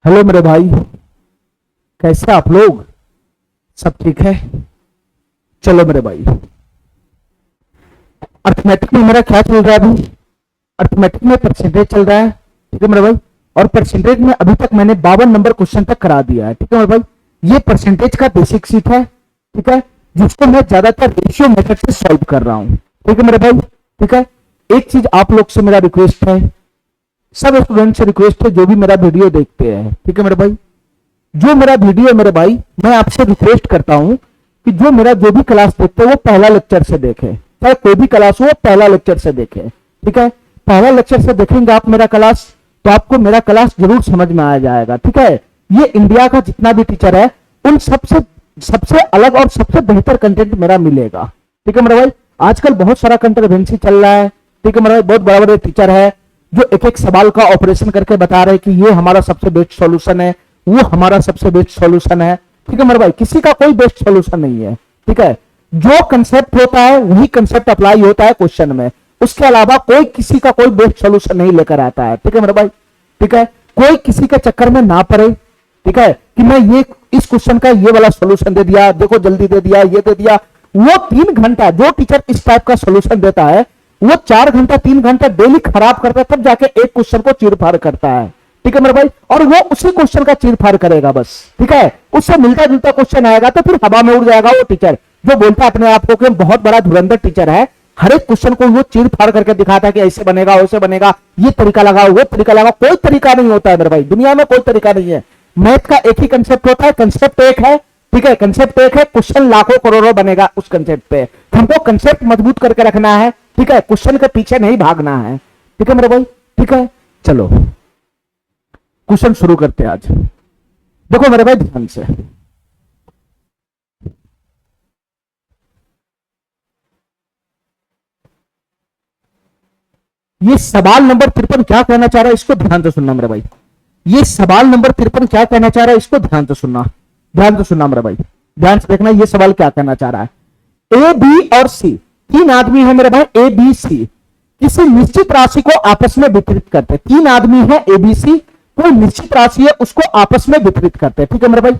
Hello मेरे भाई, कैसे आप लोग? सब ठीक है? चलो मेरे भाई, अर्थमेटिक में मेरा क्या चल रहा है अभी? अर्थमेटिक में परसेंटेज चल रहा है, ठीक है मेरे भाई। और परसेंटेज में अभी तक मैंने 52 नंबर क्वेश्चन तक करा दिया है, ठीक है मेरे भाई। ये परसेंटेज का बेसिक सीट है, ठीक है, जिसको मैं ज्यादातर रेशियो मेथड से सॉल्व कर रहा हूं, ठीक है मेरे भाई। ठीक है, एक चीज आप लोग से मेरा रिक्वेस्ट है, सब स्टूडेंट से रिक्वेस्ट है जो भी मेरा वीडियो देखते हैं, ठीक है मेरे भाई, जो मेरा वीडियो मेरे भाई, मैं आपसे रिक्वेस्ट करता हूं कि जो मेरा जो भी क्लास देखते हैं वो पहला लेक्चर से देखें, चाहे कोई भी क्लास हो पहला लेक्चर से देखें, ठीक है। पहला लेक्चर से देखेंगे आप मेरा क्लास, तो आपको मेरा क्लास जरूर समझ में आ जाएगा, ठीक है। ये इंडिया का जितना भी टीचर है उन सबसे सबसे अलग और सबसे बेहतर कंटेंट मेरा मिलेगा, ठीक है मेरे भाई। आजकल बहुत सारा कंट्रोवर्सी चल रहा है, ठीक है मेरे भाई। बहुत बड़े बड़े टीचर है जो एक एक सवाल का ऑपरेशन करके बता रहे हैं कि ये हमारा सबसे बेस्ट सॉल्यूशन है, वो हमारा सबसे बेस्ट सॉल्यूशन है, ठीक है मेरे भाई। किसी का कोई बेस्ट सॉल्यूशन नहीं है, ठीक है। जो कंसेप्ट होता है वही कंसेप्ट अप्लाई होता है क्वेश्चन में, उसके अलावा कोई किसी का कोई बेस्ट सॉल्यूशन नहीं लेकर आता है, ठीक है मेरे भाई। ठीक है, कोई किसी के चक्कर में ना पड़े, ठीक है, कि मैं ये इस क्वेश्चन का ये वाला सॉल्यूशन दे दिया, देखो जल्दी दे दिया, ये दे दिया। वो 3 घंटा जो टीचर इस टाइप का सॉल्यूशन देता है वो 4 घंटा 3 घंटा डेली खराब करता है, तब जाके एक क्वेश्चन को चीर-फाड़ करता है, ठीक है मेरे भाई। और वो उसी क्वेश्चन का चीर-फाड़ करेगा बस, ठीक है। उससे मिलता जुलता क्वेश्चन आएगा तो फिर हवा में उड़ जाएगा वो टीचर जो बोलता है अपने आप को कि बहुत बड़ा धुरंधर टीचर है। हर एक क्वेश्चन को वो चीर-फाड़ करके दिखाता है कि ऐसे बनेगा वैसे बनेगा, ये तरीका लगाओ वो तरीका लगाओ। कोई तरीका नहीं होता है मेरे भाई, दुनिया में कोई तरीका नहीं है। मैथ का एक ही कंसेप्ट होता है, कंसेप्ट एक है, ठीक है, कंसेप्ट एक है, क्वेश्चन लाखों करोड़ों बनेगा उस कंसेप्ट पे। हमको कंसेप्ट मजबूत करके रखना है, ठीक है, क्वेश्चन के पीछे नहीं भागना है, ठीक है मेरे भाई। ठीक है, चलो क्वेश्चन शुरू करते हैं आज। देखो मेरे भाई ध्यान से, ये सवाल नंबर 53 क्या कहना चाह रहा है इसको ध्यान से सुनना मेरे भाई। ये सवाल नंबर 53 क्या कहना चाह रहा है इसको ध्यान से सुनना, ध्यान से सुनना मेरे भाई, ध्यान से देखना ये सवाल क्या कहना चाह रहा है। ए बी और सी, 3 आदमी है मेरे भाई, ए बी सी, किसी निश्चित राशि को आपस में वितरित करते हैं। 3 आदमी है ए बी सी, कोई निश्चित राशि है उसको आपस में वितरित करते हैं, ठीक है मेरे भाई।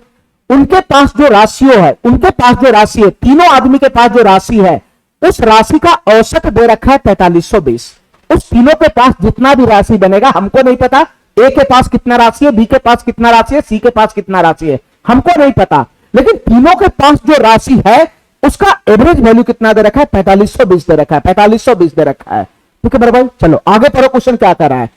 उनके पास जो राशियों है, उनके पास जो राशि है, तीनों आदमी के पास जो राशि है उस राशि का औसत दे रखा है 4320। उस तीनों के पास जितना भी राशि बनेगा हमको नहीं पता, ए के पास कितना राशि है, बी के पास कितना राशि है, सी के पास कितना राशि है, हमको नहीं पता, लेकिन तीनों के पास जो राशि है उसका एवरेज वैल्यू कितना दे रखा है, 4520 दे रखा है, 4520 दे रखा है, ठीक है मेरे भाई। चलो आगे पढ़ो, क्वेश्चन क्या कर रहा है।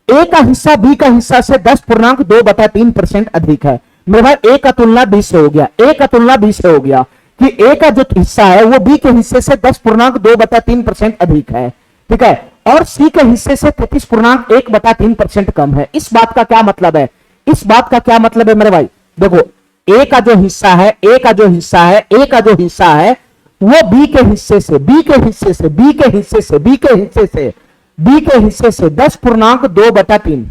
ए का हिस्सा बी का हिस्सा से 10.2/3% अधिक है। मेरे भाई ए का तुलना बी से हो गया, ए का तुलना बी से हो गया कि ए का जो हिस्सा है वो बी के हिस्से से 10.2/3% अधिक है, ठीक है, और सी के हिस्से से 33.1/3% कम है। इस बात का क्या मतलब है, इस बात का क्या मतलब है मेरे भाई। देखो ए का जो हिस्सा है, ए का जो हिस्सा है, ए का जो हिस्सा है वो बी के हिस्से से, बी के हिस्से से, बी के हिस्से से, बी के हिस्से से, बी के हिस्से से 10.2/3,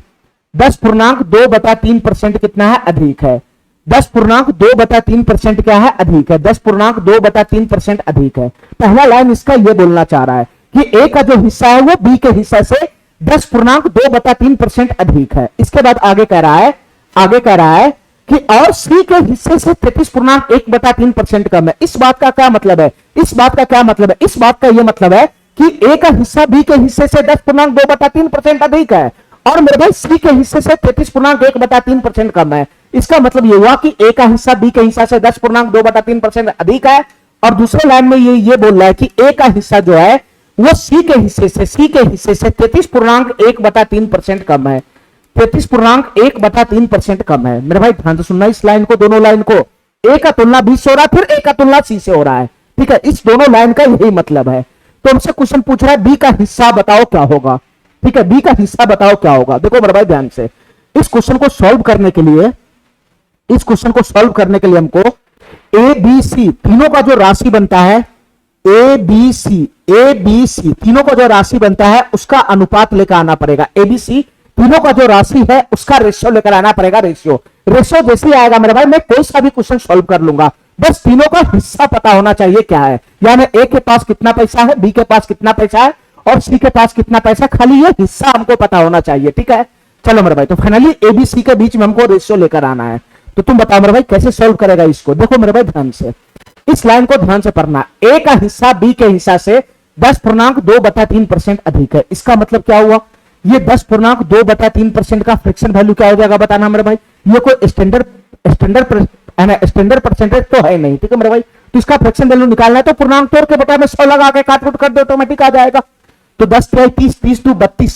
10.2/3% कितना है, अधिक है। 10.2/3% क्या है, अधिक है, 10.2/3% अधिक है। पहला लाइन इसका ये बोलना चाह रहा है कि ए का जो हिस्सा है वो बी के हिस्से से 10.2/3% अधिक है। इसके बाद आगे कह रहा है, आगे कह रहा है कि और सी के हिस्से से 33.1/3% कम है। इस बात का क्या मतलब है, इस बात का क्या मतलब है, इस बात का यह मतलब है कि ए का हिस्सा बी के हिस्से से 10.2/3% अधिक है और मेरे भाई सी के हिस्से से 33.1/3% कम है। इसका मतलब यह हुआ कि ए का हिस्सा बी के हिस्सा से 10.2/3% अधिक है और दूसरे लाइन में ये बोल रहा है कि ए का हिस्सा जो है वो सी के हिस्से से, सी के हिस्से से 33.1/3% कम है, 33.1/3% कम है। मेरे भाई ध्यान से सुनना इस लाइन को, दोनों लाइन को। ए का तुलना बी से हो रहा है, फिर ए का तुलना सी से हो रहा है, ठीक है, इस दोनों लाइन का यही मतलब है। तो हमसे क्वेश्चन पूछ रहा है बी का हिस्सा बताओ क्या होगा, ठीक है, बी का हिस्सा बताओ क्या होगा। देखो मेरे भाई ध्यान से, इस क्वेश्चन को सॉल्व करने के लिए, इस क्वेश्चन को सॉल्व करने के लिए हमको ए बी सी तीनों का जो राशि बनता है, ए बी सी तीनों का जो राशि बनता है उसका अनुपात लेकर आना पड़ेगा। ए बी सी तीनों का जो राशि है उसका रेशियो लेकर आना पड़ेगा। रेशियो रेशियो जैसे ही आएगा मेरे भाई मैं कोई सा भी क्वेश्चन सॉल्व कर लूंगा, बस तीनों का हिस्सा पता होना चाहिए क्या है, यानी ए के पास कितना पैसा है, बी के पास कितना पैसा है और सी के पास कितना पैसा, खाली ये हिस्सा हमको पता होना चाहिए, ठीक है। चलो मेरे भाई, तो फाइनली एबीसी के बीच में हमको रेशियो लेकर आना है। तो तुम बताओ मेरे भाई कैसे सॉल्व करेगा इसको। देखो मेरे भाई ध्यान से इस लाइन को ध्यान से पढ़ना। ए का हिस्सा बी के हिस्सा से 10.2/3% अधिक है। इसका मतलब क्या हुआ, ये 10.2/3% का फ्रैक्शन वैल्यू क्या हो जाएगा बताना मेरे भाई। ये कोई स्टैंडर्ड परसेंटेज तो है नहीं, ठीक है मेरे भाई। तो इसका फ्रैक्शन वैल्यू निकालना है तो पूर्णांक तोड़ के बटा में 100 लगा के काट कर दो, ऑटोमेटिक आ जाएगा। तो 10 3 30, 30 2 32,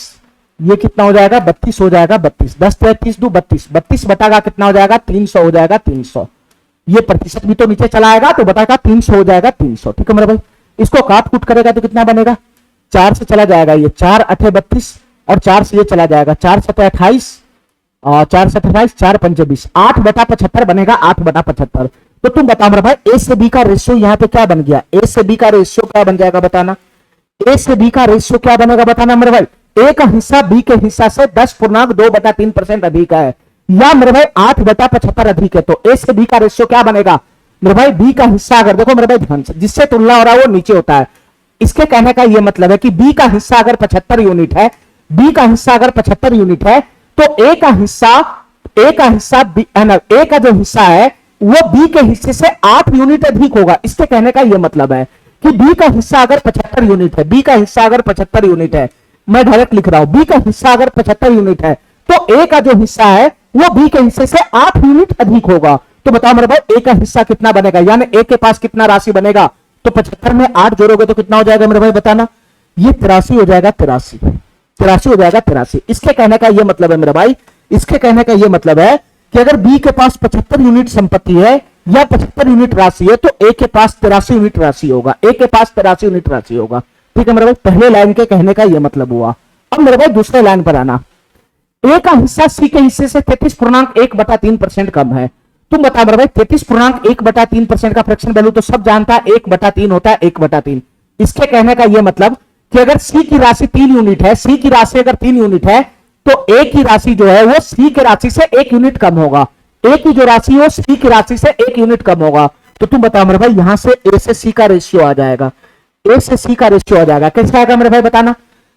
ये कितना हो जाएगा 32 हो जाएगा 32। 10 3 30 2 32, 32 बटागा कितना हो जाएगा 300 हो जाएगा 300। ये प्रतिशत भी तो नीचे चला आएगा तो बटागा 300 हो जाएगा 300, ठीक है मेरे भाई। इसको काट कूट करेगा तो कितना बनेगा, 4 से चला जाएगा ये 4 8 32 और 4 से ये चला जाएगा 4 7 28 और 4 7 28 4 5 20, 8/75 बनेगा 8/75। तो तुम बताओ मेरे भाई ए से बी का रेशियो यहाँ पे क्या बन गया, ए से बी का रेशियो क्या बन जाएगा बताना। ए से बी का रेशियो क्या बनेगा बताना मेरे भाई। ए का हिस्सा बी के हिस्सा से 10.2/3% अधिक है, या मेरे भाई 8/75 अधिक है। तो ए से बी का रेशियो क्या बनेगा मेरे भाई। बी का हिस्सा अगर देखो मेरे भाई ध्यान से, जिससे तुलना हो रहा है वो नीचे होता है। इसके कहने का ये मतलब है कि बी का हिस्सा अगर 75 यूनिट है, बी का हिस्सा अगर 75 यूनिट है तो ए का हिस्सा ए का जो हिस्सा है वो बी के हिस्से से 8 यूनिट अधिक होगा। इसके कहने का यह मतलब है कि बी का हिस्सा अगर 75 यूनिट है, बी का हिस्सा अगर 75 यूनिट है, मैं डायरेक्ट लिख रहा हूं, बी का हिस्सा अगर 75 यूनिट है तो ए का जो हिस्सा है वो बी के हिस्से से 8 यूनिट अधिक होगा। तो बताओ मेरे भाई ए का हिस्सा कितना बनेगा, यानी ए के पास कितना राशि बनेगा। तो 75 में 8 जोड़ोगे तो कितना हो जाएगा मेरे भाई बताना। ये 83 हो जाएगा, 83 हो जाएगा 83। इसके कहने का यह मतलब है मेरे भाई, इसके कहने का यह मतलब है कि अगर बी के पास 75 यूनिट संपत्ति है या 75 यूनिट राशि है तो ए के पास 83 यूनिट राशि होगा, ए के पास 83 यूनिट राशि होगा, ठीक है मेरे भाई। पहले लाइन के कहने का यह मतलब हुआ। अब मेरे भाई दूसरे लाइन पर आना। ए का हिस्सा सी के हिस्से से 33.1/3% कम है। तुम बता मेरे भाई 33.1/3% का फ्रैक्शन वैल्यू तो सब जानता है 1/3 होता है, 1/3। इसके कहने का यह मतलब कि अगर सी की राशि 3 यूनिट है, सी की राशि अगर 3 यूनिट है तो ए की राशि जो है वो सी की राशि से 1 यूनिट कम होगा। ए की जो राशि है सी की राशि से 1 यूनिट कम होगा। तो तुम बताओ मेरे भाई यहां से ए से सी का रेशियो आ जाएगा, ए से सी का रेशियो आ जाएगा। कैसे आएगा मेरे भाई बताना।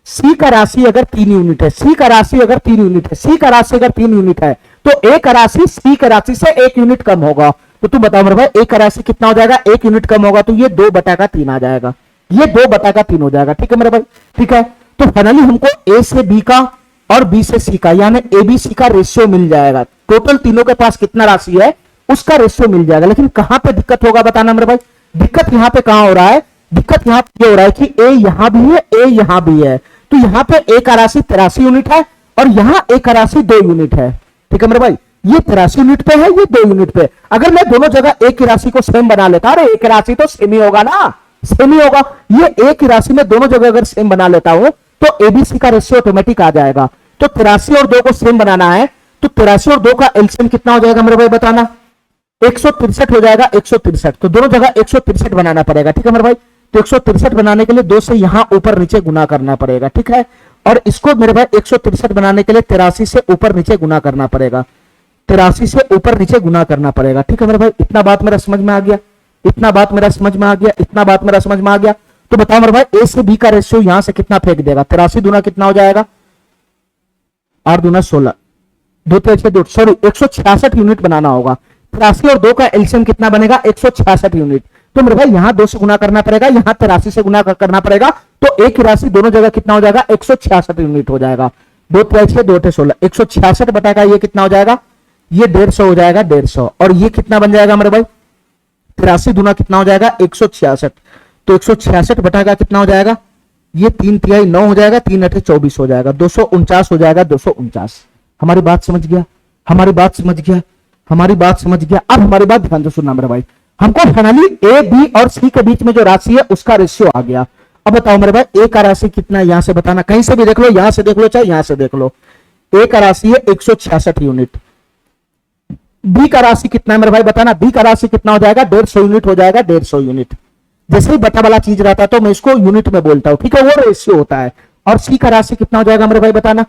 सी का राशि अगर 3 यूनिट है, सी का राशि अगर 3 यूनिट है, सी का राशि अगर 3 यूनिट है तो ए का राशि सी का राशि से 1 यूनिट कम होगा। तो तुम बताओ मेरे भाई ए का राशि कितना हो जाएगा, 1 यूनिट कम होगा। तो ये 2/3 आ जाएगा, ये 2/3 हो जाएगा, ठीक है मेरे भाई। ठीक है, तो फाइनली हमको ए से बी का और बी से सी का यानी एबीसी का रेशियो मिल जाएगा। टोटल तीनों के पास कितना राशि है उसका रेशियो मिल जाएगा। लेकिन कहां पे दिक्कत होगा बताना मेरे भाई। दिक्कत यहां पे कहां हो रहा है, दिक्कत यहां पे हो रहा है कि ए यहां भी है, ए यहां भी है। तो यहां पे ए का राशि 83 यूनिट है और यहां ए का राशि 2 यूनिट है, ठीक है मेरे भाई। ये 83 यूनिट पे है, ये 2 यूनिट पे। अगर मैं दोनों जगह ए की राशि को सेम बना लेता, अरे ए की राशि तो सेम ही होगा ना, सेम ही होगा। ये ए की राशि में दोनों जगह अगर सेम बना लेता हूं तो एबीसी का रेशियो ऑटोमेटिक आ जाएगा। तो 83 और 2 को सेम बनाना है तो 83 और 2 का एलसीएम कितना हो जाएगा मेरे भाई बताना। 163 हो जाएगा, 163। तो दोनों जगह 163 बनाना पड़ेगा, ठीक है मेरे भाई। तो 163 बनाने के लिए 2 से यहां ऊपर नीचे गुना करना पड़ेगा, ठीक है। और इसको मेरे भाई 163 बनाने के लिए 83 से ऊपर नीचे गुना करना पड़ेगा, 83 से ऊपर नीचे गुना करना पड़ेगा, ठीक है मेरे भाई। इतना बात मेरा समझ में आ गया, इतना बात मेरा समझ में आ गया, इतना बात मेरा समझ में आ गया। तो बताओ मेरे भाई ए से बी का रेशियो यहां से कितना फेंक देगा। 83 दूना कितना हो जाएगा, 8 दूना 16, 2 3 6 2, सॉरी 166 यूनिट बनाना होगा। 83 और 2 का एलसीएम कितना बनेगा, 166 यूनिट। तो मेरे भाई यहां 2 से गुना करना पड़ेगा, यहां 83 से गुना करना पड़ेगा। तो एक राशि दोनों जगह कितना हो जाएगा, 166 यूनिट हो जाएगा। 2 3 6 2 16, 166 बटाएगा ये कितना हो जाएगा, ये 150 हो जाएगा, 150। और ये कितना बन जाएगा मेरे भाई, 83 दूना कितना हो जाएगा, 166। तो 166 बटाएगा कितना हो जाएगा, ये 3 तिहाई 9 हो जाएगा, 3 8 24 हो जाएगा, 249 हो जाएगा, 249। हमारी बात समझ गया, हमारी बात समझ गया, हमारी बात समझ गया। अब हमारी बात ध्यान से सुनना मेरे भाई। हमको फाइनली ए बी और सी के बीच में जो राशि है उसका रेशियो आ गया। अब बताओ मेरे भाई ए का राशि कितना है, यहां से बताना, कहीं से भी देख लो, यहां से देख लो चाहे यहां से देख लो। ए का राशि है 166 यूनिट। बी का राशि कितना है मेरे भाई बताना। बी का राशि कितना हो जाएगा, 150 यूनिट हो जाएगा, 150 यूनिट। जैसे ही बटा वाला चीज रहता है तो मैं इसको यूनिट में बोलता हूं, ठीक है, वो रेशियो होता है। और सी का राशि कितना हो जाएगा मेरे भाई बताना।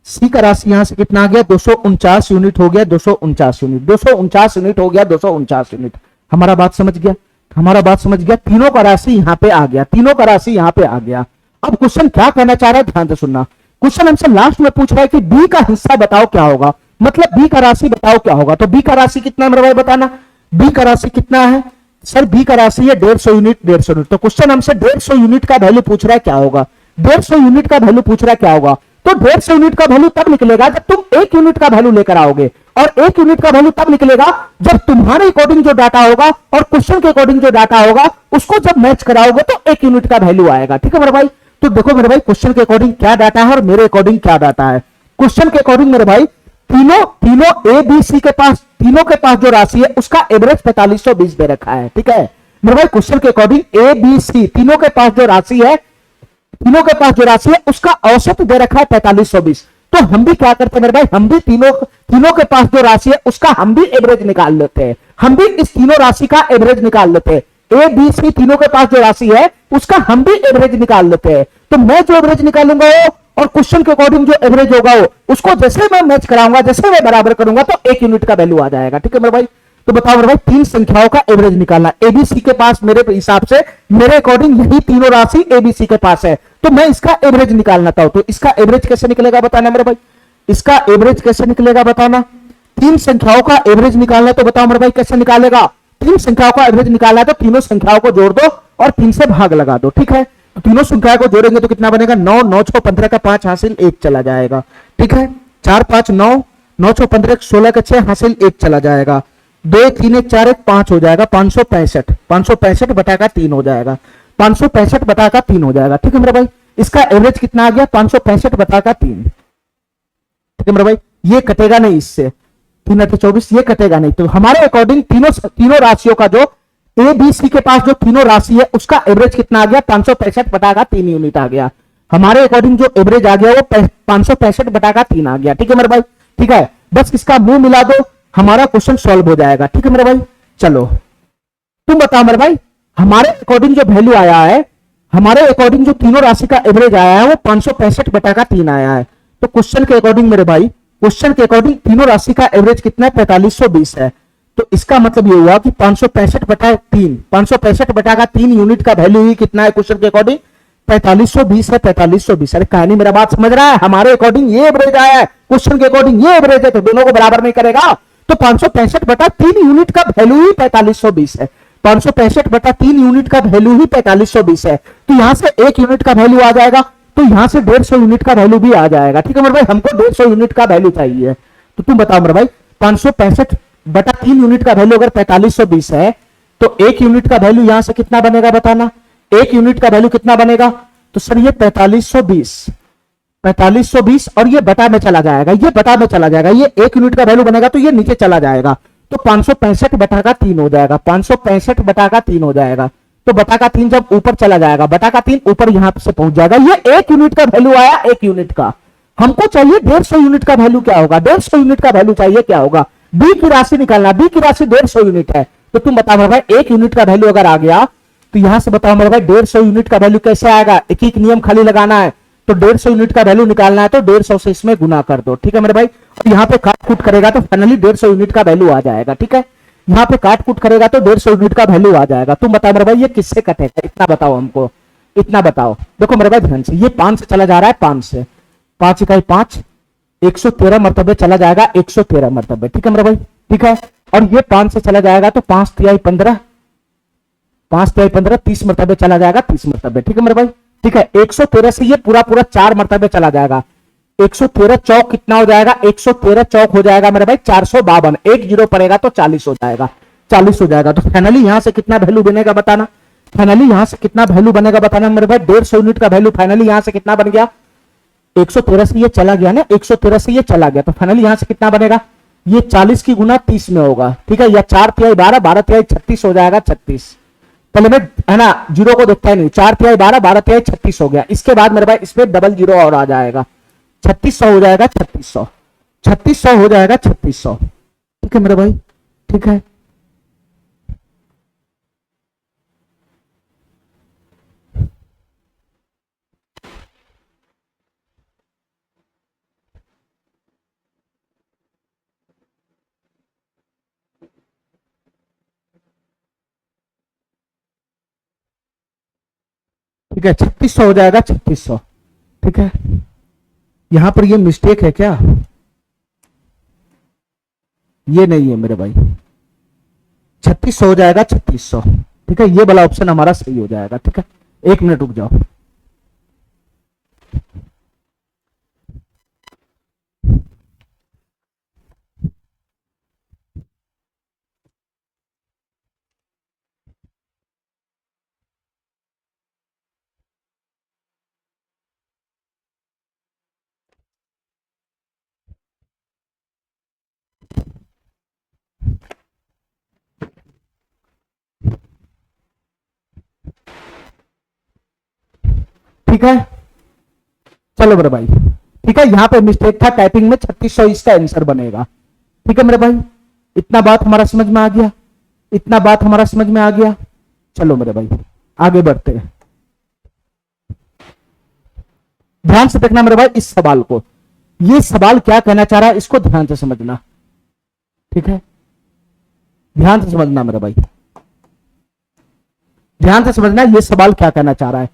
सी का राशि यहां से कितना आ गया, 249 यूनिट हो गया, 249 यूनिट, 249 यूनिट हो गया, 249 यूनिट। हमारा बात समझ गया, हमारा बात समझ गया। तीनों का राशि यहां पे आ गया, तीनों का राशि यहां पे आ गया। अब क्वेश्चन क्या कहना चाह रहा है ध्यान से सुनना। क्वेश्चन हमसे लास्ट में पूछ रहा है कि बी का हिस्सा बताओ क्या होगा, मतलब बी का राशि बताओ क्या होगा। तो बी का राशि कितना है मेरे भाई बताना, बी का राशि कितना है सर, बी का राशि है 150 यूनिट, 150 यूनिट। तो क्वेश्चन हमसे 150 यूनिट का वैल्यू पूछ रहा है क्या होगा, 150 यूनिट का वैल्यू पूछ रहा है क्या होगा। तो 150 यूनिट का वैल्यू तब निकलेगा जब तुम 1 यूनिट का वैल्यू लेकर आओगे, और 1 यूनिट का वैल्यू तब निकलेगा जब तुम्हारे अकॉर्डिंग जो डाटा होगा और क्वेश्चन के अकॉर्डिंग जो डाटा होगा उसको जब मैच कराओगे तो 1 यूनिट का वैल्यू आएगा। ठीक है मेरे भाई, तो देखो मेरे भाई क्वेश्चन के अकॉर्डिंग क्या डाटा है और मेरे अकॉर्डिंग क्या डाटा है। क्वेश्चन के अकॉर्डिंग मेरे भाई तीनों तीनों ए बी सी के पास, तीनों के पास जो राशि है उसका एवरेज 4520 दे रखा है। ठीक है मेरे भाई, क्वेश्चन के अकॉर्डिंग ए बी सी तीनों के पास जो राशि है, तीनों के पास जो राशि है उसका औसत दे रखा है 4520। तो हम भी क्या करते हैं मेरे भाई, हम भी तीनों के पास जो राशि है उसका हम भी एवरेज निकाल लेते हैं, हम भी इस तीनों राशि का एवरेज निकाल लेते हैं। ए बी सी तीनों के पास जो राशि है उसका हम भी एवरेज निकाल लेते हैं। तो मैं जो एवरेज निकालूंगा वो और क्वेश्चन के अकॉर्डिंग जो एवरेज होगा वो, उसको जैसे मैं मैच कराऊंगा, जैसे मैं बराबर करूंगा तो 1 यूनिट का वैल्यू आ जाएगा। ठीक है मेरे भाई, तो बताओ मेरे भाई तीन संख्याओं का एवरेज निकालना, एबीसी के पास मेरे हिसाब से, मेरे अकॉर्डिंग यही तीनों राशि एबीसी के पास है, तो मैं इसका एवरेज निकालना था। तो इसका एवरेज कैसे निकलेगा बताना मेरे भाई, इसका एवरेज कैसे निकलेगा बताना। तीन संख्याओं का एवरेज निकालना है तो बताओ मेरे भाई कैसे निकालेगा। तीन संख्याओं का एवरेज निकालना है तो तीनों संख्याओं को जोड़ दो और 3 से भाग लगा दो। ठीक है, तो तीनों संख्याओं को जोड़ेंगे तो कितना बनेगा, 9, 9 6 15 का 5 हासिल 1 चला जाएगा। ठीक है, 4 5 9, 9 6 15 16 का 6 हासिल 1 चला जाएगा। 2 1 3 1 4 1 5 हो जाएगा, 565, 565 बटा का 3 हो जाएगा, 565 बटा का 3 हो जाएगा। ठीक है मेरे भाई, इसका एवरेज कितना आ गया, 565 बटा का 3। ठीक है मेरे भाई, ये कटेगा नहीं इससे, 3 24 ये कटेगा नहीं। तो हमारे अकॉर्डिंग तीनों राशियों का जो ए बी सी के पास जो तीनों राशि है उसका एवरेज कितना आ गया, 565 बटा का 3 यूनिट आ गया। हमारे अकॉर्डिंग जो एवरेज आ गया वो 565 बटा का 3 आ गया। ठीक है मेरे भाई, ठीक है, बस इसका मुंह मिला दो, हमारा क्वेश्चन सॉल्व हो जाएगा। ठीक है मेरे भाई, चलो तुम बताओ मेरे भाई, हमारे अकॉर्डिंग जो वैल्यू आया है, हमारे अकॉर्डिंग जो तीनों राशि का एवरेज आया है वो 565 बटा का 3 आया है। तो क्वेश्चन के अकॉर्डिंग मेरे भाई, क्वेश्चन के अकॉर्डिंग तीनों राशि का एवरेज कितना है, 4520 है। तो इसका मतलब ये हुआ कि 565 बटा 3, 565 बटा का 3 यूनिट का वैल्यू ही कितना है क्वेश्चन के अकॉर्डिंग, 4520 है, 4520। अरे कहानी मेरा बात समझ रहा है, हमारे अकॉर्डिंग ये एवरेज आया है, क्वेश्चन के अकॉर्डिंग ये एवरेज है, तो दोनों को बराबर नहीं करेगा। तो 565 बटा 3 यूनिट का वैल्यू ही 4520 है, 565 बटा 3 यूनिट का वैल्यू ही 4520 है। तो यहां से 1 यूनिट का वैल्यू आ जाएगा, तो यहां से 150 यूनिट का वैल्यू भी आ जाएगा। ठीक है मेरे भाई, हमको 150 यूनिट का वैल्यू चाहिए। तो तुम बताओ मेरे भाई, 565 बटा 3 यूनिट का वैल्यू अगर 4520 है तो 1 यूनिट का वैल्यू यहां से कितना बनेगा बताना, 1 यूनिट का वैल्यू कितना बनेगा। तो सर ये 4520, 4520 और ये बटा में चला जाएगा, ये बटा में चला जाएगा, ये 1 यूनिट का वैल्यू बनेगा तो ये नीचे चला जाएगा, तो 565 बटा का 3 हो जाएगा, 565 बटा का 3 हो जाएगा। तो बटा का 3 जब ऊपर चला जाएगा, बटा का 3 ऊपर यहां से पहुंच जाएगा। ये 1 यूनिट का वैल्यू आया, 1 यूनिट का। हमको चाहिए 150 यूनिट का वैल्यू क्या होगा, 150 यूनिट का वैल्यू चाहिए क्या होगा, बी की राशि निकालना, बी की राशि 150 यूनिट है। तो तुम बताओ मेरे भाई 1 यूनिट का वैल्यू अगर आ गया तो यहां से बताओ मेरे भाई 150 यूनिट का वैल्यू कैसे आएगा, एक एक नियम खाली लगाना है। तो 150 यूनिट का वैल्यू निकालना है तो 150 से इसमें गुना कर दो। ठीक है मेरे भाई, और यहाँ पे काट कूट करेगा तो फाइनली 150 यूनिट का वैल्यू आ जाएगा। ठीक है, यहाँ पे काट कूट करेगा तो 150 यूनिट का वैल्यू आ जाएगा। तुम बताओ मेरे भाई ये किससे कटेगा, इतना बताओ हमको, इतना बताओ। देखो मेरे भाई ध्यान से, ये 5 से चला जा रहा है, 5 से 5 इकाई 5, 113 मरतबे चला जाएगा, 113 मरतबे। ठीक है मेरे भाई, ठीक है, और ये 5 से चला जाएगा तो 5 तिहाई 15, 5 तिहाई 15 30 मरतबे चला जाएगा, 30 मरतबे। ठीक है मेरे भाई, ठीक है, 113 से ये पूरा पूरा 4 मरतबे चला जाएगा, 113 चौक कितना हो जाएगा, 113 चौक हो जाएगा मेरे भाई 452, 1 जीरो पड़ेगा तो 40 हो जाएगा, 40 हो जाएगा। तो फाइनली यहां से कितना वैल्यू बनेगा बताना, फाइनली यहां से कितना वैल्यू बनेगा बताना मेरे भाई, 150 यूनिट का वैल्यू फाइनली यहां से कितना बन गया, 113 से ये चला गया ना, 113 से ये चला गया, तो फाइनली यहां से कितना बनेगा, ये 40 की गुना 30 में होगा। ठीक है, या 4 तिहाई 12, 12 तिहाई 36 हो जाएगा, 36। पहले मैं है ना जीरो को देखता ही नहीं, 4 तिहाई 12, 12 तिहाई 36 हो गया। इसके बाद मेरे भाई इसमें डबल जीरो और आ जाएगा, 3600 हो जाएगा, 3600, 3600 हो जाएगा, 3600। ठीक है मेरे भाई, ठीक है, ठीक है, 3600 हो जाएगा, 3600। ठीक है, यहां पर ये मिस्टेक है क्या? ये नहीं है मेरे भाई, 3600 हो जाएगा, 3600। ठीक है, ये वाला ऑप्शन हमारा सही हो जाएगा। ठीक है, 1 मिनट रुक जाओ। ठीक है, चलो मेरे भाई। ठीक है, यहां पे मिस्टेक था टाइपिंग में, 3600 इसका आंसर बनेगा। ठीक है मेरे भाई, इतना बात हमारा समझ में आ गया, इतना बात हमारा समझ में आ गया। चलो मेरे भाई आगे बढ़ते हैं। ध्यान से देखना मेरे भाई इस सवाल को, ये सवाल क्या कहना चाह रहा है इसको ध्यान से समझना। ठीक है, ध्यान से समझना मेरे भाई, ध्यान से समझना ये सवाल क्या कहना चाह रहा है।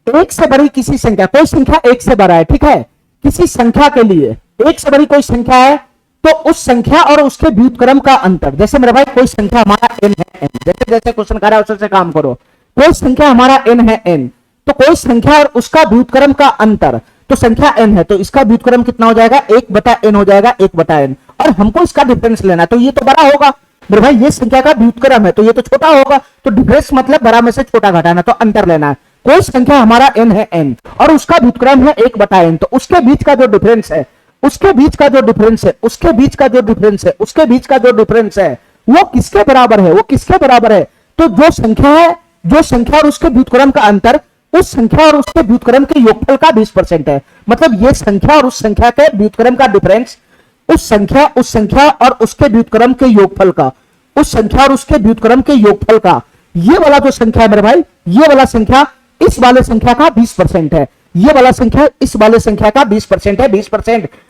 एक से बड़ी किसी संख्या, कोई संख्या एक से बड़ा है, ठीक है, किसी संख्या के लिए एक से बड़ी कोई संख्या है, तो उस संख्या और उसके व्युत्क्रम का अंतर, जैसे मेरे भाई कोई संख्या हमारा n है, n, जैसे जैसे क्वेश्चन कर रहा है उससे काम करो। कोई संख्या हमारा n है, n, तो कोई संख्या और उसका व्युत्क्रम का अंतर, तो संख्या n है तो इसका व्युत्क्रम कितना हो जाएगा, 1/n हो जाएगा, 1/n। और हमको इसका डिफरेंस लेना है, तो ये तो बड़ा होगा मेरे भाई, ये संख्या का व्युत्क्रम है तो ये तो छोटा होगा, तो डिफरेंस मतलब बड़ा में से छोटा घटाना, तो अंतर लेना है। कोई संख्या हमारा n है, n, और उसका व्युत्क्रम है 1/n, तो उसके बीच का जो डिफरेंस है, उसके बीच का जो डिफरेंस है, उसके बीच का जो डिफरेंस है, उसके बीच का जो डिफरेंस है वो किसके बराबर है, वो किसके बराबर है, तो जो संख्या है, जो संख्या और उसके व्युत्क्रम का अंतर, उस संख्या और उसके व्युत्क्रम के योगफल का 20% है। मतलब ये संख्या और उस संख्या के व्युत्क्रम का डिफरेंस, उस संख्या और उसके व्युत्क्रम के योगफल का, उस संख्या और उसके व्युत्क्रम के योगफल का, ये वाला जो संख्या है मेरे भाई, ये वाला संख्या इस वाले संख्या का 20% है, ये वाला संख्या इस वाले संख्या का 20% है।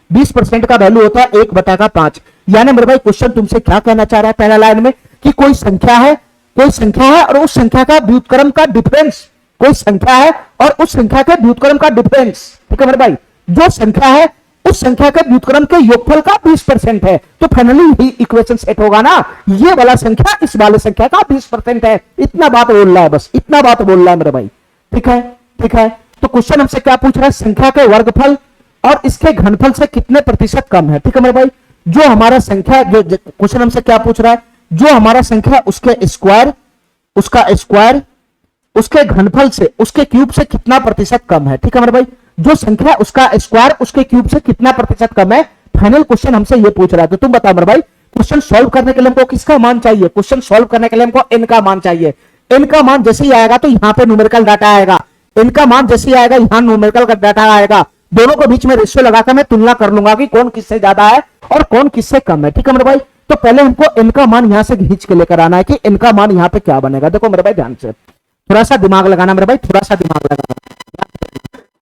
20% का वैल्यू होता है 1/5। यानी मेरे भाई क्वेश्चन तुमसे क्या कहना चाह रहा है पहला लाइन में, कि कोई संख्या है, कोई संख्या है और उस संख्या का व्युत्क्रम का डिफरेंस, कोई संख्या है और उस संख्या के व्युत्क्रम का डिफरेंस, ठीक है मेरे भाई, जो संख्या है उस संख्या के व्युत्क्रम के योगफल का 20% है, तो फाइनली ही इक्वेशन सेट होगा ना, ये वाला संख्या इस वाले संख्या का 20% है। इतना बात बोल रहा है, बस इतना बात बोल रहा है मेरे भाई। ठीक है, ठीक है, तो क्वेश्चन हमसे क्या पूछ रहा है, संख्या के वर्गफल और इसके घनफल से कितने प्रतिशत कम है। ठीक है मेरे भाई, जो हमारा संख्या, जो क्वेश्चन हमसे क्या पूछ रहा है, जो हमारा संख्या उसके स्क्वायर, उसका स्क्वायर उसके घनफल से, उसके क्यूब से कितना प्रतिशत कम है। ठीक है मेरे भाई, जो संख्या उसका स्क्वायर उसके क्यूब से कितना प्रतिशत कम है, फाइनल क्वेश्चन हमसे ये पूछ रहा है। तो तुम बताओ मेरे भाई, क्वेश्चन सॉल्व करने के लिए हमको किसका मान चाहिए, क्वेश्चन सॉल्व करने के लिए हमको n का मान चाहिए। n का मान जैसे ही आएगा तो यहां पे न्यूमेरिकल डाटा आएगा, n का मान जैसे ही आएगा यहां न्यूमेरिकल का डाटा आएगा, दोनों के बीच में रेशियो लगाकर मैं तुलना कर लूंगा कि कौन किससे ज्यादा है और कौन किससे कम है। ठीक है मेरे भाई, तो पहले हमको n का मान यहां से खींच के लेकर आना है कि n का मान यहां पे क्या बनेगा। देखो मेरे भाई ध्यान से, थोड़ा सा दिमाग लगाना मेरे भाई, थोड़ा सा दिमाग लगाना।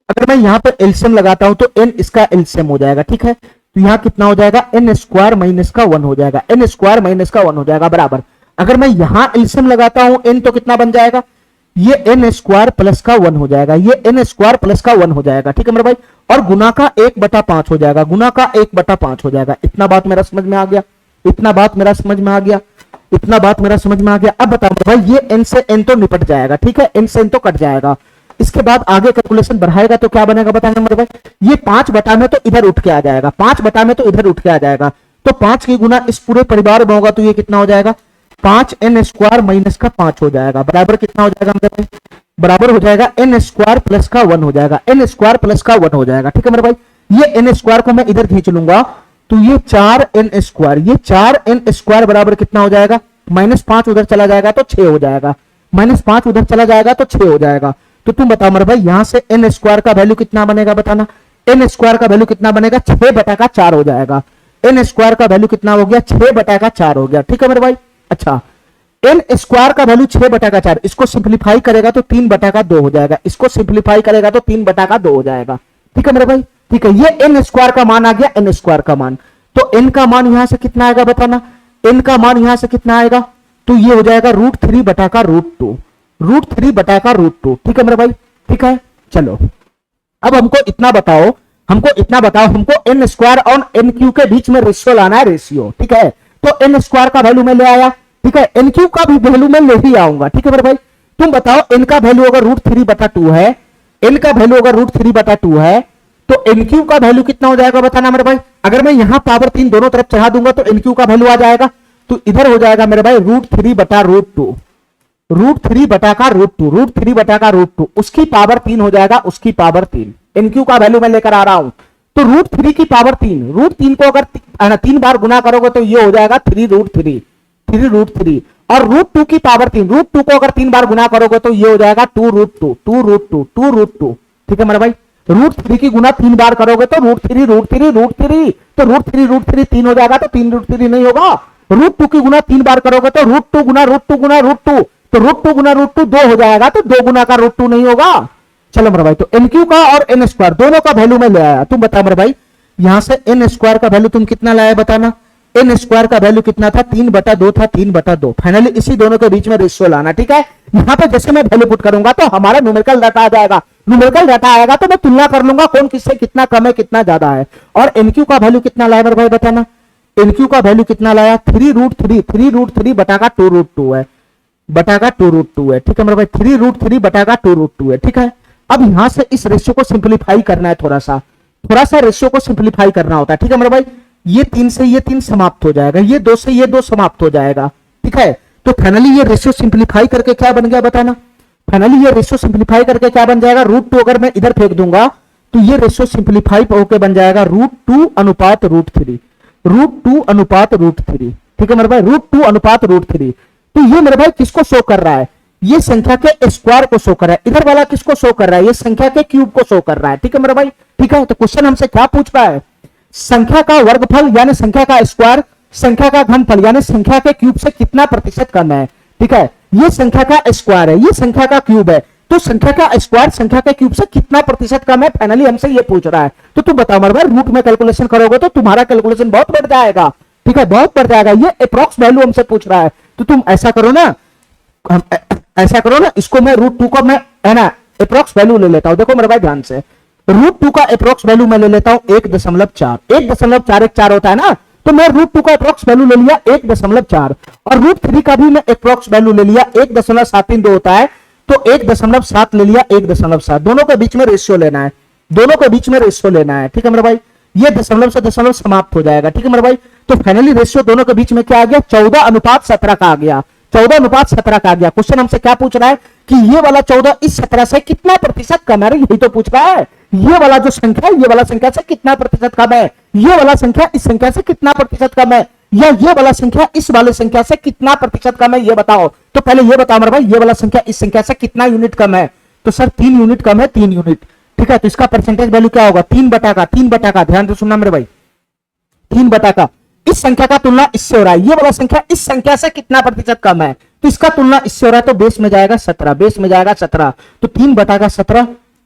अगर मैं यहां पर एलसीएम लगाता हूं तो n इसका एलसीएम हो जाएगा। ठीक है, तो यहां कितना हो जाएगा, n स्क्वायर माइनस का 1 हो जाएगा, n स्क्वायर माइनस का 1 हो जाएगा बराबर। अगर मैं यहां एलसीएम लगाता हूं n तो कितना बन जाएगा, ये n स्क्वायर प्लस का 1 हो जाएगा, ये n स्क्वायर प्लस का 1 हो जाएगा। ठीक है मेरे भाई, और गुना का 1/5 हो जाएगा, गुना का 1/5 हो जाएगा। इतना बात मेरा समझ में आ गया, इतना बात मेरा समझ में आ गया, इतना बात मेरा समझ में आ गया। अब बताओ भाई, ये n से n तो निपट जाएगा, ठीक है, n से n तो कट जाएगा, इसके बाद आगे कैलकुलेशन बढ़ाएगा तो क्या बनेगा बताना मेरे भाई, ये 5 बटा में तो इधर उठ के आ जाएगा, 5 बटा में तो इधर उठ के आ जाएगा, तो 5 की गुना इस पूरे परिवार में होगा तो ये कितना हो जाएगा, 5n स्क्वायर माइनस का 5 हो जाएगा, बराबर कितना हो जाएगा मेरे भाई, बराबर हो जाएगा n स्क्वायर प्लस का 1 हो जाएगा, n स्क्वायर प्लस का 1 हो जाएगा। ठीक है मेरे भाई, ये n स्क्वायर को मैं इधर खींच लूंगा तो ये 4n स्क्वायर, ये 4n स्क्वायर बराबर कितना हो जाएगा, -5 उधर चला जाएगा तो 6 हो जाएगा, -5 उधर चला जाएगा तो 6 हो जाएगा। तो तुम बताओ मेरे भाई, यहां से n स्क्वायर का वैल्यू कितना बनेगा बताना, n स्क्वायर का वैल्यू कितना बनेगा, 6/4 हो जाएगा, n स्क्वायर का वैल्यू कितना हो गया, 6/4 हो गया। ठीक है मेरे भाई, अच्छा n स्क्वायर का वैल्यू 6/4, इसको सिंप्लीफाई करेगा तो 3/2 हो जाएगा, इसको सिंप्लीफाई करेगा तो 3/2 हो जाएगा। ठीक है मेरे भाई, ठीक है, ये n स्क्वायर का मान आ गया, n स्क्वायर का मान, तो n का मान यहां से कितना आएगा बताना, n का मान यहां से कितना आएगा, तो ये हो जाएगा √3/√2, √3/√2। ठीक है मेरे भाई, ठीक है, चलो अब हमको इतना बताओ हमको इतना बताओ, हमको एन स्क्वायर और एन क्यू के बीच में रेशियो लाना है, रेशियो, ठीक है। तो एन स्क्वायर का वैल्यू में ले आया, ठीक है, एन क्यू का भी वैल्यू में ले ही आऊंगा, ठीक है मेरे भाई। तुम बताओ एन का वैल्यू अगर √3/2 है, एन का वैल्यू अगर √3/2 है, तो एन क्यू का वैल्यू कितना हो जाएगा बताना मेरे भाई। अगर मैं यहां पावर 3 दोनों तरफ चढ़ा दूंगा तो एन क्यू का वैल्यू आ जाएगा, तो इधर हो जाएगा मेरे भाई √3/√2, √3/√2 उसकी पावर 3 हो जाएगा, उसकी पावर 3 एनक्यू का वैल्यू मैं लेकर आ रहा हूं। तो √3 की पावर 3, √3 को अगर 3 बार गुना करोगे तो ये हो जाएगा 3√3 और √2 की पावर 3, √2 को अगर 3 बार गुना करोगे तो ये हो जाएगा 2√2, ठीक है मेरा भाई। √3 की गुना 3 बार करोगे तो √3 तो √3 3 हो जाएगा, तो 3√3 नहीं होगा। √2 की गुना 3 बार करोगे तो √2 गुना √2 तो √2 गुना √2 2 हो जाएगा, तो 2 गुना का √2 नहीं होगा। चलो मेरे भाई, तो एन क्यू का और एन स्क्वायर दोनों का वैल्यू में ले आया। तुम बता मेरे भाई, यहां से एन स्क्वायर का वैल्यू तुम कितना लाया बताना। एन स्क्वायर का वैल्यू कितना था, 3/2 था, 3/2। फाइनली इसी दोनों के बीच में रेशियो लाना, ठीक है। यहां पे जैसे मैं वैल्यू पुट करूंगा तो हमारा न्यूमेरिकल डाटा आ जाएगा, न्यूमेरिकल डाटा आएगा तो मैं तुलना कर लूंगा कौन किससे कितना कम है, कितना ज्यादा है। और एनक्यू का वैल्यू कितना लाया मेरे भाई बताना। एनक्यू का वैल्यू कितना लाया, 3√3 बटा 2√2 है, बटा 2√2 है, ठीक है मेरे भाई। 3√3 बटा 2√2 है, ठीक है। अब यहां से इस रेशियो को सिंप्लीफाई करना है, थोड़ा सा रेशियो को सिंप्लीफाई करना होता है, ठीक है मेरे भाई। ये 3 से ये 3 समाप्त हो जाएगा, ये 2 से ये 2 समाप्त हो जाएगा, ठीक है। तो फाइनली ये रेशियो सिंप्लीफाई करके क्या बन गया बताना। फाइनली ये रेशियो सिंप्लीफाई करके क्या बन जाएगा, √2 अगर मैं इधर फेंक दूंगा तो ये रेशियो सिंप्लीफाई होकर बन जाएगा √2:√3, √2:√3, ठीक है मेरे भाई, √2:√3। तो ये मेरे भाई किसको शो कर रहा है, ये संख्या के स्क्वायर को शो कर रहा है। इधर वाला किसको शो कर रहा है, ये संख्या के क्यूब को शो कर रहा है, ठीक है मेरे भाई, ठीक है। तो क्वेश्चन हमसे क्या पूछ रहा है, संख्या का वर्गफल यानी संख्या का स्क्वायर, संख्या का घनफल यानी संख्या के क्यूब से कितना प्रतिशत कम है, ठीक है। ये संख्या का स्क्वायर है, ये संख्या का क्यूब है, तो संख्या का स्क्वायर संख्या के क्यूब से कितना प्रतिशत कम है, फाइनली हमसे ये पूछ रहा है। तो तुम बताओ मेरे भाई, रूट में कैलकुलेशन करोगे तो तुम्हारा कैलकुलेशन बहुत बढ़ जाएगा, ठीक है, बहुत बढ़ जाएगा। ये अप्रॉक्स वैल्यू हमसे पूछ रहा है, तो तुम ऐसा करो ना, इसको मैं √2 को मैं है ना अप्रॉक्स वैल्यू ले लेता हूं। देखो मेरे भाई ध्यान से, √2 का अप्रॉक्स वैल्यू मैं ले लेता हूं 1.4 होता है ना, तो मैं √2 का अप्रॉक्स वैल्यू ले लिया 1.4 और √3 का भी मैं अप्रॉक्स वैल्यू ले लिया 1.732 होता है, तो 1.7 ले लिया 1.7। दोनों के बीच में रेशियो लेना है, दोनों के बीच में रेशियो लेना है, ठीक है मेरे भाई। ये दशमलव से दशमलव समाप्त हो जाएगा, ठीक है मेरे भाई। तो फाइनली रेशियो दोनों के बीच में क्या आ गया, 14:17 का आ गया, 14:17 का आ गया। क्वेश्चन हमसे क्या पूछ रहा है कि ये वाला 14 इस 17 से कितना प्रतिशत कम है, यही तो पूछ रहा है। ये वाला जो संख्या है, ये वाला संख्या से कितना प्रतिशत कम है, ये वाला संख्या इस संख्या से कितना प्रतिशत कम है, या ये वाला संख्या इस वाले संख्या से कितना प्रतिशत कम है, ये बताओ। तो पहले ये बताओ मेरे भाई, ये वाला संख्या इस संख्या से कितना यूनिट कम है, तो सर 3 यूनिट कम है, 3 यूनिट, ठीक है। तो इसका परसेंटेज वैल्यू क्या होगा, 3/3 का, ध्यान से सुनना मेरे भाई, 3/का। इस संख्या का तुलना इससे हो रहा है, ये वाला संख्या इस संख्या से कितना प्रतिशत कम है, तो इसका तुलना इससे हो रहा है, तो बेस में जाएगा 17, बेस में जाएगा 17, तो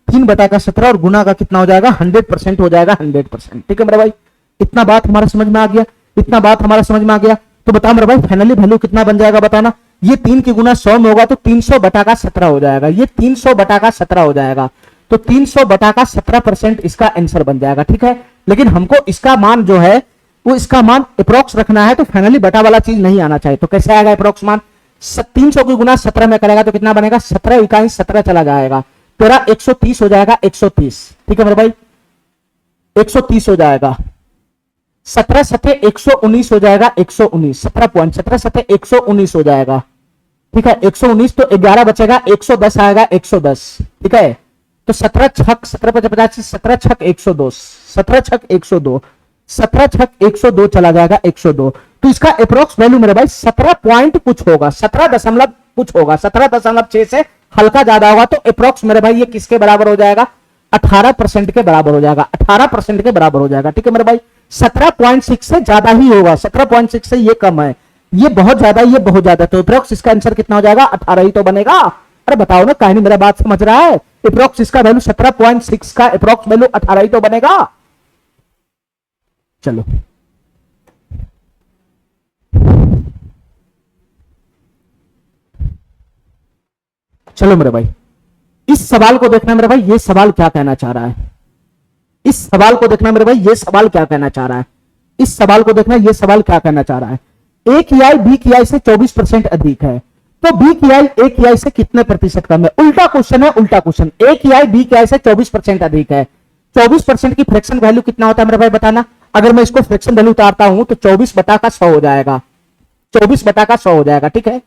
3/17 और गुना का कितना हो जाएगा, 100% हो जाएगा, 100%, ठीक है मेरे भाई। इतना बात हमारा समझ में आ गया, इतना बात हमारा समझ में आ गया। तो बताओ मेरे भाई फाइनली वैल्यू कितना बन जाएगा बताना। ये 3 की गुना 100 में होगा तो 300/17 हो जाएगा, ये 300/17 हो जाएगा, तो 300/17% इसका आंसर बन जाएगा, ठीक है। लेकिन हमको इसका मान जो है वो इसका मान अप्रोक्स रखना है, तो फाइनली बटा वाला चीज नहीं आना चाहिए। तो कैसे आएगा अप्रोक्स मान, 300 की गुना 17 में करेगा तो कितना बनेगा, 17 इकाई 17 चला जाएगा, तेरा 130 हो जाएगा, 130, ठीक है मेरे भाई, 130 हो जाएगा। 17 सते 119 हो जाएगा, 119, 17 सते 119 हो जाएगा, ठीक है। 119 तो 11 बचेगा, 110 आएगा, 110, ठीक है। तो 17 छक 17 × 50, 17 छक 102, 17 छक 102, 17 छक 102 चला जाएगा, 102। तो इसका अप्रोक्स वैल्यू मेरे भाई 17 पॉइंट कुछ होगा, 17 दशमलव कुछ होगा, 17.6 से हल्का ज्यादा होगा। तो अप्रोक्स मेरे भाई ये किसके बराबर हो जाएगा, 18% के बराबर हो जाएगा, 18% के बराबर हो जाएगा, ठीक है मेरे भाई। 17.6 से ज्यादा ही होगा, 17.6 से ये कम है, ये बहुत ज्यादा, ये बहुत ज्यादा, तो अप्रोक्स इसका आंसर कितना हो जाएगा, 18 ही तो बनेगा। अरे बताओ ना, कहीं नहीं मेरा बात समझ रहा है। अप्रोक्स इसका वैल्यू 17.6 का अप्रोक्स वैल्यू 18 ही तो बनेगा। चलो चलो मेरे भाई, इस सवाल को देखना मेरे भाई, ये सवाल क्या कहना चाह रहा है। इस सवाल को देखना मेरे भाई, ये सवाल क्या कहना चाह रहा है, इस सवाल को देखना, ये सवाल क्या कहना चाह रहा है। ए की आई बी की आई से 24% अधिक है, तो बी की आई ए की आई से कितने प्रतिशत कम है। उल्टा क्वेश्चन है, उल्टा क्वेश्चन। ए की आई बी की आई से 24% अधिक है, 24% की फ्रैक्शन वैल्यू कितना होता है मेरे भाई बताना। अगर मैं इसको फ्रैक्शन वैल्यू उतारता हूं तो 24 बटा का 100 हो जाएगा, 24 बटा का 100 हो जाएगा, ठीक है।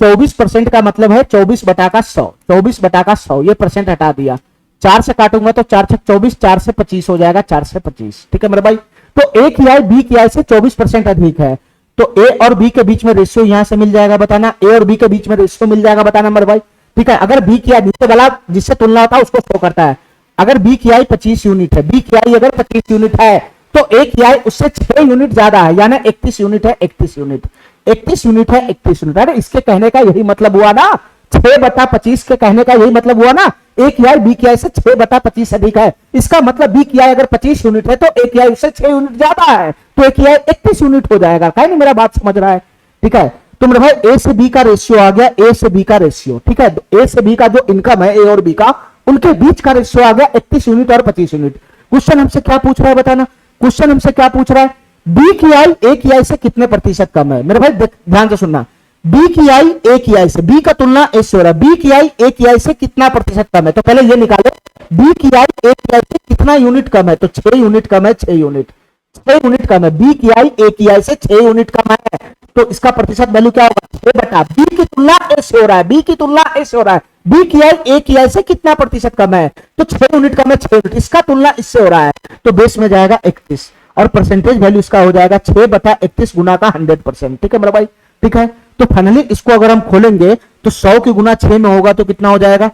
24% का मतलब है 24 बटा का 100, 24 बटा का 100, ये परसेंट हटा दिया, 4 से काटूंगा तो 4 छक 24, 4 से 25 हो जाएगा, 4 से 25, ठीक है मेरे भाई। तो ए की आई बी की आई से 24% अधिक है, तो ए और बी के बीच में रेशियो यहां से मिल जाएगा बताना, ए और बी के बीच में रेशियो मिल जाएगा बताना मेरे भाई, ठीक है। अगर बी की आई नीचे वाला जिससे तुलना होता है उसको शो करता है, अगर बी की आई 25 यूनिट है, बी की आई अगर 25 यूनिट है तो ए की आई उससे 6 यूनिट ज्यादा है, यानी 31 यूनिट है, 31 यूनिट, 31 यूनिट है, 31 यूनिट। अरे इसके कहने का यही मतलब हुआ ना, 6 बटा 25 के कहने का यही मतलब हुआ ना, ए की आई बी की आई से 6 बटा 25 अधिक है, इसका मतलब बी की आई अगर 25 यूनिट है तो ए की आई उससे 6 यूनिट ज्यादा है, तो ए की आई 31 यूनिट हो जाएगा। कहीं नहीं मेरा बात समझ रहा है, ठीक है। तो मेरे भाई ए से बी का रेशियो आ गया, ए से बी का रेशियो, ठीक है। ए से बी का जो इनकम है ए और बी का, उनके बीच का रेशियो आ गया 31 यूनिट और 25 यूनिट। क्वेश्चन हमसे क्या पूछ रहा है बताना, क्वेश्चन हमसे क्या पूछ रहा है, बी की आई ए की आई से कितने प्रतिशत कम है। मेरे भाई ध्यान से सुनना, बी की आई ए की आई से, बी का तुलना ए से हो रहा है, बी की आई ए की आई से कितना प्रतिशत कम है, तो पहले ये निकालो बी की आई ए की आई से कितना यूनिट कम है, तो 6 यूनिट कम है, 6 यूनिट, 6 यूनिट कम है, बी की आई ए की आई से 6 यूनिट कम है, तो इसका प्रतिशत वैल्यू क्या होगा, 6 बटा बी की तुलना ए से हो रहा है, बी की तुलना ए से हो रहा है, बी की आई ए की आई से कितना प्रतिशत कम है, तो 6 यूनिट कम है, 6 यूनिट, इसका तुलना इससे हो रहा है, तो बेस में जाएगा 31 और परसेंटेज वैल्यू इसका हो जाएगा 6 बटा 31 गुना का 100%, ठीक है मेरा भाई, ठीक है। तो फाइनली इसको अगर हम खोलेंगे तो 100 की गुना 6 में होगा तो कितना हो जाएगा,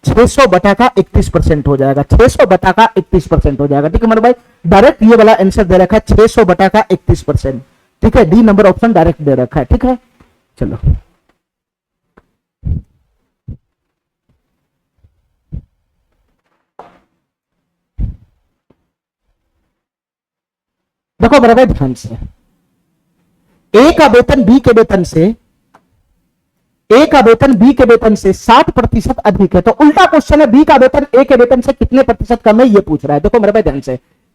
600 बटा का 31% हो जाएगा, 600 बटा का 31% हो जाएगा, ठीक है मेरे भाई। डायरेक्ट ये वाला आंसर दे रखा है 600 बटा का 31%, ठीक है। डी नंबर ऑप्शन डायरेक्ट दे रखा है, ठीक है। चलो देखो मेरे भाई ध्यान से, ए का वेतन बी के वेतन से, ए का वेतन बी के वेतन से 60% अधिक है, तो उल्टा क्वेश्चन है, बी का वेतन ए के वेतन से कितने प्रतिशत कम है ये पूछ रहा है। देखो मेरे भाई ध्यान से,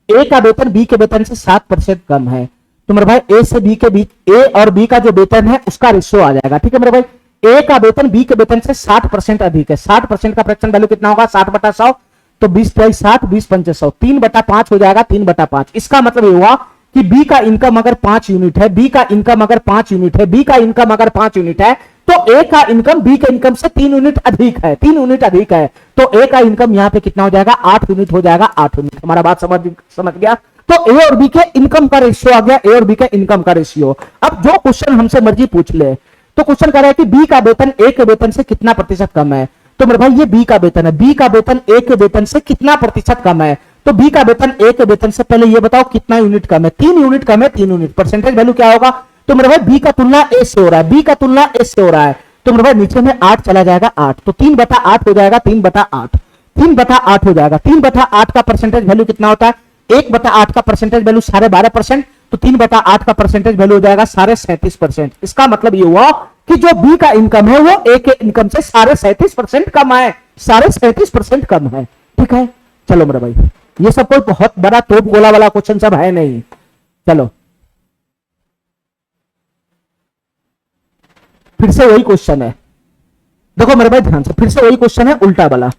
ए का वेतन बी के वेतन से 7% कम है, तो मेरे भाई ए से बी के बीच, ए और बी का जो वेतन है उसका रेशियो आ जाएगा, ठीक है मेरे भाई। ए का वेतन बी के वेतन से 60% अधिक है, 60% का फ्रैक्शन वैल्यू कितना होगा, 60 बटा 100, तो 20 × 60 20 × 100, 3 बटा 5 हो जाएगा, 3 बटा 5। इसका मतलब ये हुआ कि बी का इनकम अगर 5 यूनिट है, बी का इनकम अगर 5 यूनिट है, बी का इनकम अगर 5 यूनिट है, तो ए का इनकम बी के इनकम से 3 यूनिट अधिक है, 3 यूनिट अधिक है, तो ए का इनकम यहां पे कितना हो जाएगा, 8 यूनिट हो जाएगा, 8 यूनिट। हमारा बात समझ गया। तो ए और बी के इनकम का रेशियो आ गया, ए और बी के इनकम का रेशियो। अब जो क्वेश्चन हमसे मर्जी पूछ ले, तो क्वेश्चन कह रहा है कि बी का वेतन ए के वेतन से कितना प्रतिशत कम है, तो मेरे भाई ये बी का वेतन है, बी का वेतन ए के वेतन से कितना प्रतिशत कम है, तो बी का वेतन ए के वेतन से पहले ये बताओ कितना यूनिट कम है, 3 यूनिट कम है, 3 यूनिट, परसेंटेज वैल्यू क्या होगा, तो मेरे भाई बी का तुलना ए से हो रहा है, बी का तुलना ए से हो रहा है, तो मेरे भाई नीचे में 8 चला जाएगा, 8, तो 3 बटा 8 हो जाएगा, 3 बटा 8, 3 बटा 8 हो जाएगा। 3 बटा 8 का परसेंटेज वैल्यू कितना होता है, 1 बटा 8 का परसेंटेज वैल्यू 12.5%, तो 3 बटा 8 का परसेंटेज वैल्यू हो जाएगा 37.5%। इसका मतलब ये हुआ कि जो बी का इनकम है वो ए के इनकम से 37.5% कम है, 37.5% कम है, ठीक है। चलो मेरे भाई, ये सब कोई बहुत बड़ा तोप गोला वाला क्वेश्चन सब है नहीं। चलो फिर से वही क्वेश्चन है, देखो मेरे भाई ध्यान से, फिर से वही क्वेश्चन है उल्टा वाला,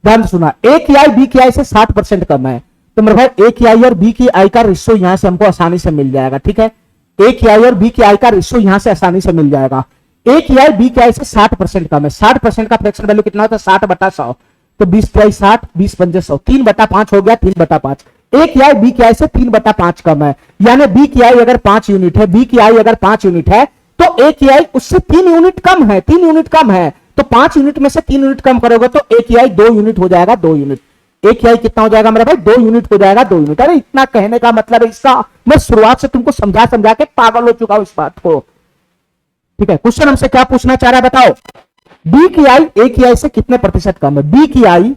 ध्यान से सुना। ए की आई बी की आई से 60% कम है, तो मेरे भाई ए की आई और बी की आई का रेशियो यहां से हमको आसानी से मिल जाएगा, ठीक है। ए की आई और बी की आई का रेशियो यहां से आसानी से मिल जाएगा। ए की आई बी की आई से 60% कम है, 60% का फ्रैक्शन वैल्यू कितना होता है, 60 बटा 100, तो 20 × 60 20 × 100, 3 बटा 5 हो गया, 3 बटा 5। ए की आई बी की आई से 3 बटा 5 कम है, यानी बी की आई अगर 5 यूनिट है, बी की आई अगर 5 यूनिट है, तो ए की आई उससे 3 यूनिट कम है, 3 यूनिट कम है, तो 5 यूनिट में से 3 यूनिट कम करोगे तो ए की आई 2 यूनिट हो जाएगा, 2 यूनिट। ए की आई कितना हो जाएगा मेरे भाई, 2 यूनिट हो जाएगा, 2 यूनिट। अरे इतना कहने का मतलब है, इसका मैं शुरुआत से तुमको समझा के पागल हो चुका हूं इस बात को, ठीक है। क्वेश्चन हमसे क्या पूछना चाह रहा है बताओ, बी की आई ए की आई से कितने प्रतिशत कम है, बी की आई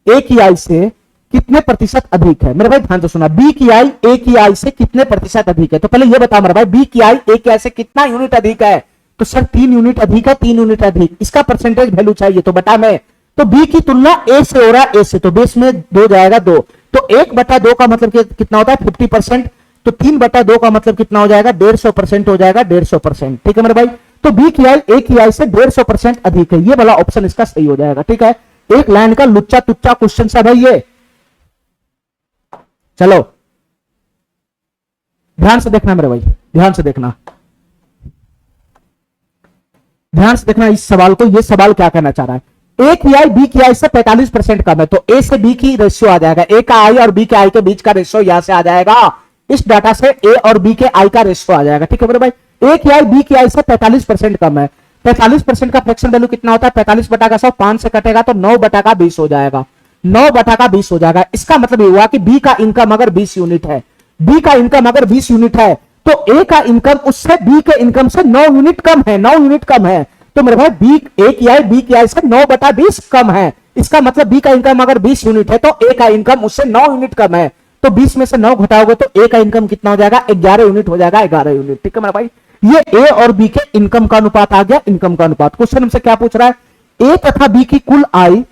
ए की आई से कितने प्रतिशत अधिक है। मेरे भाई ध्यान से सुना, बी की आई ए की आई से कितने प्रतिशत अधिक है, तो पहले ये बताओ मेरे भाई, बी की आई ए की आई से कितना यूनिट अधिक है, तो सर 3 यूनिट अधिक है, 3 यूनिट अधिक, इसका परसेंटेज वैल्यू चाहिए, तो बता मैं, तो बी की तुलना ए से हो रहा है, ए से, तो बेस में 2 जाएगा 2, तो 1/2 का मतलब कितना होता है 50%, तो 3/2 का मतलब कितना हो जाएगा 150% हो जाएगा 150%। ठीक है मेरे भाई, तो बी की आई ए की आई से 150% अधिक है, ये वाला ऑप्शन इसका सही हो जाएगा। ठीक है, एक लाइन का लुच्चा तुच्चा क्वेश्चन सा भाई ये। चलो ध्यान से देखना मेरे भाई, ध्यान से देखना, ध्यान से देखना इस सवाल को। ये सवाल क्या कहना चाह रहा है, ए की आई बी की आई से 45% कम है, तो ए से बी की रेशियो आ जाएगा, ए का आई और बी के आई के बीच का रेशियो यहां से आ जाएगा, इस डाटा से ए और बी के आई का रेशियो आ जाएगा। ठीक है मेरे भाई, ए की आई बी की आई से 45% कम है, 45% का फ्रैक्शन वैल्यू कितना होता है 45/100, 5 से कटेगा तो 9/20 हो जाएगा, 9/20 हो जाएगा। इसका मतलब ये हुआ कि बी का इनकम अगर 20 यूनिट है, बी का इनकम अगर 20 यूनिट है, तो ए का इनकम उससे बी के इनकम से 9 यूनिट कम है, 9 यूनिट कम है। तो मेरे भाई बी ए की आई बी की आई से 9/20 कम है, इसका मतलब बी का इनकम अगर 20 यूनिट है तो ए का इनकम उससे 9 यूनिट कम है, तो 20 में से 9 घटाओगे तो ए का इनकम कितना हो जाएगा 11 यूनिट हो जाएगा, 11 यूनिट। ठीक है मेरा भाई, ये ए और बी के इनकम का अनुपात आ गया, इनकम का अनुपात। क्वेश्चन हमसे क्या पूछ रहा है, ए तथा बी की कुल आई,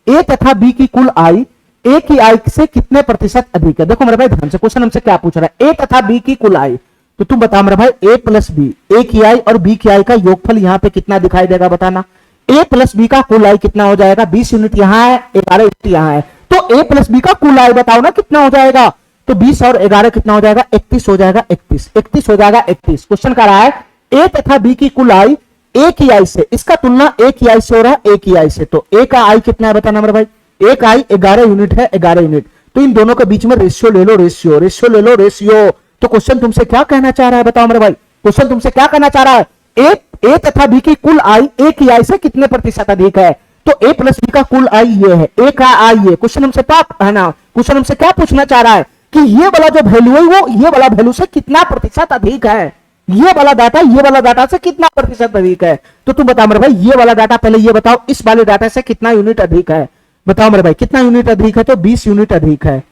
ए तथा बी की कुल आई ए की आई से कितने प्रतिशत अधिक है। देखो मेरे भाई ध्यान से, क्वेश्चन हमसे क्या पूछ रहा है, ए तथा बी की कुल आई, तो तुम बता मेरे भाई ए प्लस बी, ए की आई और बी की आई का योगफल यहां पे कितना दिखाई देगा बताना। ए प्लस बी का कुल आई कितना हो जाएगा, 20 यूनिट यहां है, 11 यूनिट यहां है, तो ए प्लस बी का कुल आई बताओ ना कितना हो जाएगा, तो 20 और 11 कितना हो जाएगा 31 हो जाएगा, 31 हो जाएगा 31। क्वेश्चन कर रहा है ए तथा बी की कुल आई ए की आई से, इसका तुलना ए की आई से हो रहा है ए की आई से, तो ए का आई कितना है बताना मेरे भाई, ए का आई 11 यूनिट है, 11 यूनिट, तो इन दोनों के बीच में रेशियो ले लो, रेशियो, रेशियो ले लो, रेशियो। तो क्वेश्चन तुमसे क्या कहना चाह रहा है बताओ मेरे भाई, क्वेश्चन तुमसे क्या कहना चाह रहा है, ए तथा बी की कुल आई ए की आई से कितने प्रतिशत अधिक है, तो ए प्लस बी का कुल आई ये है, ए का आई ये। क्वेश्चन हमसे क्या है ना, क्वेश्चन हमसे क्या पूछना चाह रहा है कि ये वाला जो वैल्यू है वो ये वाला वैल्यू से कितना प्रतिशत अधिक है, ये वाला डाटा से कितना प्रतिशत अधिक है। तो तुम बताओ मेरे भाई ये वाला डाटा पहले ये बताओ इस वाले डाटा से कितना यूनिट अधिक है, बताओ मेरे भाई कितना यूनिट अधिक है, तो 20 यूनिट अधिक है।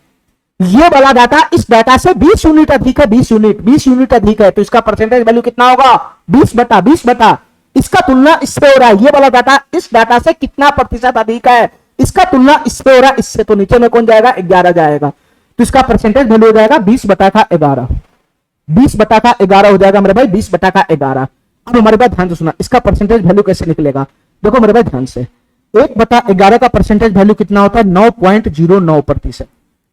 ये वाला डाटा इस डाटा से 20 यूनिट अधिक है, 20 यूनिट अधिक है, तो इसका परसेंटेज वैल्यू कितना होगा 20/20। इसका तुलना इससे हो रहा है, ये वाला डाटा इस डाटा से कितना प्रतिशत अधिक है, इसका तुलना इससे हो रहा है, इससे, तो नीचे में कौन जाएगा 11 जाएगा, तो इसका परसेंटेज वैल्यू हो जाएगा 20/11, 20/11 हो जाएगा मेरे भाई, 20/11। अब हमारे पास ध्यान से सुना, इसका परसेंटेज वैल्यू कैसे निकलेगा, देखो मेरे भाई ध्यान से, 1/11 का परसेंटेज वैल्यू कितना होता है 9.09%,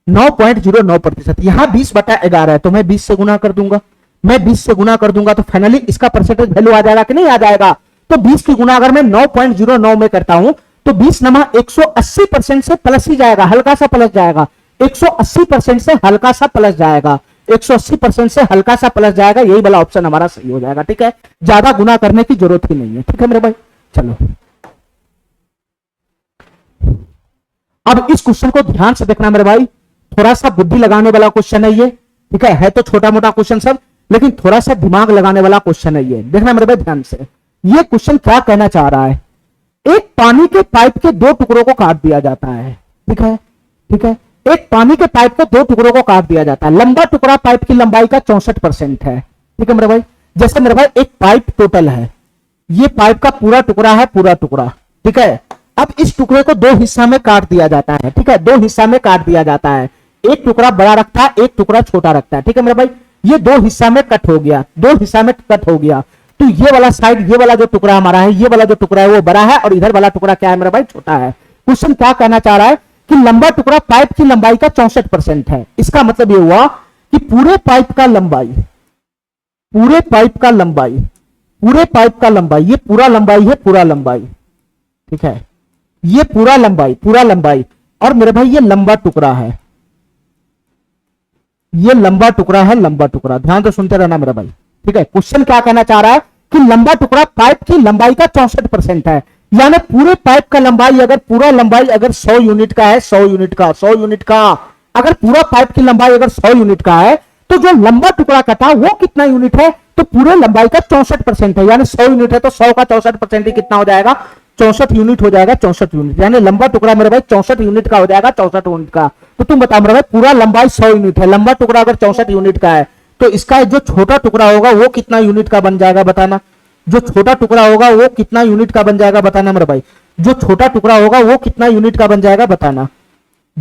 9.09%। यहां 20/11 है, तो मैं 20 से गुना कर दूंगा, मैं 20 से गुना कर दूंगा, तो फाइनली इसका परसेंटेज वैल्यू आ जाएगा कि नहीं आ जाएगा, तो 20 की गुना अगर मैं 9.09 में करता हूं तो 20 नमा 180% से प्लस ही जाएगा, हल्का सा प्लस जाएगा, 180% से हल्का सा प्लस जाएगा, 180% से हल्का सा प्लस जाएगा, यही वाला ऑप्शन हमारा सही हो जाएगा। ठीक है, ज्यादा गुना करने की जरूरत ही नहीं है। ठीक है मेरे भाई, चलो अब इस क्वेश्चन को ध्यान से देखना मेरे भाई, थोड़ा सा बुद्धि लगाने वाला क्वेश्चन है ये। ठीक है तो छोटा मोटा क्वेश्चन सब, लेकिन थोड़ा सा दिमाग लगाने वाला क्वेश्चन है ये, देखना मेरे भाई ध्यान से। ये क्वेश्चन क्या कहना चाह रहा है, एक पानी के पाइप के 2 टुकड़ों को काट दिया जाता है। ठीक है, ठीक है, एक पानी के पाइप को 2 टुकड़ों को काट दिया जाता है, लंबा टुकड़ा पाइप की लंबाई का 64% है। ठीक है मेरे भाई, जैसे मेरे भाई एक पाइप टोटल है, ये पाइप का पूरा टुकड़ा है, पूरा टुकड़ा। ठीक है, अब इस टुकड़े को 2 हिस्सा में काट दिया जाता है। ठीक है, 2 हिस्सा में काट दिया जाता है, एक टुकड़ा बड़ा रखता है, एक टुकड़ा छोटा रखता है। ठीक है मेरे भाई, ये 2 हिस्सा में कट हो गया, 2 हिस्सा में कट हो गया, तो ये वाला साइड, ये वाला जो टुकड़ा हमारा है, ये वाला जो टुकड़ा है वो बड़ा है और इधर वाला टुकड़ा क्या है मेरा भाई छोटा है। क्वेश्चन क्या कहना चाह रहा है कि लंबा टुकड़ा पाइप की लंबाई का 64% है। इसका मतलब ये हुआ कि पूरे पाइप का लंबाई, पूरे पाइप का लंबाई, पूरे पाइप का लंबाई, ये पूरा लंबाई है, पूरा लंबाई। ठीक है, ये पूरा लंबाई, पूरा लंबाई, और मेरे भाई ये लंबा टुकड़ा है, ये लंबा टुकड़ा है, लंबा टुकड़ा, ध्यान से सुनते रहना मेरा भाई। ठीक है, क्वेश्चन क्या कहना चाह रहा है कि लंबा टुकड़ा पाइप की लंबाई का 64% है, यानी पूरे पाइप का लंबाई, अगर पूरा लंबाई अगर 100 यूनिट का है, 100 यूनिट का, 100 यूनिट का, अगर पूरा पाइप की लंबाई अगर 100 यूनिट का है, तो जो लंबा टुकड़ा कटा वो कितना यूनिट है, तो पूरे लंबाई का 64% है, यानी 100 यूनिट है तो 100 का 64% ही कितना हो जाएगा 64 यूनिट हो जाएगा, 64 यूनिट, यानी लंबा टुकड़ा मेरे भाई 64 यूनिट का हो जाएगा, 64 यूनिट का। तो तुम बताओ मेरे भाई पूरा लंबाई 100 यूनिट है, लंबा टुकड़ा अगर 64 यूनिट का है, तो इसका जो छोटा टुकड़ा होगा वो कितना यूनिट का बन जाएगा बताना, जो छोटा टुकड़ा होगा वो कितना यूनिट का बन जाएगा बताना मेरे भाई, जो छोटा टुकड़ा होगा वो कितना यूनिट का बन जाएगा बताना,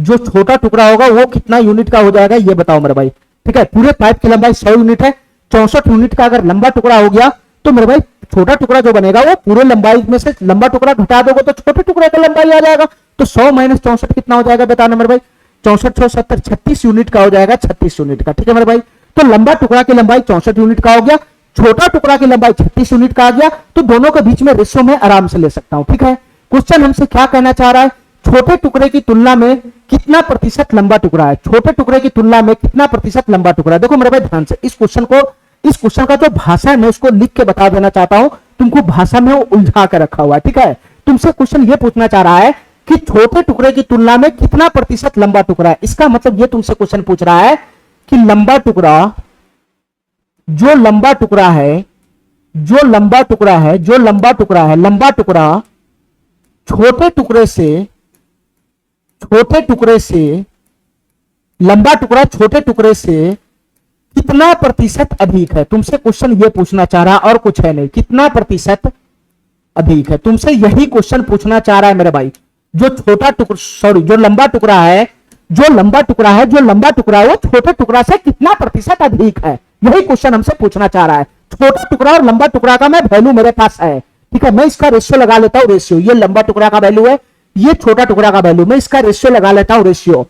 जो छोटा टुकड़ा होगा वो कितना यूनिट का हो जाएगा ये बताओ मेरे भाई। ठीक है, पूरे पाइप की लंबाई 100 यूनिट है, 64 यूनिट का अगर लंबा टुकड़ा हो गया तो मेरे भाई छोटा टुकड़ा जो बनेगा वो पूरे लंबाई में से लंबा टुकड़ा घटा दोगे तो छोटे टुकड़े का लंबाई आ जाएगा। तो 100 माइनस 64 कितना हो जाएगा बताना मेरे भाई। 64 6 70 36 यूनिट का हो जाएगा, 36 यूनिट का। ठीक है मेरे भाई, तो लंबा टुकड़ा की लंबाई 64 यूनिट का हो गया, छोटा टुकड़ा की लंबाई 36 यूनिट का आ गया, तो दोनों के बीच में रेशियो में आराम से ले सकता हूं। ठीक है, क्वेश्चन हमसे क्या कहना चाह रहा है, छोटे टुकड़े की तुलना में कितना प्रतिशत लंबा टुकड़ा है, छोटे टुकड़े की तुलना में कितना प्रतिशत लंबा टुकड़ा है। देखो मेरे भाई ध्यान से इस क्वेश्चन का जो भाषा है मैं उसको लिख के बता देना चाहता हूं, तुमको भाषा में वो उलझा के रखा हुआ है। ठीक है, तुमसे क्वेश्चन ये पूछना चाह रहा है कि छोटे टुकड़े की तुलना में कितना प्रतिशत लंबा टुकड़ा है। इसका मतलब ये तुमसे क्वेश्चन पूछ रहा है कि लंबा टुकड़ा जो लंबा टुकड़ा है लंबा टुकड़ा छोटे टुकड़े से लंबा टुकड़ा छोटे टुकड़े से कितना प्रतिशत अधिक है। तुमसे क्वेश्चन ये पूछना चाह रहा है और कुछ है नहीं, कितना प्रतिशत अधिक है, तुमसे यही क्वेश्चन पूछना चाह रहा है मेरे भाई। जो लंबा टुकड़ा है वो छोटे टुकड़ा से कितना प्रतिशत अधिक है, यही क्वेश्चन हमसे पूछना चाह रहा है। छोटा टुकड़ा और लंबा टुकड़ा का मैं वैल्यू मेरे पास है। ठीक है, मैं इसका रेशियो लगा लेता हूं, रेशियो ये लंबा टुकड़ा का वैल्यू है, ये छोटा टुकड़ा का वैल्यू, मैं इसका रेशियो लगा लेता हूं, रेशियो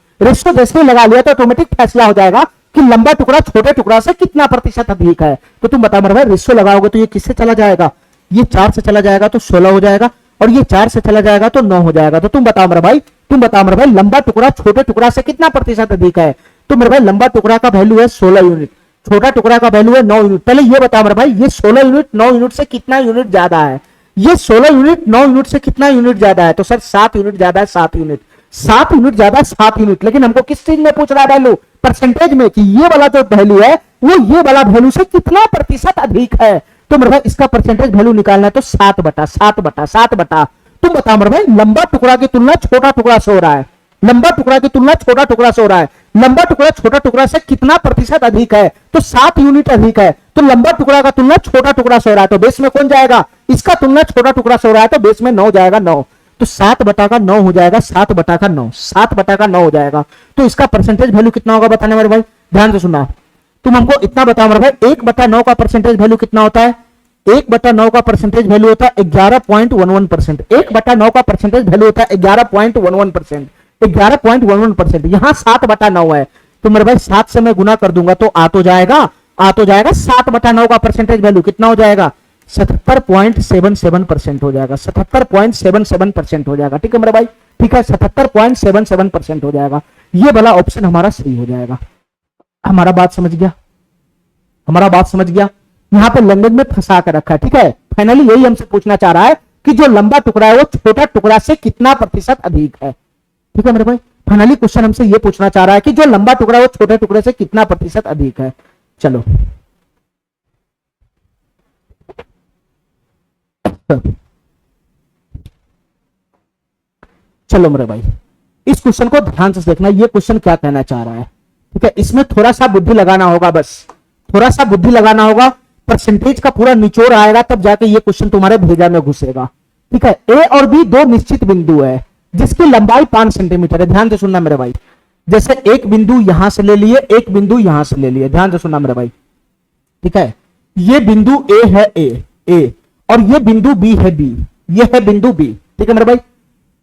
जैसे ही लगा लिया तो ऑटोमेटिक फैसला हो जाएगा कि लंबा टुकड़ा छोटे टुकड़ा से कितना प्रतिशत अधिक है। तो तुम बताओ मेरे भाई, रेशियो लगाओगे तो ये किससे चला जाएगा, ये 4 से चला जाएगा तो 16 हो जाएगा, और ये 4 से चला जाएगा तो 9 हो जाएगा। तो तुम बताओ मेरे भाई लंबा टुकड़ा छोटे टुकड़ा से कितना प्रतिशत अधिक है। तो मेरे भाई लंबा टुकड़ा का वैल्यू है 16 यूनिट, छोटा टुकड़ा का वैल्यू है 9 यूनिट। पहले ये बताओ मेरे भाई, ये 16 यूनिट 9 यूनिट से कितना यूनिट ज्यादा है, ये 16 यूनिट 9 यूनिट से कितना यूनिट ज्यादा है। तो सर 7 यूनिट ज्यादा है, 7 यूनिट ज्यादा है, 7 यूनिट। लेकिन हमको किस चीज में पूछ रहा है वैल्यू, परसेंटेज में, कि ये वाला जो वैल्यू है वो ये वाला वैल्यू से कितना प्रतिशत अधिक है। तो मेरे भाई इसका परसेंटेज वैल्यू निकालना है तो 7 बटा। तुम बताओ मेरे भाई, लंबा टुकड़ा की तुलना छोटा टुकड़ा से हो रहा है, लंबा टुकड़ा छोटा टुकड़ा से कितना प्रतिशत अधिक है, तो 7 यूनिट अधिक है। तो लंबा टुकड़ा का तुलना छोटा टुकड़ा से हो रहा है तो बेस में कौन जाएगा, इसका तुलना छोटा टुकड़ा से हो रहा है तो बेस में 9 जाएगा, 9। तो 7 बटा का 9 हो जाएगा, 7 बटा का 9 हो जाएगा। तो इसका परसेंटेज वैल्यू कितना होगा बताने मेरे भाई, ध्यान से सुनना। तुम हमको इतना बताओ मेरे भाई, 1/9 का परसेंटेज वैल्यू कितना होता है, 1/9 का परसेंटेज वैल्यू होता है 11.11%। 1/9 का परसेंटेज वैल्यू होता है 11.11%, 11.11%। यहां 7/9 है तो मेरे भाई 7 से मैं गुना कर दूंगा तो आ तो जाएगा 7/9 का परसेंटेज वैल्यू कितना हो जाएगा, 77.77% हो जाएगा, 77.77% हो जाएगा। ठीक है मेरे भाई, ठीक है, 77.77% हो जाएगा। ये वाला ऑप्शन हमारा सही हो जाएगा। हमारा बात समझ गया, यहां पे लैंग्वेज में फंसा कर रखा है। ठीक है, फाइनली यही हमसे पूछना चाह रहा है कि जो लंबा टुकड़ा है वो छोटा टुकड़ा से कितना प्रतिशत अधिक है। ठीक है मेरे भाई, फाइनली क्वेश्चन हमसे ये पूछना चाह रहा है कि जो लंबा टुकड़ा है वो छोटे टुकड़े से कितना प्रतिशत अधिक है। चलो मेरे भाई, इस क्वेश्चन को ध्यान से देखना, ये क्वेश्चन क्या कहना चाह रहा है। ठीक है, इसमें थोड़ा सा बुद्धि लगाना होगा, बस थोड़ा सा बुद्धि लगाना होगा, परसेंटेज का पूरा निचोड़ आएगा तब जाके ये क्वेश्चन तुम्हारे भेजा में घुसेगा। ठीक है, ए और बी दो निश्चित बिंदु है जिसकी लंबाई 5 सेंटीमीटर है। ध्यान से सुनना मेरे भाई, जैसे एक बिंदु यहां से ले लिए, एक बिंदु यहां से ले लिए, ध्यान से सुनना मेरे भाई। ठीक है, ये बिंदु ए है, ए और ये बिंदु बी है, बी, ये है बिंदु बी। ठीक है मेरे भाई,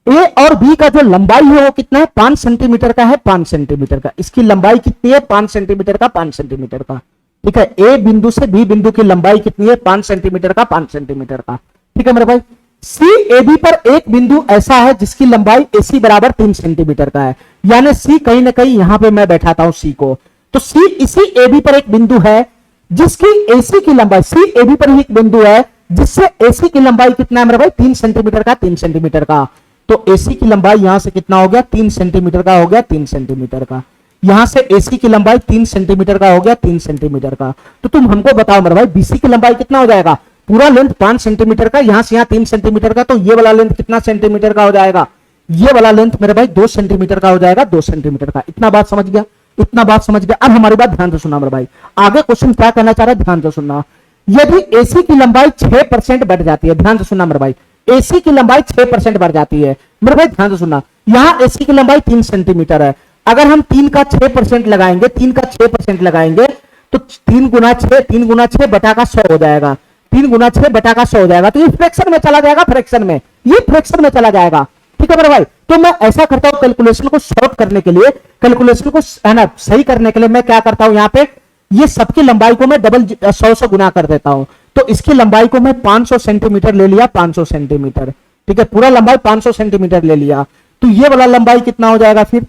ए और बी का जो लंबाई है वो कितना है, 5 सेंटीमीटर का है, 5 सेंटीमीटर का। इसकी लंबाई कितनी है, 5 सेंटीमीटर का, 5 सेंटीमीटर का। ठीक है, ए बिंदु से बी बिंदु की लंबाई कितनी है, 5 सेंटीमीटर का, 5 सेंटीमीटर का। ठीक है मेरे भाई, सी ए बी पर एक बिंदु ऐसा है जिसकी लंबाई AC बराबर 3 सेंटीमीटर का है, यानी सी कहीं ना कहीं यहां पे मैं बैठाता हूं सी को, तो सी इसी ए बी पर एक बिंदु है जिसकी AC की लंबाई, सी ए बी पर ही एक बिंदु है जिससे AC की लंबाई कितना है मेरे भाई, 3 सेंटीमीटर का, 3 सेंटीमीटर का। तो AC की लंबाई यहां से कितना हो गया, 3 सेंटीमीटर का हो गया, 3 सेंटीमीटर का। यहां से AC की लंबाई 3 सेंटीमीटर का हो गया, 3 सेंटीमीटर का। तो तुम हमको बताओ मेरे भाई, BC की लंबाई कितना हो जाएगा, पूरा लेंथ 5 सेंटीमीटर का, यहां से यहां 3 सेंटीमीटर का, तो ये वाला लेंथ कितना सेंटीमीटर का हो जाएगा, ये वाला लेंथ मेरे भाई 2 सेंटीमीटर का हो जाएगा, 2 सेंटीमीटर का। इतना बात समझ गया, इतना बात समझ गया। अब हमारी बात ध्यान से सुनना मेरे भाई, आगे क्वेश्चन क्या कहना चाह रहा है, ध्यान से सुनना। यदि AC की लंबाई 6% बढ़ जाती है, ध्यान से सुनना मेरे भाई, AC की लंबाई 6% बढ़ जाती है, मेरे भाई ध्यान से सुनना, यहां एसी की लंबाई 3 सेंटीमीटर है। अगर हम 3 का 6% लगाएंगे, 3 का 6% लगाएंगे तो 3 गुना 6, 3 गुना 6 बटा का 100 हो जाएगा। 3 गुना 6 बटा का 100 हो जाएगा। तो ये फ्रैक्शन में चला जाएगा, फ्रैक्शन में, ये फ्रैक्शन में चला जाएगा। ठीक है मेरे भाई। तो मैं ऐसा करता हूं, कैलकुलेशन को सॉल्व करने के लिए, कैलकुलेशन को है ना सही करने के लिए मैं क्या करता हूं, यहां पे ये सबकी लंबाई को मैं डबल 100 से गुना कर देता हूं। तो इसकी लंबाई को मैं 500 सेंटीमीटर ले लिया, 500 सेंटीमीटर। ठीक है, पूरा लंबाई 500 सेंटीमीटर ले लिया। तो ये वाला लंबाई कितना हो जाएगा, फिर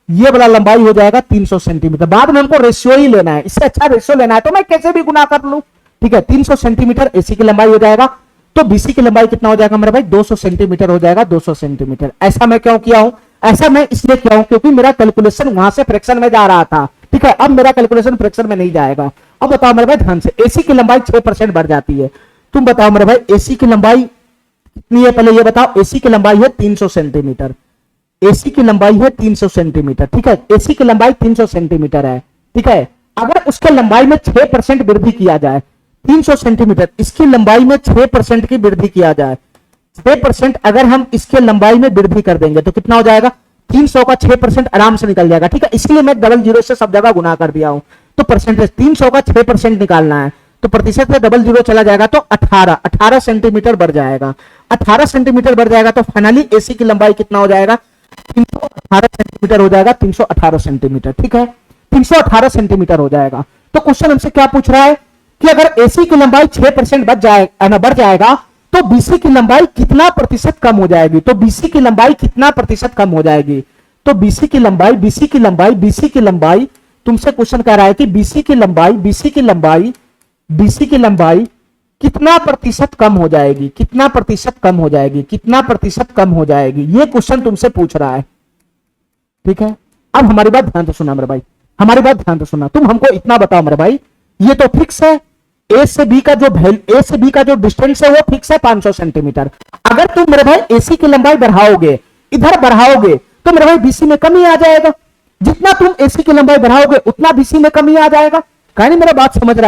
ये वाला लंबाई हो जाएगा 300 सेंटीमीटर। बाद में हमको रेशियो ही लेना है, इससे अच्छा रेशियो लेना है तो मैं कैसे भी गुना कर लूं। ठीक है, 300 सेंटीमीटर एसी की लंबाई हो जाएगा। तो बीसी की लंबाई कितना हो जाएगा मेरे भाई, 200 सेंटीमीटर हो जाएगा, 200 सेंटीमीटर। ऐसा मैं क्यों किया हूं, ऐसा मैं इसलिए किया हूं क्योंकि मेरा कैलकुलेशन वहां से फ्रैक्शन में जा रहा था। ठीक है, अब मेरा कैलकुलेशन फ्रैक्शन में नहीं जाएगा। अब बताओ मेरे भाई ध्यान से, एसी की लंबाई 6% बढ़ जाती है। तुम बताओ मेरे भाई एसी की लंबाई कितनी है, पहले ये बताओ। एसी की लंबाई है 300 सेंटीमीटर। एसी की लंबाई है 300 सेंटीमीटर। ठीक है, एसी की लंबाई 300 सेंटीमीटर है। ठीक है, अगर उसके लंबाई में 6% वृद्धि किया जाए, 300 सेंटीमीटर, इसकी लंबाई में 6% की वृद्धि किया जाए, 6% अगर हम इसके लंबाई में वृद्धि कर देंगे तो कितना हो जाएगा, 300 का 6% आराम से निकल जाएगा। ठीक है, इसलिए मैं डबल जीरो से सब जगह गुना कर दिया हूं। तो परसेंटेज 300 का 6% निकालना है, तो प्रतिशत में डबल जीरो चला जाएगा तो 18 सेंटीमीटर बढ़ जाएगा। 18 सेंटीमीटर बढ़ जाएगा तो फाइनली एसी की लंबाई कितना हो जाएगा, 318 सेंटीमीटर हो जाएगा। 318 सेंटीमीटर। ठीक है, 318 सेंटीमीटर हो जाएगा। तो क्वेश्चन हमसे क्या पूछ रहा है कि अगर एसी की लंबाई 6% बढ़ जाएगा तो बीसी की लंबाई कितना प्रतिशत कम हो जाएगी। तो बीसी की लंबाई कितना प्रतिशत कम हो जाएगी। तो बीसी की लंबाई तुमसे क्वेश्चन कह रहा है कि बीसी की लंबाई कितना प्रतिशत कम हो जाएगी, कितना प्रतिशत कम हो जाएगी, कितना प्रतिशत कम हो जाएगी, ये क्वेश्चन तुमसे पूछ रहा है। ठीक है, अब हमारी बात ध्यान से सुना मेरे भाई, हमारी बात ध्यान से सुना। तुम हमको इतना बताओ मेरे भाई, ये तो फिक्स है, ए से बी का जो डिस्टेंस है वो फिक्स है 500 सेंटीमीटर। अगर तुम मेरे भाई एसी की लंबाई बढ़ाओगे, इधर बढ़ाओगे तो मेरे भाई बीसी में कमी आ जाएगा। जितना तुम एसी की लंबाई बढ़ाओगे उतना बीसी में कमी आ जाएगा। कहीं नहीं मेरा बात समझ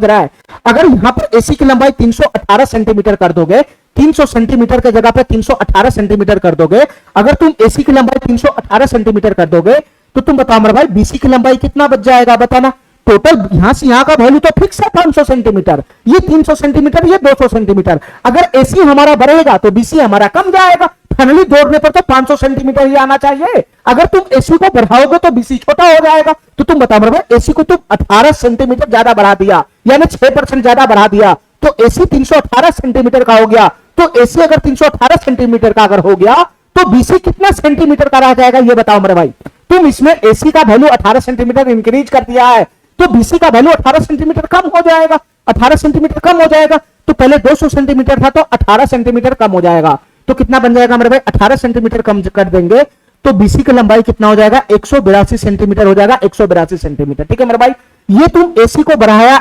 रहा है, अगर यहां पर एसी की लंबाई 318 सेंटीमीटर कर दोगे, 300 सेंटीमीटर की जगह पे 318 सेंटीमीटर कर दोगे, अगर तुम एसी की लंबाई 318 सेंटीमीटर कर दोगे तो तुम बताओ मेरे भाई बीसी की लंबाई कितना बच जाएगा, बताना। टोटल यहां से यहां का वैल्यू तो फिक्स है 500 सेंटीमीटर, ये 300 सेंटीमीटर, ये 200 सेंटीमीटर। अगर एसी हमारा बढ़ेगा तो बीसी हमारा कम जाएगा। फाइनली जोड़ने पर तो 500 सेंटीमीटर ही आना चाहिए। अगर तुम एसी को बढ़ाओगे तो बीसी छोटा हो जाएगा। तो तुम बताओ मेरे भाई एसी को तुम 18 सेंटीमीटर ज्यादा बढ़ा दिया, यानी 6% ज्यादा बढ़ा दिया, तो एसी 318 सेंटीमीटर का हो गया। तो एसी अगर 318 सेंटीमीटर का अगर हो गया तो बीसी कितना सेंटीमीटर का रह जाएगा, ये बताओ मेरे भाई। तुम इसमें एसी का वैल्यू 18 सेंटीमीटर इंक्रीज कर दिया है तो बीसी का वैल्यू 18 सेंटीमीटर कम हो जाएगा। 18 सेंटीमीटर कम हो जाएगा तो पहले 200 सेंटीमीटर था तो 18 सेंटीमीटर कम हो जाएगा। तो कितना बन जाएगा मेरे भाई, 18 सेंटीमीटर कम कर देंगे तो बीसी की लंबाई कितना हो जाएगा, 182 सेंटीमीटर हो जाएगा, 182 सेंटीमीटर। ठीक है मेरे भाई, ये तुम एसी को बढ़ाया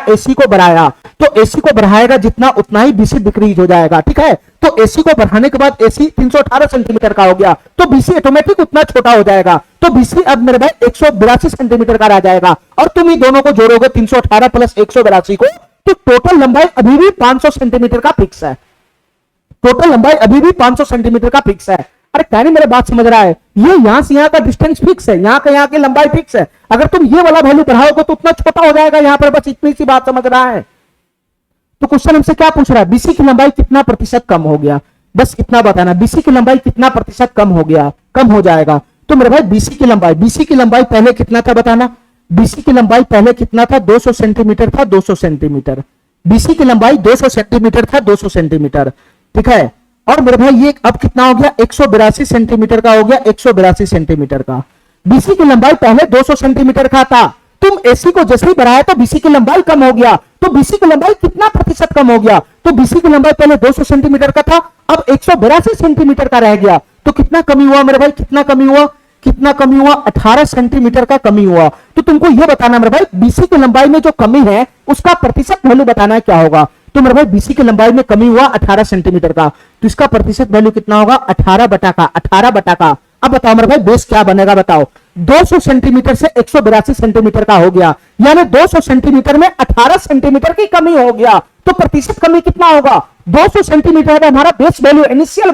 तो एसी को बढ़ाएगा जितना उतना ही बीसी डिक्रीज हो जाएगा। ठीक है, तो एसी को बढ़ाने के बाद एसी 318 सेंटीमीटर का हो गया तो बीसी ऑटोमेटिक उतना छोटा हो जाएगा। तो बीसी अब मेरे भाई 182 सेंटीमीटर का रह जाएगा। और तुम ही दोनों को जोड़ोगे 318 प्लस 182 को, तो टोटल लंबाई अभी भी 500 सेंटीमीटर का फिक्स है। टोटल लंबाई अभी भी 500 सेंटीमीटर का फिक्स है। अरे क्या नहीं मेरे बात समझ रहा है, ये यहां से यहां का डिस्टेंस फिक्स है, यहां की लंबाई फिक्स है। अगर तुम ये वाला वैल्यू बढ़ाओगे तो उतना छोटा हो जाएगा यहां पर, बस इतनी सी बात समझ रहा है। तो क्वेश्चन हमसे क्या पूछ रहा है, बीसी की लंबाई कितना प्रतिशत कम हो गया, बस इतना बताना। बीसी की लंबाई कितना प्रतिशत कम हो गया, कम हो जाएगा। तो मेरे भाई बीसी की लंबाई पहले कितना था बताना। बीसी की लंबाई पहले कितना था, 200 सेंटीमीटर था, 200 सेंटीमीटर। बीसी की लंबाई 200 सेंटीमीटर था, 200 सेंटीमीटर। ठीक है, और मेरे भाई ये अब कितना हो गया, 182 सेंटीमीटर का हो गया, 182 सेंटीमीटर का। बीसी की लंबाई पहले 200 सेंटीमीटर का था, तुम एसी को जैसे ही बढ़ाया तो बीसी की लंबाई कम हो गया। तो बीसी की लंबाई कितना प्रतिशत कम हो गया, तो बीसी की लंबाई पहले 200 सेंटीमीटर का था, अब 182 सेंटीमीटर का रह गया। तो कितना कमी हुआ मेरे भाई, कितना कमी हुआ, 18 सेंटीमीटर का कमी हुआ। तो तुमको यह बताना मेरे भाई बीसी की लंबाई में जो कमी है उसका प्रतिशत वैल्यू बताना है क्या होगा। तो मेरे भाई बीसी की लंबाई में कमी हुआ 18 सेंटीमीटर का, तो इसका प्रतिशत वैल्यू कितना होगा, 18 बटा का। अब बताओ मेरे भाई बेस क्या बनेगा, बताओ। 200 सेंटीमीटर से 182 सेंटीमीटर का हो गया, यानी 200 सेंटीमीटर में 18 सेंटीमीटर की कमी हो गया। तो प्रतिशत कमी कितना होगा? 200 सेंटीमीटर का हमारा base value, initial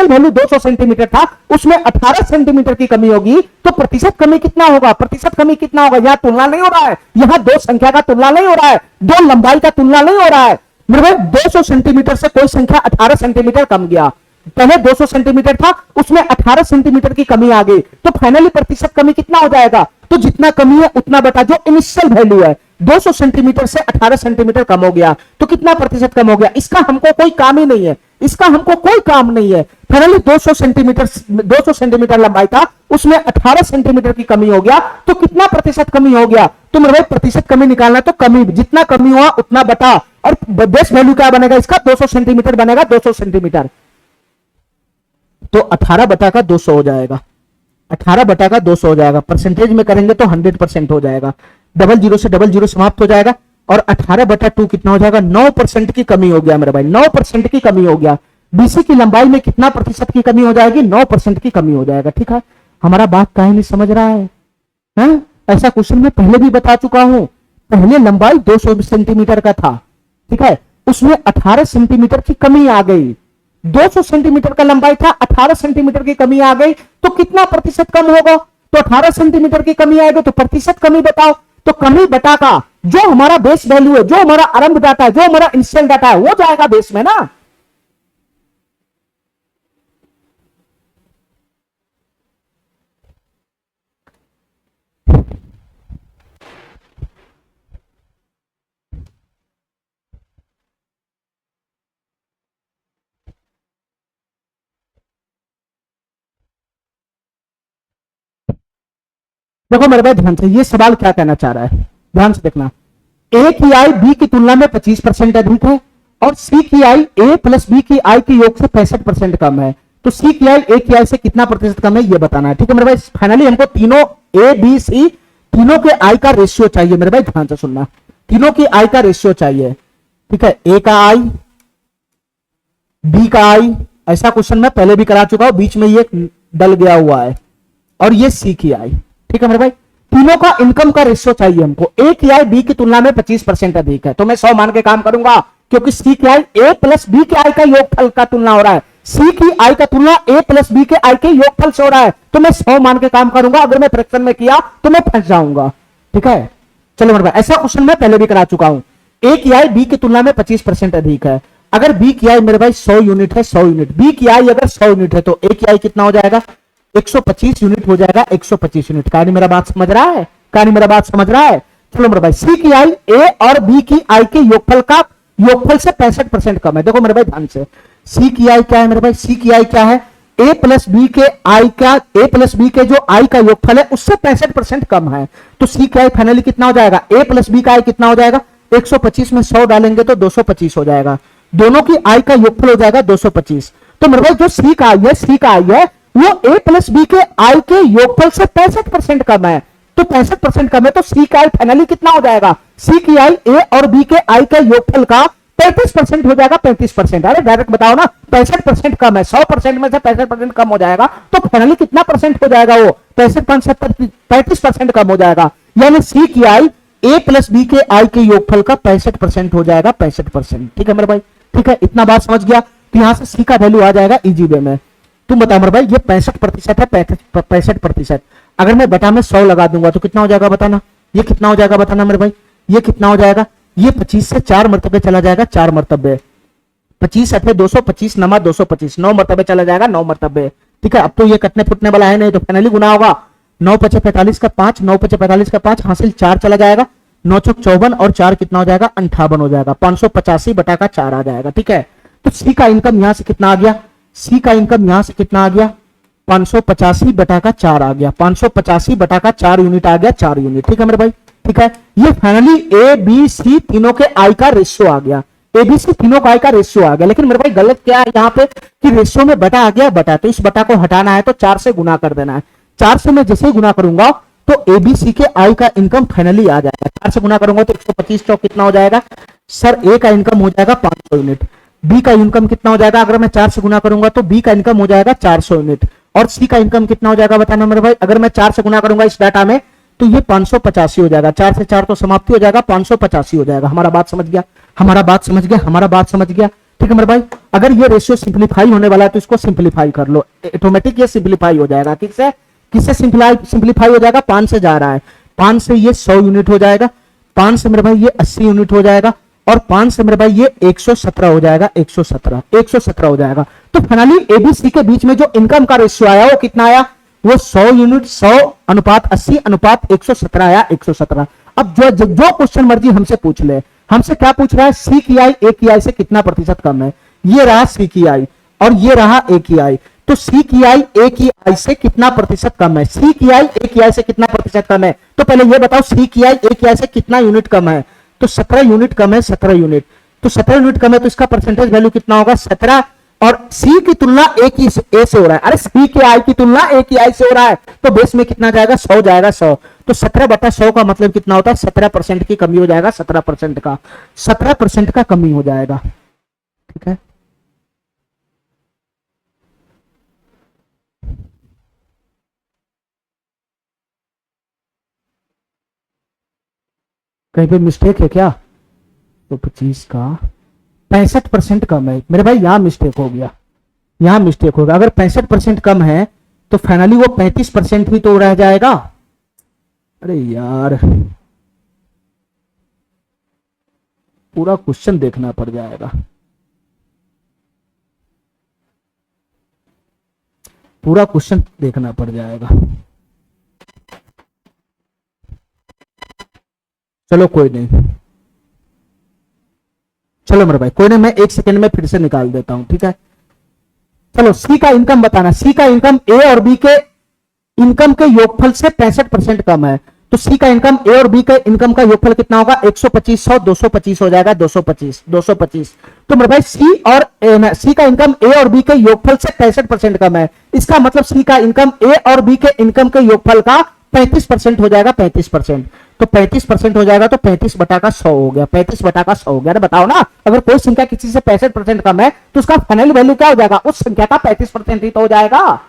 value 200 centimetre था, उसमें 18 सेंटीमीटर की कमी होगी, तो प्रतिशत कमी कितना होगा? प्रतिशत कमी कितना होगा? यहां तुलना नहीं हो रहा है, यहां दो संख्या का तुलना नहीं हो रहा है, दो लंबाई का तुलना नहीं हो रहा है। मेरे भाई 200 सेंटीमीटर से कोई संख्या 18 सेंटीमीटर कम गया, पहले 200 सेंटीमीटर था, उसमें 18 सेंटीमीटर की कमी आ गई, तो फाइनली प्रतिशत कमी कितना हो जाएगा? तो जितना कमी है उतना बटा जो इनिशियल वैल्यू है, 200 सेंटीमीटर से 18 सेंटीमीटर कम हो गया, तो कितना प्रतिशत कम हो गया? इसका हमको कोई काम ही नहीं है, इसका हमको कोई काम नहीं है। फाइनली 200 सेंटीमीटर लंबाई था, उसमें 18 सेंटीमीटर की कमी हो गया, तो कितना प्रतिशत कमी हो गया? तो मेरे भाई प्रतिशत कमी निकालना, तो कमी जितना कमी हुआ उतना बटा, और बेस वैल्यू क्या बनेगा इसका? 200 सेंटीमीटर बनेगा, 200 सेंटीमीटर, तो 18 बटा का 200 हो जाएगा, 18 बटा का 200 हो जाएगा। परसेंटेज में करेंगे तो 100% हो जाएगा, डबल जीरो से डबल जीरो समाप्त हो जाएगा, और 18 बटा 2 कितना हो जाएगा? 9% की कमी हो गया मेरे भाई, 9% की कमी हो गया। बीसी की लंबाई में कितना प्रतिशत की कमी हो जाएगी? 9% की कमी हो जाएगा। ठीक है, हमारा बात काहे नहीं समझ रहा है? ऐसा क्वेश्चन मैं पहले भी बता चुका हूं। पहले लंबाई 200 सेंटीमीटर का था, ठीक है, उसमें 18 सेंटीमीटर की कमी आ गई, 200 सेंटीमीटर का लंबाई था, 18 सेंटीमीटर की कमी आ गई, तो कितना प्रतिशत कम होगा? तो 18 सेंटीमीटर की कमी आएगी, तो प्रतिशत कमी बताओ। तो कमी बटा का जो हमारा बेस वैल्यू है, जो हमारा आरंभ डाटा है, जो हमारा इनिशियल डाटा है, वो जाएगा बेस में ना। देखो मेरे भाई ध्यान से, ये सवाल क्या कहना चाह रहा है, ध्यान से देखना। ए की आई बी की तुलना में 25% अधिक है, और सी की आई ए प्लस बी की आई के योग से 65% कम है, तो सी की आई ए की आई से कितना प्रतिशत कम है ये बताना है। ठीक है मेरे भाई, फाइनली हमको तीनों ए बी सी तीनों के आई का रेशियो चाहिए मेरे भाई, ध्यान से सुनना, तीनों की आई का रेशियो चाहिए। ठीक है, ए का आई, बी का आई, ऐसा क्वेश्चन मैं पहले भी करा चुका हूं, बीच में ये डल गया हुआ है, और ये सी की आई। ठीक है मेरे भाई, तीनों का इनकम का रेशियो चाहिए हमको। ए की आई बी की तुलना में 25% अधिक है, तो मैं 100 मान के काम करूंगा, क्योंकि सी की आई ए प्लस बी के आई का योगफल का तुलना हो रहा है, सी की आई का तुलना ए प्लस बी के आई के योगफल से हो रहा है, तो मैं 100 मान के काम करूंगा। अगर मैं फ्रैक्शन में किया तो मैं फंस जाऊंगा। ठीक है, चलो मेरे भाई, ऐसा क्वेश्चन मैं पहले भी करा चुका हूं। ए की आई बी की तुलना में 25% अधिक है, अगर बी की आई मेरे भाई 100 यूनिट है, 100 यूनिट, बी की आई अगर 100 यूनिट है, तो ए की आई कितना हो जाएगा? 125 यूनिट हो जाएगा, 125 यूनिट। कहानी मेरा बात समझ रहा है? कहानी मेरा बात समझ रहा है? चलो मेरे भाई, सी की आई ए और बी की आई के योगफल से 65% कम है। देखो मेरे भाई ध्यान से, सी की आई क्या है मेरे भाई? सी की आई क्या है? ए प्लस बी के आई का, ए प्लस बी के जो आई का योगफल है उससे 65% कम है, तो सी की आई फाइनली कितना हो जाएगा? ए प्लस बी का आई कितना हो जाएगा? 125 में 100 डालेंगे तो 225 हो जाएगा, दोनों की आई का योगफल हो जाएगा 225। तो मेरे भाई जो सी का आई है, सी का आई है वो ए प्लस बी के आई के योगफल से 65% कम है, तो 65% कम है, तो सी का आई फाइनली कितना हो जाएगा? सी की आई ए और बी के आई के योगफल का 35% हो जाएगा, 35%। अरे डायरेक्ट बताओ ना, 65% कम है, 100% में से 65% कम हो जाएगा, तो फाइनली कितना परसेंट हो जाएगा? वो 35% कम हो जाएगा, यानी सी की आई ए प्लस बी के आई के योगफल का 65% हो जाएगा, 65%। ठीक है मेरे भाई, ठीक है, इतना बात समझ गया, तो यहां से सी का वैल्यू आ जाएगा इजी वे में। तुम बताओ मेरे भाई, ये 65% है, 65%, अगर मैं बटा में 100 लगा दूंगा तो कितना हो जाएगा बताना? ये कितना हो जाएगा बताना मेरे भाई? ये कितना हो जाएगा? ये 25 से 4 मरतबे चला जाएगा, 4 मरतबे, 25 अठे 225 नमा 225, 9 मरतबे चला जाएगा, 9 मरतबे। ठीक है, अब तो ये कटने फुटने वाला है नहीं, तो फाइनली गुना होगा, 9 पचे 45 का 5, 9 पचे 45 का 5, हासिल 4 चला जाएगा, 9 चौक 54 और 4 कितना हो जाएगा? 58 हो जाएगा, 585 बटा का 4 आ जाएगा। ठीक है, तो सी का इनकम यहां से कितना आ गया? सी का इनकम यहां से कितना आ गया? 585 बटा का 4 आ गया, 585 बटा का 4 यूनिट आ गया, 4 यूनिट। ठीक है मेरे भाई, ठीक है, ये फाइनली ए बी सी तीनों के आई का रेशियो आ गया, ए बी सी तीनों का आई का रेशियो आ गया। लेकिन मेरे भाई गलत क्या है यहाँ पे कि रेशियो में बटा आ गया, बटा, तो इस बटा को हटाना है तो 4 से गुना कर देना है, 4 से मैं जैसे ही गुना करूंगा तो एबीसी के आई का इनकम फाइनली आ जाएगा। 4 से गुना करूंगा तो 125 चौक कितना हो जाएगा सर? ए का इनकम हो जाएगा 500 यूनिट, बी का इनकम कितना हो जाएगा? अगर मैं 4 से गुना करूंगा तो बी का इनकम हो जाएगा 400 यूनिट, और सी का इनकम कितना हो जाएगा बताना मेरे भाई। अगर मैं 4 से गुना करूंगा इस डाटा में तो ये 585 हो जाएगा, 4 से 4 तो समाप्ति हो जाएगा, 585 हो जाएगा। हमारा बात समझ गया, हमारा बात समझ गया, हमारा बात समझ गया, ठीक है मेरे भाई। अगर ये रेशियो सिंप्लीफाई होने वाला है तो इसको सिंप्लीफाई कर लो, ऑटोमेटिक ये सिंप्लीफाई हो जाएगा। ठीक है, किससे सिंप्लीफाई हो जाएगा, 5 से जा रहा है, 5 से ये 100 यूनिट हो जाएगा, 5 से मेरे भाई ये 80 यूनिट हो जाएगा, और 5 से मेरे भाई ये 117 हो जाएगा, 117 हो जाएगा। तो फाइनली एबीसी के बीच में जो इनकम का रेशियो आया वो कितना आया, वो 100 यूनिट, 100:80:117 आया, 117। अब जो क्वेश्चन मर्जी हमसे पूछ ले, हमसे क्या पूछ रहा है, सी की आई ए की आई से कितना प्रतिशत कम है। ये रहा सी की आई और ये रहा ए की आई, तो सी की आई ए की आई से कितना प्रतिशत कम है, सी की आई ए की आई से कितना प्रतिशत कम है। तो पहले ये बताओ सी की आई ए की आई से कितना यूनिट कम है, तो 17 यूनिट कम है, 17 यूनिट, तो 17 यूनिट कम है, तो इसका परसेंटेज वैल्यू कितना होगा, 17। और सी की तुलना ए से हो रहा है, अरे सी की आई की तुलना ए की आई से हो रहा है, तो बेस में कितना जाएगा, 100 जाएगा, 100। तो 17/100 का मतलब कितना होता है, 17% की कमी हो जाएगा, 17% का कमी हो जाएगा। ठीक है, कहीं पे मिस्टेक है क्या, तो 25 का 65% कम है मेरे भाई, यहां मिस्टेक हो गया, यहां मिस्टेक होगा। अगर 65% कम है तो फाइनली वो 35% ही तो रह जाएगा। अरे यार, पूरा क्वेश्चन देखना पड़ जाएगा, पूरा क्वेश्चन देखना पड़ जाएगा। चलो कोई नहीं, चलो मेरे भाई कोई नहीं, मैं 1 सेकंड में फिर से निकाल देता हूं। ठीक है, चलो सी का इनकम बताना, सी का इनकम ए और बी के इनकम के योगफल से 65% कम है, तो सी का इनकम ए और बी के इनकम का योगफल कितना होगा, 125, 100, 225 हो जाएगा, 225। तो मेरे भाई सी का इनकम ए और बी के योगफल से 65% कम है, इसका मतलब सी का इनकम ए और बी के इनकम के योगफल का 35% हो जाएगा, 35%। तो 35% हो जाएगा, तो 35/100 हो गया, 35/100 हो गया। अरे बताओ ना, अगर कोई संख्या किसी से 65% कम है तो उसका फाइनल वैल्यू क्या हो जाएगा, उस संख्या का 35% ही तो हो जाएगा।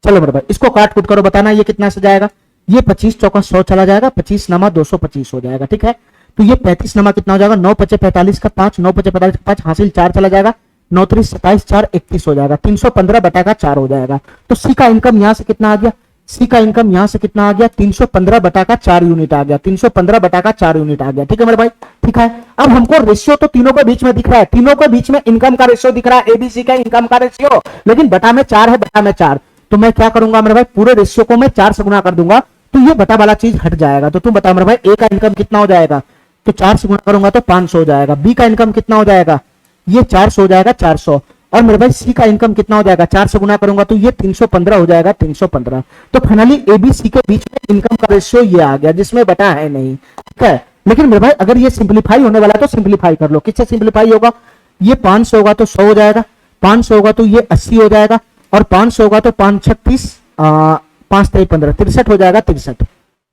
चलो मेरे भाई इसको काट कुट करो, बताना ये कितना से जाएगा, ये 25 चौका 100 चला जाएगा, 25 नमा 225 हो जाएगा। ठीक है, तो ये 35 नमा कितना हो जाएगा, 9 5 45 का 5, 9 5 45 का 5 हासिल 4 चला जाएगा, 9 3 27 4 31 हो जाएगा, 315/4 हो जाएगा। तो सी का इनकम यहां से कितना आ गया, सी का इनकम यहां से कितना आ गया, 315/4 यूनिट आ गया, 315/4 यूनिट आ गया। ठीक है मेरे भाई, ठीक है। अब हमको रेशियो तो तीनों के बीच में दिख रहा है, तीनों के बीच में इनकम का रेशियो दिख रहा है, एबीसी का इनकम का रेशियो, लेकिन बटा में 4 है, बटा में 4। तो मैं क्या करूंगा मेरे भाई, पूरे रेशियो को मैं 4 से गुना कर दूंगा, तो ये बटा वाला चीज हट जाएगा। तो तुम बताओ मेरे भाई, ए का इनकम कितना हो जाएगा, तो 4 से गुना करूंगा तो 500 हो जाएगा। बी का इनकम कितना हो जाएगा, ये 400 हो जाएगा, 400। और मेरे भाई सी का इनकम कितना हो जाएगा, 4 से गुना करूंगा तो ये 315 हो जाएगा, 315। तो फाइनली एबीसी के बीच में इनकम का रेशियो ये आ गया, जिसमें बटा है नहीं। ठीक है, लेकिन मेरे भाई अगर ये सिंप्लीफाई होने वाला है तो सिंप्लीफाई कर लो, किससे सिंप्लीफाई होगा, ये 500 होगा तो 100 हो जाएगा, 500 होगा तो ये 80 हो जाएगा, और 500 होगा तो 5 36 5 3 15 63 हो जाएगा, 63।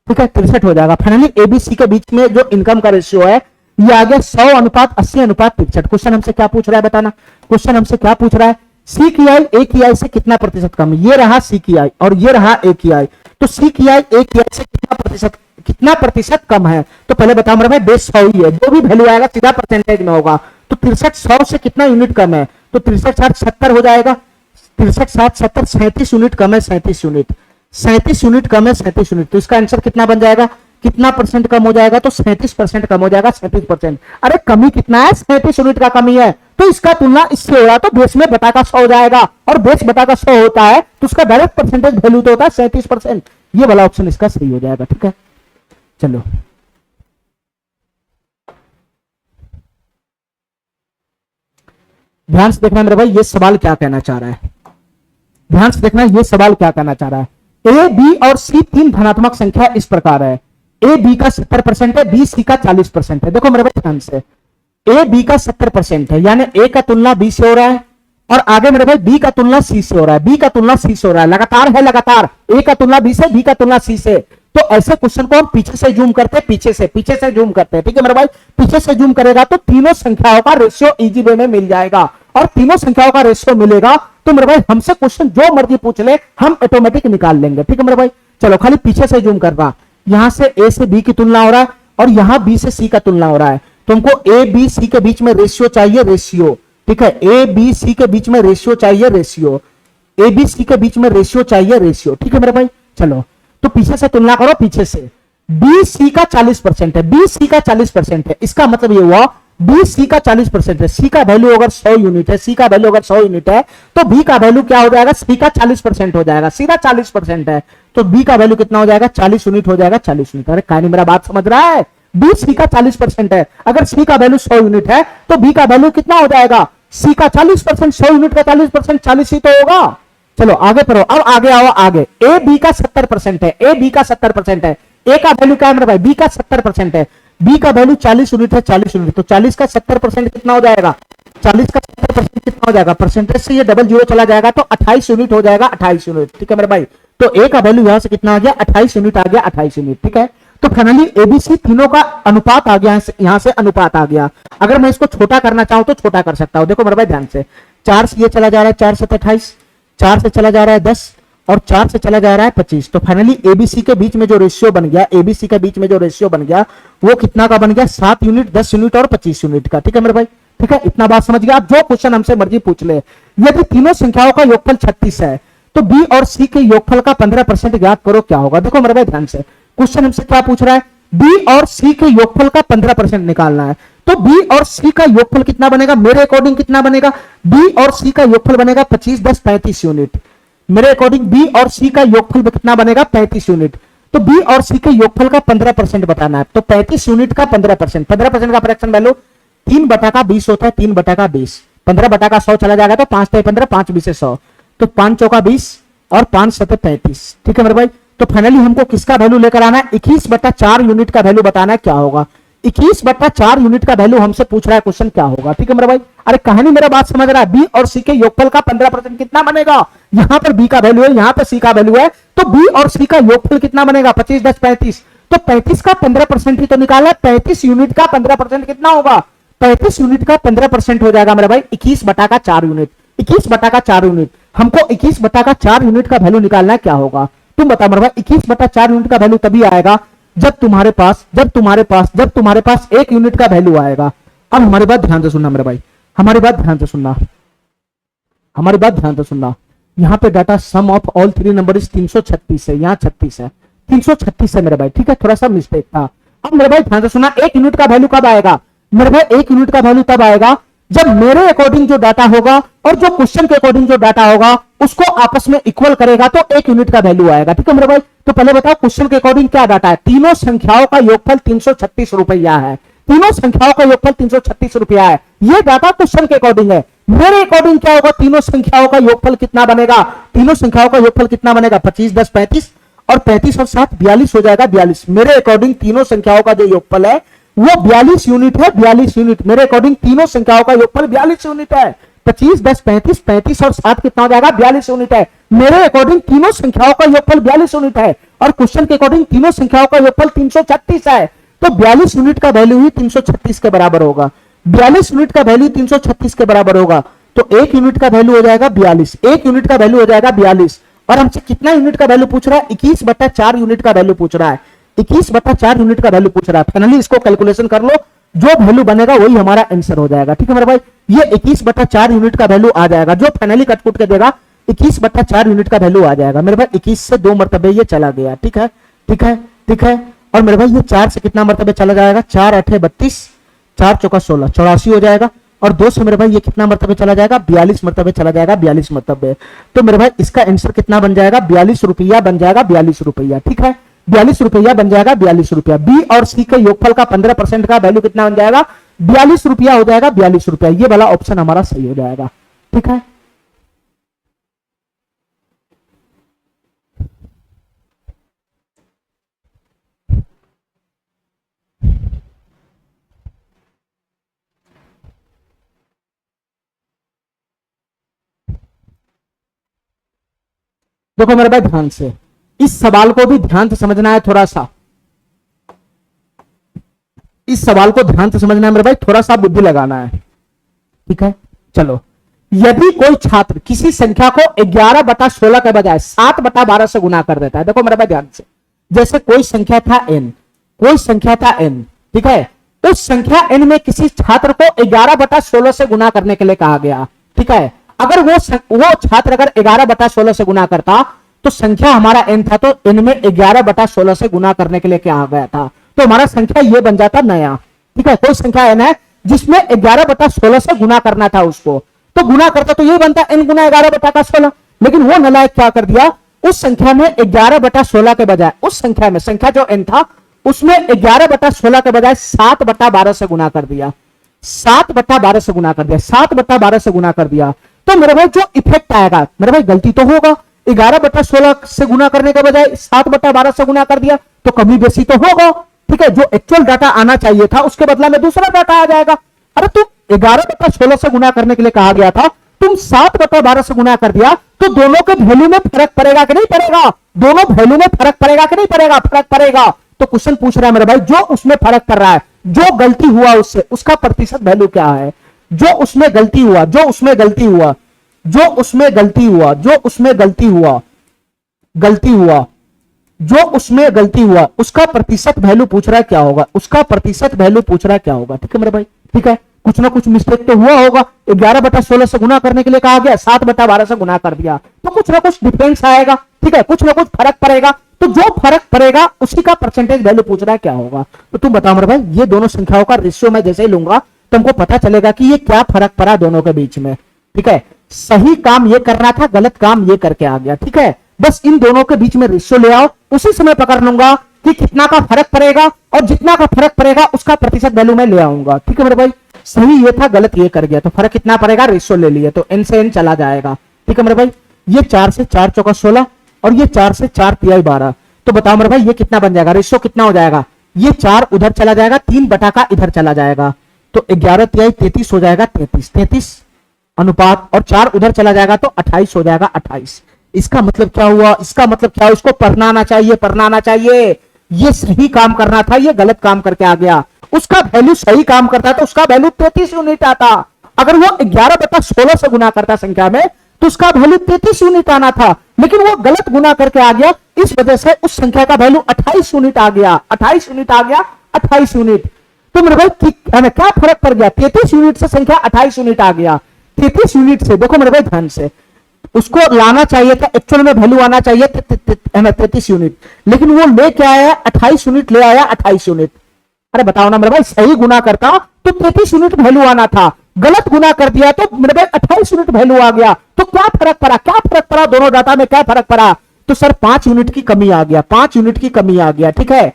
ठीक है, 63 हो जाएगा। फाइनली एबीसी के बीच में जो इनकम का रेशियो है ये आ गया 100:80:63। क्वेश्चन हमसे क्या पूछ रहा है बताना, क्वेश्चन हमसे क्या पूछ रहा है, सी की आई ए की आई से कितना प्रतिशत कम है। ये रहा सी की आई और ये रहा ए की आई, तो सी की आई ए की आई से कितना प्रतिशत कम है। तो पहले बताओ मेरे भाई, बेस 100 ही है, जो भी वैल्यू आएगा सीधा परसेंटेज में होगा। तो 63 100 से कितना यूनिट कम है, तो 63 7 70 हो जाएगा, 63 7 70 37 यूनिट कम है, 37 यूनिट, 37 यूनिट कम है, 37 यूनिट। तो इसका आंसर कितना बन जाएगा, कितना परसेंट कम हो जाएगा, तो 37% कम हो जाएगा, 37%। अरे कमी कितना है, 37 यूनिट का कमी है, तो इसका तुलना इससे हो रहा है, तो बेस में बटा का 100 हो जाएगा, और बेस बटा का 100 होता है तो उसका डायरेक्ट परसेंटेज वैल्यू तो होता है 37%। ये वाला ऑप्शन इसका सही हो जाएगा। ठीक है, चलो ध्यान से देखना मेरे भाई, ये सवाल क्या कहना चाह रहा है, ध्यान से देखना ये सवाल क्या कहना चाह रहा है। ए बी और सी तीन धनात्मक संख्या इस प्रकार है, ए बी का 70% है, बी सी का 40% है। देखो मेरे भाई ध्यान से, ए बी का 70% है, यानी ए का तुलना बी से हो रहा है, और आगे मेरे भाई बी का तुलना सी से हो रहा है, बी का तुलना सी से हो रहा है, लगातार है, लगातार ए का तुलना बी से, बी का तुलना सी से। तो ऐसे क्वेश्चन को हम पीछे से जूम करते हैं, पीछे से जूम करते हैं। ठीक है मेरे भाई, पीछे से जूम करेगा तो तीनों संख्याओं का रेशियो इजी वे में मिल जाएगा, और तीनों संख्याओं का रेशियो मिलेगा तो मेरे भाई हमसे क्वेश्चन जो मर्जी पूछ ले हम ऑटोमेटिक निकाल लेंगे। ठीक है मेरे भाई, चलो खाली पीछे से जूम कर रहा, यहां से ए से बी की तुलना हो रहा है और यहां बी से सी का तुलना हो रहा है, तो हमको ए बी सी के बीच में रेशियो चाहिए, रेशियो। ठीक है, ए बी सी के बीच में रेशियो चाहिए, रेशियो। ए बी सी के बीच में रेशियो चाहिए, रेशियो। ठीक है मेरे भाई, चलो तो पीछे से तुलना करो, पीछे से बी सी का 40% है, बी सी का 40% है, इसका मतलब ये हुआ बी सी का 40% है, सी का वैल्यू अगर 100 यूनिट है, सी का वैल्यू अगर 100 यूनिट है तो बी का वैल्यू क्या हो जाएगा, सी का 40% हो जाएगा, सीधा 40% है तो बी का वैल्यू कितना हो जाएगा, 40 यूनिट हो जाएगा, 40 यूनिट। अरे कहानी मेरा बात समझ रहा है, बी सी का 40% है, अगर सी का वैल्यू 100 यूनिट है तो बी का वैल्यू कितना हो जाएगा, सी का 40%, 100 यूनिट का 40%, 40 ही तो होगा। चलो आगे पढ़ो, अब आगे आओ, आगे ए बी का 70% है, ए बी का 70% है, ए का वैल्यू क्या है मेरे भाई, बी का 70% है, बी का वैल्यू 40 यूनिट है, 40 यूनिट, तो 40 का 70% कितना हो जाएगा, 40 का 70% कितना हो जाएगा, परसेंटेज से ये डबल जीरो चला जाएगा तो 28 यूनिट हो जाएगा, 28 यूनिट। ठीक है मेरे भाई, तो ए का वैल्यू यहां से कितना आ गया, 28 यूनिट आ गया, 28 यूनिट। ठीक है, तो फाइनली एबीसी तीनों का अनुपात आ गया, यहां से अनुपात आ गया। अगर मैं इसको छोटा करना चाहूं तो छोटा कर सकता हूं, देखो मेरे भाई ध्यान से, 4 से ये चला जा रहा है, 4 से 28, 4 से चला जा रहा है 10 और 4 से चला जा रहा है 25, तो फाइनली एबीसी के बीच में जो रेशियो बन गया, एबीसी के बीच में जो रेशियो बन गया वो कितना का बन गया, 7 यूनिट, 10 यूनिट और 25 यूनिट का। ठीक है मेरे भाई, ठीक है, इतना बात समझ गया। आप जो क्वेश्चन हमसे मर्जी पूछ ले, यदि तीनों संख्याओं का योगफल 36 है तो बी और सी के योगफल का 15% ज्ञात करो, क्या होगा। देखो मेरे भाई ध्यान से, क्वेश्चन हमसे क्या पूछ रहा है, बी और सी के योगफल का 15% निकालना है, तो बी और सी का योगफल कितना बनेगा, मेरे अकॉर्डिंग कितना बनेगा, बी और सी का योगफल बनेगा 25, 10, 35 यूनिट। मेरे अकॉर्डिंग बी और सी का योगफल कितना बनेगा, 35 यूनिट। तो बी और सी के योगफल का 15% बताना है, तो 35 यूनिट का 15%, 15% का फ्रैक्शन वैल्यू 3/20 होता है, 3/20, 15/100 चला जाएगा तो 5 × 15, 5 20 100, तो 5 चौका 20 और 5 7 35। ठीक है मेरे भाई, तो फाइनली हमको किसका वैल्यू लेकर आना है, 21/4 यूनिट का वैल्यू बताना है, क्या होगा, 21/4 यूनिट का वैल्यू हमसे पूछ रहा है क्वेश्चन, क्या होगा। ठीक है मेरे भाई, अरे कहानी मेरा बात समझ रहा है, बी और सी के योगफल का 15% कितना बनेगा, यहां पर बी का वैल्यू है, यहां पर सी का वैल्यू है, तो बी और सी का योगफल कितना बनेगा, 25, 10, 35, तो 35 का 15% ही तो निकाला है, 35 यूनिट का 15% कितना होगा, 35 यूनिट का 15% हो जाएगा मेरे भाई 21/4 यूनिट, 21/4 यूनिट। हमको 21/4 यूनिट का वैल्यू निकालना है, क्या होगा, तुम बताओ मेरे भाई। 21/4 यूनिट का वैल्यू तभी आएगा जब तुम्हारे पास 1 यूनिट का वैल्यू आएगा। अब हमारी बात ध्यान से सुनना मेरे भाई, हमारी बात ध्यान से सुनना, हमारी बात ध्यान से सुनना। यहां पे data sum of all 3 number 336 है, यहां 36 है, 336 है मेरे भाई। ठीक है, थोड़ा सा मिस्टेक था। अब मेरे भाई ध्यान से सुनना, 1 यूनिट का वैल्यू कब आएगा मेरे भाई, 1 यूनिट का वैल्यू तब आएगा जब मेरे अकॉर्डिंग जो डाटा होगा और जो क्वेश्चन के अकॉर्डिंग जो डाटा होगा उसको आपस में इक्वल करेगा तो 1 यूनिट का वैल्यू आएगा। ठीक है मेरे भाई, तो पहले बताओ क्वेश्चन के अकॉर्डिंग क्या डाटा है, तीनों संख्याओं का योगफल 336 रुपया है, तीनों संख्याओं का योगफल 336 रुपया है, ये डाटा क्वेश्चन के अकॉर्डिंग है। मेरे अकॉर्डिंग क्या होगा, तीनों संख्याओं का योगफल कितना बनेगा, तीनों संख्याओं का योगफल कितना बनेगा, 25, 10, 35 और 35 और 7 42 हो जाएगा, 42। मेरे अकॉर्डिंग तीनों संख्याओं का जो योगफल है वो 42 यूनिट है, 42 यूनिट। मेरे अकॉर्डिंग तीनों संख्याओं का योगफल 42 यूनिट है, 25, 10, 35, 35 और 7 कितना हो जाएगा, 42 यूनिट है। मेरे अकॉर्डिंग तीनों संख्याओं का योगफल 42 यूनिट है और क्वेश्चन के अकॉर्डिंग तीनों संख्याओं का योगफल 336 है, तो 42 यूनिट का वैल्यू ही 336 के बराबर होगा, 42 यूनिट का वैल्यू 336 के बराबर होगा, तो 1 यूनिट का वैल्यू हो जाएगा 42, 1 यूनिट का वैल्यू हो जाएगा 42। और हमसे कितना यूनिट का वैल्यू पूछ रहा है, 21/4 यूनिट का वैल्यू पूछ रहा है, 21/4 यूनिट का वैल्यू पूछ रहा है। फाइनली इसको कैलकुलेशन कर लो, जो वैल्यू बनेगा वही हमारा आंसर हो जाएगा। ठीक है मेरे भाई, ये 21/4 यूनिट का वैल्यू आ जाएगा, जो फाइनली कटपुट के देगा 21/4 यूनिट का वैल्यू आ जाएगा। मेरे भाई 21 से 2 मरतबे ये चला गया। ठीक है, ठीक है, ठीक है। और मेरे भाई ये 4 से कितना मरतबे चला जाएगा, 4 8 32, 4 चौका 16, 84 हो जाएगा। और 2 से मेरे भाई ये कितना मरतबे चला जाएगा, 42 मरतबे चला जाएगा, 42 मरतबे। तो मेरे भाई इसका आंसर कितना बन जाएगा, 42 रुपया बन जाएगा, 42 रुपया। ठीक है, 42 रुपया बन जाएगा, 42 रुपया। बी और सी के योगफल का 15% का वैल्यू कितना बन जाएगा, 42 रुपया हो जाएगा, 42 रुपया। ये वाला ऑप्शन हमारा सही हो जाएगा। ठीक है, देखो मेरे भाई ध्यान से, इस सवाल को भी ध्यान से समझना है, थोड़ा सा इस सवाल को ध्यान से समझना है मेरे भाई, थोड़ा सा बुद्धि लगाना है। ठीक है, चलो यदि कोई छात्र किसी संख्या को 11/16 के बजाय 7/12 से गुना कर देता है, देखो मेरे भाई ध्यान से, जैसे कोई संख्या था n, कोई संख्या था n, ठीक है, उस संख्या n में किसी छात्र को 11/16 से गुना करने के लिए कहा गया, ठीक है। अगर वो छात्र अगर 11/16 से गुना करता तो संख्या हमारा n था, तो n में 11/16 से गुना करने के लिए क्या आ गया था, तो हमारा संख्या ये बन जाता नया, ठीक है। कोई संख्या n है जिसमें 11/16 से गुना करना था उसको, तो गुना करता तो ये बनता n गुना 11/16, लेकिन वो नालायक क्या कर दिया, उस संख्या में 11/16 के बजाय उस संख्या में, संख्या जो n था उसमें 11/16 के बजाय 7/12 से गुना कर दिया, 7/12 से गुना कर दिया, 7/12 से गुना कर दिया। तो मेरे भाई जो इफेक्ट आएगा, मेरे भाई गलती तो होगा, 11/16 से गुना करने के बजाय 7/12 से गुना कर दिया, तो कमी बेसी तो होगा, ठीक है। जो एक्चुअल डाटा आना चाहिए था उसके बदला में दूसरा डाटा आ जाएगा। अरे तुम 11/16 से गुना करने के लिए कहा गया था, तुम 7/12 से गुना कर दिया, तो दोनों के वैल्यू में फर्क पड़ेगा कि नहीं पड़ेगा, दोनों वैल्यू में फर्क पड़ेगा कि नहीं पड़ेगा, फर्क पड़ेगा। तो क्वेश्चन पूछ रहा है मेरे भाई, जो उसमें फर्क पड़ रहा है, जो गलती हुआ उससे, उसका प्रतिशत वैल्यू क्या है, जो उसमें गलती हुआ, जो उसमें गलती हुआ, जो उसमें गलती हुआ, जो उसमें गलती हुआ, गलती हुआ, जो उसमें गलती हुआ, उसका प्रतिशत वैल्यू पूछ रहा है क्या होगा, उसका प्रतिशत वैल्यू पूछ रहा है क्या होगा, ठीक है मेरे भाई, ठीक है। कुछ ना कुछ मिस्टेक तो हुआ होगा, 11/16 से गुना करने के लिए कहा गया, 7/12 से गुना कर दिया, तो कुछ ना कुछ डिफरेंस आएगा, ठीक है, कुछ ना कुछ फर्क पड़ेगा, तो जो फर्क पड़ेगा उसी का परसेंटेज वैल्यू पूछ रहा है क्या होगा। तो तुम बताओ मेरे भाई, ये दोनों संख्याओं का रेशियो मैं जैसे ही लूंगा तुमको पता चलेगा कि ये क्या फर्क पड़ा दोनों के बीच में, ठीक है। सही काम ये करना था, गलत काम ये करके आ गया, ठीक है। बस इन दोनों के बीच में रेशियो ले आओ, उसी समय पकड़ लूंगा कि कितना का फर्क पड़ेगा, और जितना का फर्क पड़ेगा उसका प्रतिशत वैल्यू मैं ले आऊंगा, ठीक है मेरे भाई। सही ये था, गलत ये कर गया, तो फर्क कितना पड़ेगा, रेशियो ले लिए, तो n से n चला जाएगा, ठीक है मेरे भाई। ये 4 से 4 चौका 16 और ये 4 से 4 तिहाई 12, तो बताओ मेरे भाई ये कितना बन जाएगा, रेशियो कितना हो जाएगा, ये 4 उधर चला जाएगा, 3 बटा का इधर चला जाएगा, तो 11 तिहाई 33 हो जाएगा, 33 अनुपात, और 4 उधर चला जाएगा तो 28 हो जाएगा, 28। इसका मतलब क्या हुआ, इसका मतलब क्या, उसको पढ़ना आना चाहिए, पढ़ना आना चाहिए। ये सही काम करना था, ये गलत काम करके आ गया। उसका वैल्यू सही काम करता तो उसका वैल्यू 33 यूनिट आता। अगर वो 11/16 से गुना करता संख्या में तो उसका वैल्यू 33 यूनिट आना था, लेकिन वो गलत गुना करके आ गया, इस वजह से उस संख्या का वैल्यू 28 यूनिट आ गया, 28 यूनिट आ गया, 28 यूनिट। तो मेरे भाई क्या फर्क पड़ गया, 33 यूनिट से संख्या 28 यूनिट आ गया, 33 यूनिट से, देखो मेरे भाई ध्यान से, उसको लाना चाहिए था, एक्चुअल में वैल्यू आना चाहिए 33 यूनिट, लेकिन वो लेके आया 28 यूनिट, ले आया 28 यूनिट। अरे बताओ ना मेरे भाई, सही गुना करता तो 33 यूनिट वैल्यू आना था, गलत गुना कर दिया तो मेरे भाई 28 यूनिट वैल्यू आ गया। तो क्या फर्क पड़ा, क्या फर्क पड़ा, दोनों डाटा में क्या फर्क पड़ा, तो सर 5 यूनिट की कमी आ गया, 5 यूनिट की कमी आ गया, ठीक है।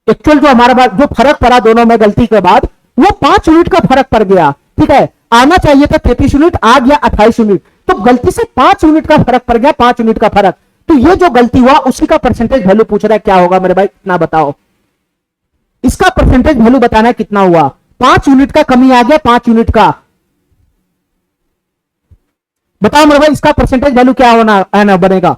एक्चुअल जो हमारा जो फर्क पड़ा दोनों में गलती के बाद, वो 5 यूनिट का फर्क पड़ गया, ठीक है। आना चाहिए था 33 यूनिट, आ गया 28 यूनिट, तो गलती से 5 यूनिट का फर्क पड़ गया, 5 यूनिट का फर्क। तो ये जो गलती हुआ उसी का परसेंटेज वैल्यू पूछ रहा है क्या होगा मेरे भाई, इतना बताओ, इसका परसेंटेज वैल्यू बताना है कितना हुआ, 5 यूनिट का कमी आ गया, 5 यूनिट का, बताओ मेरे भाई इसका परसेंटेज वैल्यू क्या होना है ना, बनेगा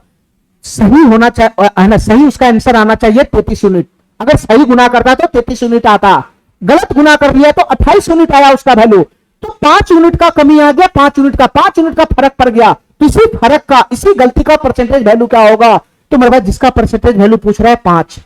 सही होना चाहिए है ना, सही उसका आंसर आना चाहिए 33 यूनिट। अगर सही गुना करता तो 33 यूनिट आता, गलत गुना कर दिया तो 28 यूनिट आया उसका वैल्यू, तो 5 यूनिट का कमी आ गया, 5 यूनिट का, 5 यूनिट का फर्क पड़ गया, तो इसी फर्क का, इसी गलती का परसेंटेज वैल्यू क्या होगा, तो मेरे भाई जिसका परसेंटेज वैल्यू पूछ रहा है 5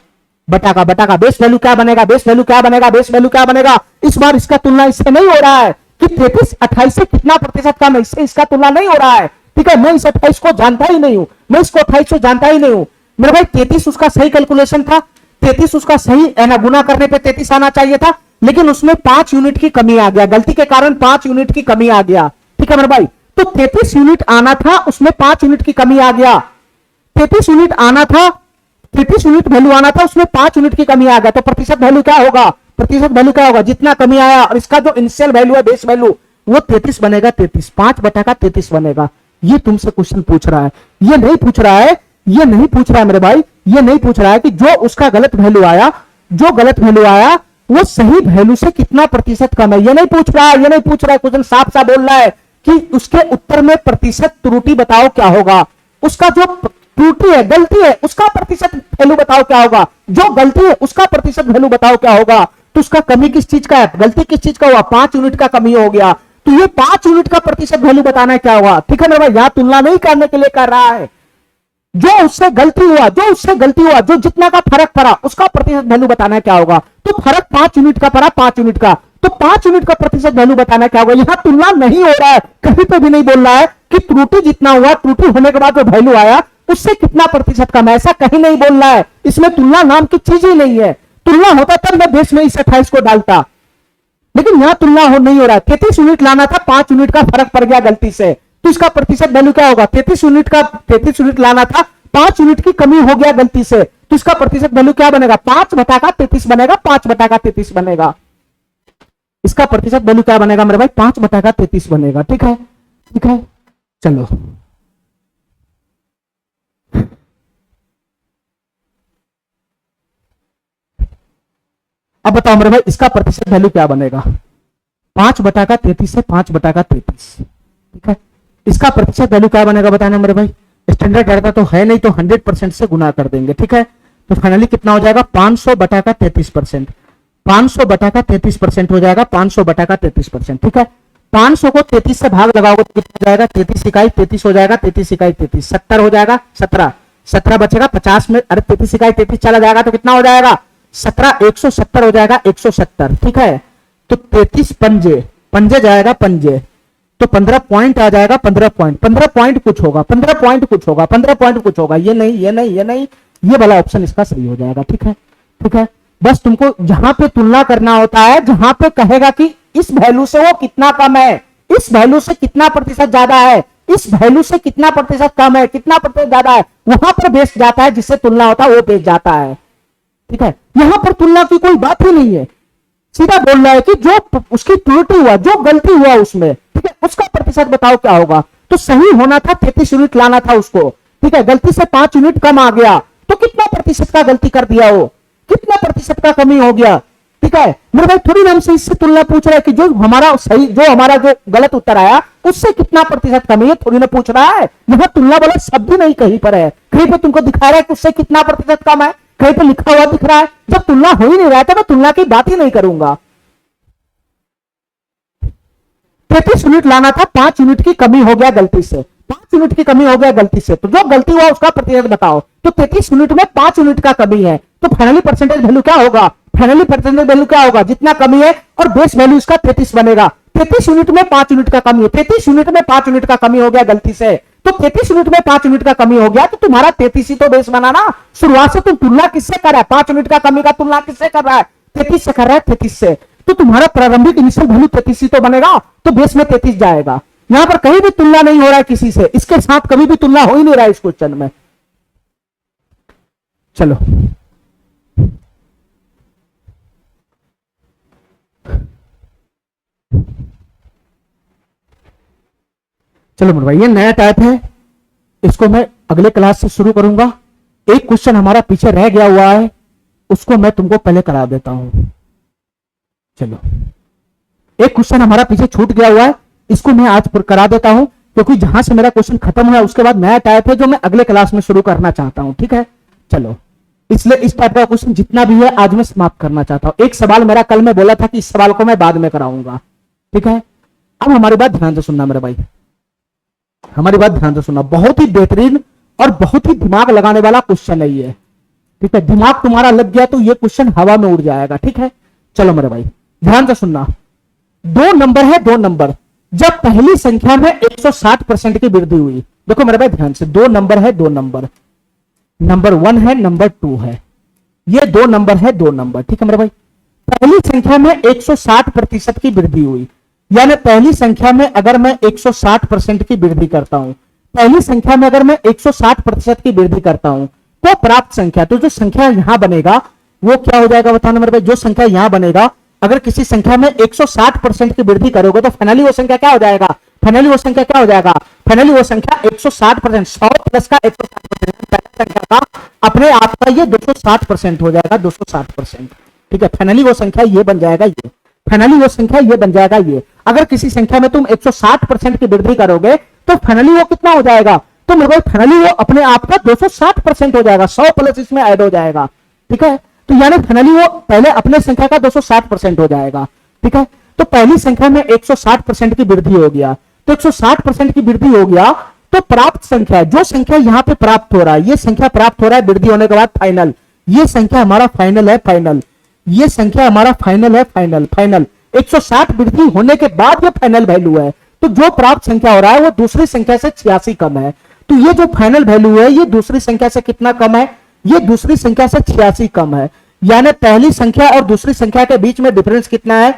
बटा का बेस वैल्यू क्या बनेगा, बेस वैल्यू क्या बनेगा, बेस वैल्यू क्या बनेगा। इस बार इसका तुलना इससे नहीं हो रहा है कि 33 28 से कितना प्रतिशत कम है, इससे इसका तुलना नहीं हो रहा है, ठीक है। मैं इस 28 को जानता ही नहीं हूं, मैं इसको 28 को जानता ही नहीं हूं मेरे भाई। 33 उसका सही कैलकुलेशन था, 33 उसका सही है ना, गुना करने पे 33 आना चाहिए था, लेकिन उसमें 5 यूनिट की कमी आ गया, गलती के कारण 5 यूनिट की कमी आ गया, ठीक है मेरे भाई। तो 33 यूनिट आना था, उसमें 5 यूनिट की कमी आ गया, 33 यूनिट आना था, 33 यूनिट वैल्यू आना था, उसमें 5 यूनिट की कमी आ गया, तो प्रतिशत वैल्यू क्या होगा, प्रतिशत वैल्यू क्या होगा, जितना कमी आया और इसका जो इनिशियल वैल्यू है बेस वैल्यू वो 33 बनेगा, 33 5 बटा का 33 बनेगा। ये तुमसे क्वेश्चन पूछ रहा है, ये नहीं पूछ रहा है, ये नहीं पूछ रहा है मेरे भाई, ये नहीं पूछ रहा है कि जो उसका गलत वैल्यू आया, जो गलत वैल्यू आया वो सही वैल्यू से कितना प्रतिशत कम है, ये नहीं पूछ रहा है, ये नहीं पूछ रहा है। क्वेश्चन साफ साफ बोल रहा है कि उसके उत्तर में प्रतिशत त्रुटि बताओ क्या होगा, उसका जो त्रुटि है, गलती है, उसका प्रतिशत वैल्यू बताओ क्या होगा, जो गलती है उसका प्रतिशत वैल्यू बताओ क्या होगा। तो उसका कमी किस चीज का है, गलती किस चीज का हुआ, 5 यूनिट का कमी हो गया, तो ये 5 यूनिट का प्रतिशत वैल्यू बताना है क्या होगा। ठीक है मेरे भाई, यहां तुलना नहीं करने के लिए कर रहा है, जो उससे गलती हुआ, जो जितना का फर्क पड़ा उसका प्रतिशत वैल्यू बताना है क्या होगा। तो फर्क 5 यूनिट का पड़ा, 5 यूनिट का, तो 5 यूनिट का प्रतिशत वैल्यू बताना है क्या होगा। यहां तुलना नहीं हो रहा है, कहीं पे भी नहीं बोल रहा है कि त्रुटि जितना हुआ, त्रुटि होने के बाद जो वैल्यू आया उससे कितना प्रतिशत कम है, ऐसा कहीं नहीं बोल रहा है। इसमें तुलना नाम की चीज ही नहीं है। तुलना होता तब मैं बेस में इस 28 को डालता, लेकिन यहां तुलना नहीं हो रहा है। 33 यूनिट लाना था, 5 यूनिट का फर्क पड़ गया गलती से, तो इसका प्रतिशत वैल्यू क्या होगा। 33 यूनिट लाना था, 5 यूनिट की कमी हो गया गलती से, तो इसका प्रतिशत वैल्यू क्या बनेगा, 5/33 बनेगा, 5/33 बनेगा। इसका प्रतिशत वैल्यू क्या बनेगा मेरे भाई, 5/33 बनेगा। ठीक है, ठीक है, चलो अब बताओ मेरे भाई इसका प्रतिशत वैल्यू क्या बनेगा। 5/33 से 5/33, ठीक है। इसका प्रतिशत वैल्यू क्या बनेगा बताना मेरे भाई। स्टैंडर्ड डाटा तो है नहीं, तो 100% से गुना कर देंगे। ठीक है, तो फाइनली कितना हो जाएगा, 500/33%। 500/33% हो जाएगा, 500/33%। ठीक है, 500 को 33 से भाग लगाओगे तो कितना हो जाएगा, 33 इकाई 33 हो जाएगा, 33 इकाई 33, 70 हो जाएगा, 17 बचेगा 50 में, अरे 33 इकाई 33 चला जाएगा तो कितना हो जाएगा, 17, 170 हो जाएगा, 170। ठीक है, तो 33 पंजे जाएगा, पंजे तो 15 पॉइंट आ जाएगा, 15 पॉइंट कुछ होगा, 15 पॉइंट कुछ होगा, ये नहीं, ये वाला ऑप्शन इसका सही हो जाएगा। ठीक है, ठीक है, बस तुमको जहां पे तुलना करना होता है, जहां पे कहेगा कि इस वैल्यू से वो कितना कम है, इस वैल्यू से कितना प्रतिशत ज्यादा है, इस वैल्यू से कितना प्रतिशत कम है, कितना प्रतिशत ज्यादा है, वहां पर बेस जाता है, जिससे तुलना होता है वो बेस जाता है। ठीक है, यहां पर तुलना की कोई बात ही नहीं है, सीधा बोल रहा है कि जो उसकी त्रुटि हुआ, जो गलती हुआ उसमें, ठीक है, उसका प्रतिशत बताओ क्या होगा। तो सही होना था 33 यूनिट लाना था उसको, ठीक है, गलती से 5 यूनिट कम आ गया, तो कितना प्रतिशत का गलती कर दिया वो, कितना प्रतिशत का कमी हो गया। ठीक है मेरे भाई, थोड़ी नाम से इससे तुलना पूछ रहा है कि जो हमारा सही, जो हमारा जो गलत उत्तर आया उससे कितना प्रतिशत कमी है, थोड़ी ना पूछ रहा है। यहां तुलना वाला शब्द नहीं कहीं पर है, कहीं पर तुमको दिखा रहा है कि उससे कितना प्रतिशत कम है, कहीं पर लिखा हुआ दिख रहा है। जब तुलना हो ही नहीं रहा था, मैं तुलना की बात ही नहीं करूंगा। 33 यूनिट लाना था, 5 यूनिट की कमी हो गया गलती से, 5 यूनिट की कमी हो गया गलती से, तो जो गलती हुआ उसका प्रतिशत बताओ। तो 33 यूनिट में 5 यूनिट का कमी है, तो फाइनली परसेंटेज वैल्यू क्या होगा, फाइनली परसेंटेज वैल्यू क्या होगा, जितना कमी है और बेस वैल्यू इसका 33 बनेगा। 33 यूनिट में 5 यूनिट का कमी है, 33 यूनिट में 5 यूनिट का कमी हो गया गलती से, तो 33 यूनिट में 5 यूनिट का कमी हो गया, तो तुम्हारा 33 ही तो बेस बना ना। शुरुआत से तुम तुलना किससे कर रहा है, 5 यूनिट का कमी का तुलना किससे कर रहा है, 33 से कर रहा है, 33 से, तो तुम्हारा प्रारंभिक इनिशियल वैल्यू 33 ही तो बनेगा, तो बेस में 33 जाएगा। यहां पर कहीं भी तुलना नहीं हो रहा है किसी से, इसके साथ कभी भी तुलना हो ही नहीं रहा है इस क्वेश्चन में। चलो चलो मेरे भाई, ये नया टाइप है, इसको मैं अगले क्लास से शुरू करूंगा। एक क्वेश्चन हमारा पीछे रह गया हुआ है, उसको मैं तुमको पहले करा देता हूं। चलो, एक क्वेश्चन हमारा पीछे छूट गया हुआ है, इसको मैं आज करा देता हूं, क्योंकि जहां से मेरा क्वेश्चन खत्म हुआ उसके बाद नया टाइप है जो मैं अगले क्लास में शुरू करना चाहता हूं। ठीक है, चलो, इसलिए इस टाइप का क्वेश्चन जितना भी है आज मैं समाप्त करना चाहता हूं। एक सवाल मेरा कल मैं बोला था कि इस सवाल को मैं बाद में कराऊंगा। ठीक है, अब हमारी बात ध्यान से सुनना मेरे भाई, हमारी बात ध्यान से सुनना, बहुत ही बेहतरीन और बहुत ही दिमाग लगाने वाला क्वेश्चन है ये। ठीक है, दिमाग तुम्हारा लग गया तो ये क्वेश्चन हवा में उड़ जाएगा। ठीक है, चलो मेरे भाई ध्यान से सुनना। 2 नंबर है, 2 नंबर, जब पहली संख्या में 160% की वृद्धि हुई, देखो मेरे भाई ध्यान से, 2 नंबर है, 2 नंबर, नंबर 1 है, नंबर 2 है, ये 2 नंबर है, 2 नंबर। ठीक है मेरे भाई, पहली संख्या में 160% की वृद्धि हुई, यानी पहली संख्या में अगर मैं 160% की वृद्धि करता हूं, पहली संख्या में अगर मैं 160% की वृद्धि करता हूं, तो प्राप्त संख्या, तो जो संख्या यहां बनेगा वो क्या हो जाएगा बताना मेरे भाई। जो संख्या यहां बनेगा, अगर किसी संख्या में 160% की वृद्धि करोगे तो फाइनली वो संख्या क्या हो जाएगा, फाइनली वो संख्या क्या हो जाएगा, फाइनली वो संख्या 160%, 100 प्लस का 160%, संख्या का अपने आप का ये 260% हो जाएगा, 260%। ठीक है, फाइनली वो संख्या ये बन जाएगा, ये फाइनली वो संख्या ये बन जाएगा ये। अगर किसी संख्या में तुम 160% की वृद्धि करोगे तो फाइनली वो कितना हो जाएगा, तो मेरे भाई फाइनली वो अपने आप का 260% हो जाएगा, 100 प्लस इसमें ऐड हो जाएगा। ठीक है, तो यानी फाइनली वो पहले अपने संख्या का 260% हो जाएगा। ठीक है, तो पहली संख्या में 160% की वृद्धि हो गया, तो 160% की वृद्धि हो गया, तो प्राप्त संख्या, जो संख्या यहां पे प्राप्त हो रहा है, ये संख्या प्राप्त हो रहा है वृद्धि होने के बाद फाइनल, ये संख्या हमारा फाइनल है, फाइनल, ये संख्या हमारा फाइनल है, फाइनल, फाइनल 160 वृद्धि होने के बाद ये फाइनल वैल्यू है। तो जो प्राप्त संख्या हो रहा है वो दूसरी संख्या से 86 कम है। तो ये जो फाइनल वैल्यू है ये दूसरी संख्या से कितना कम है, ये दूसरी संख्या से 86 कम है। यानी पहली संख्या और दूसरी संख्या के बीच में डिफरेंस कितना है,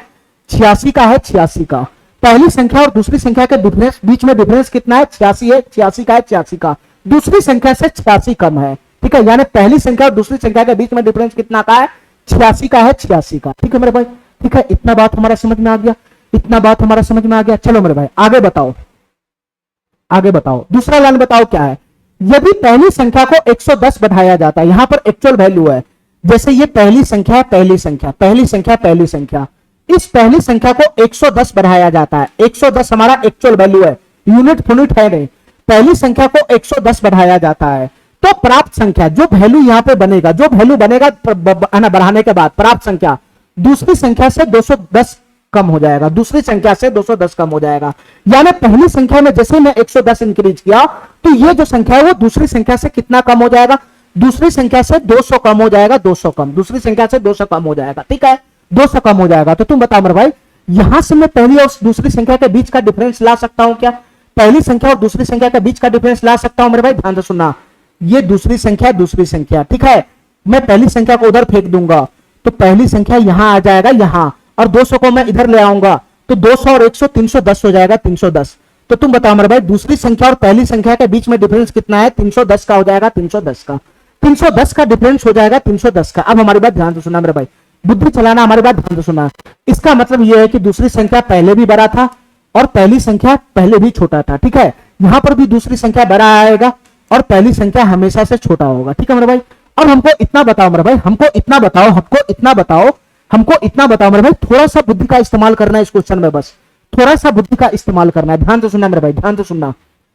86 का है, 86 का। पहली संख्या और दूसरी संख्या के बीच में डिफरेंस कितना है, 86 है, 86 का है, 86 का, दूसरी संख्या से 86 कम है। ठीक है, यानी पहली संख्या और दूसरी संख्या के बीच में डिफरेंस कितना का है, 86 का है, 86 का। ठीक है मेरे भाई, ठीक है, इतना बात हमारा समझ में आ गया, इतना बात हमारा समझ में आ गया। चलो मेरे भाई आगे बताओ, आगे बताओ, दूसरा लाइन बताओ क्या है। यदि पहली संख्या को 110 बढ़ाया जाता है, यहां पर एक्चुअल वैल्यू है, जैसे ये पहली संख्या है, पहली संख्या, पहली संख्या, पहली संख्या, इस पहली संख्या को 110 बढ़ाया जाता है, 110 हमारा एक्चुअल वैल्यू है, यूनिट फुनिट है नहीं, पहली संख्या को 110 बढ़ाया जाता है, तो प्राप्त संख्या, जो वैल्यू यहां पे बनेगा, जो वैल्यू बनेगा बढ़ाने के बाद, प्राप्त संख्या दूसरी संख्या से 210 कम हो जाएगा, दूसरी संख्या से 210 कम हो जाएगा। यानी पहली संख्या में जैसे मैं 110 इंक्रीज किया, तो ये जो संख्या है वो दूसरी संख्या से कितना कम हो जाएगा, दूसरी संख्या से 200 कम हो जाएगा, 200 कम, दूसरी संख्या से 200 कम हो जाएगा। ठीक है, 200 कम हो जाएगा। तो तुम बताओ मेरे भाई, यहां से मैं पहली और दूसरी संख्या के बीच का डिफरेंस ला सकता हूं क्या, पहली संख्या और दूसरी संख्या के बीच का डिफरेंस ला सकता हूं मेरे भाई, ध्यान से सुनना, ये दूसरी संख्या, दूसरी संख्या, ठीक है, मैं पहली संख्या को उधर फेंक दूंगा, तो पहली संख्या यहां आ जाएगा, यहां, और 200 को मैं इधर ले आऊंगा, तो 200 और 100 310 हो जाएगा, 310। तो तुम बताओ मेरे भाई, दूसरी संख्या और पहली संख्या के बीच में डिफरेंस कितना है, 310 का हो जाएगा, 310 का, 310 का डिफरेंस हो जाएगा, 310 का। अब हमारी बात ध्यान से सुना मेरे भाई, बुद्धि चलाना, हमारी बात ध्यान से सुना। इसका मतलब यह है कि दूसरी संख्या पहले भी बड़ा था और पहली संख्या पहले भी छोटा था। ठीक है, यहां पर भी दूसरी संख्या बड़ा आएगा और पहली संख्या हमेशा से छोटा होगा। ठीक है मेरे भाई, अब हमको इतना बताओ मेरे भाई, हमको इतना बताओ, हमको इतना बताओ, हमको इतना बताओ मेरे भाई, थोड़ा सा बुद्धि का इस्तेमाल करना है इस क्वेश्चन में, बस थोड़ा सा बुद्धि का इस्तेमाल करना है। ध्यान से सुनना मेरे भाई, ध्यान से सुनना,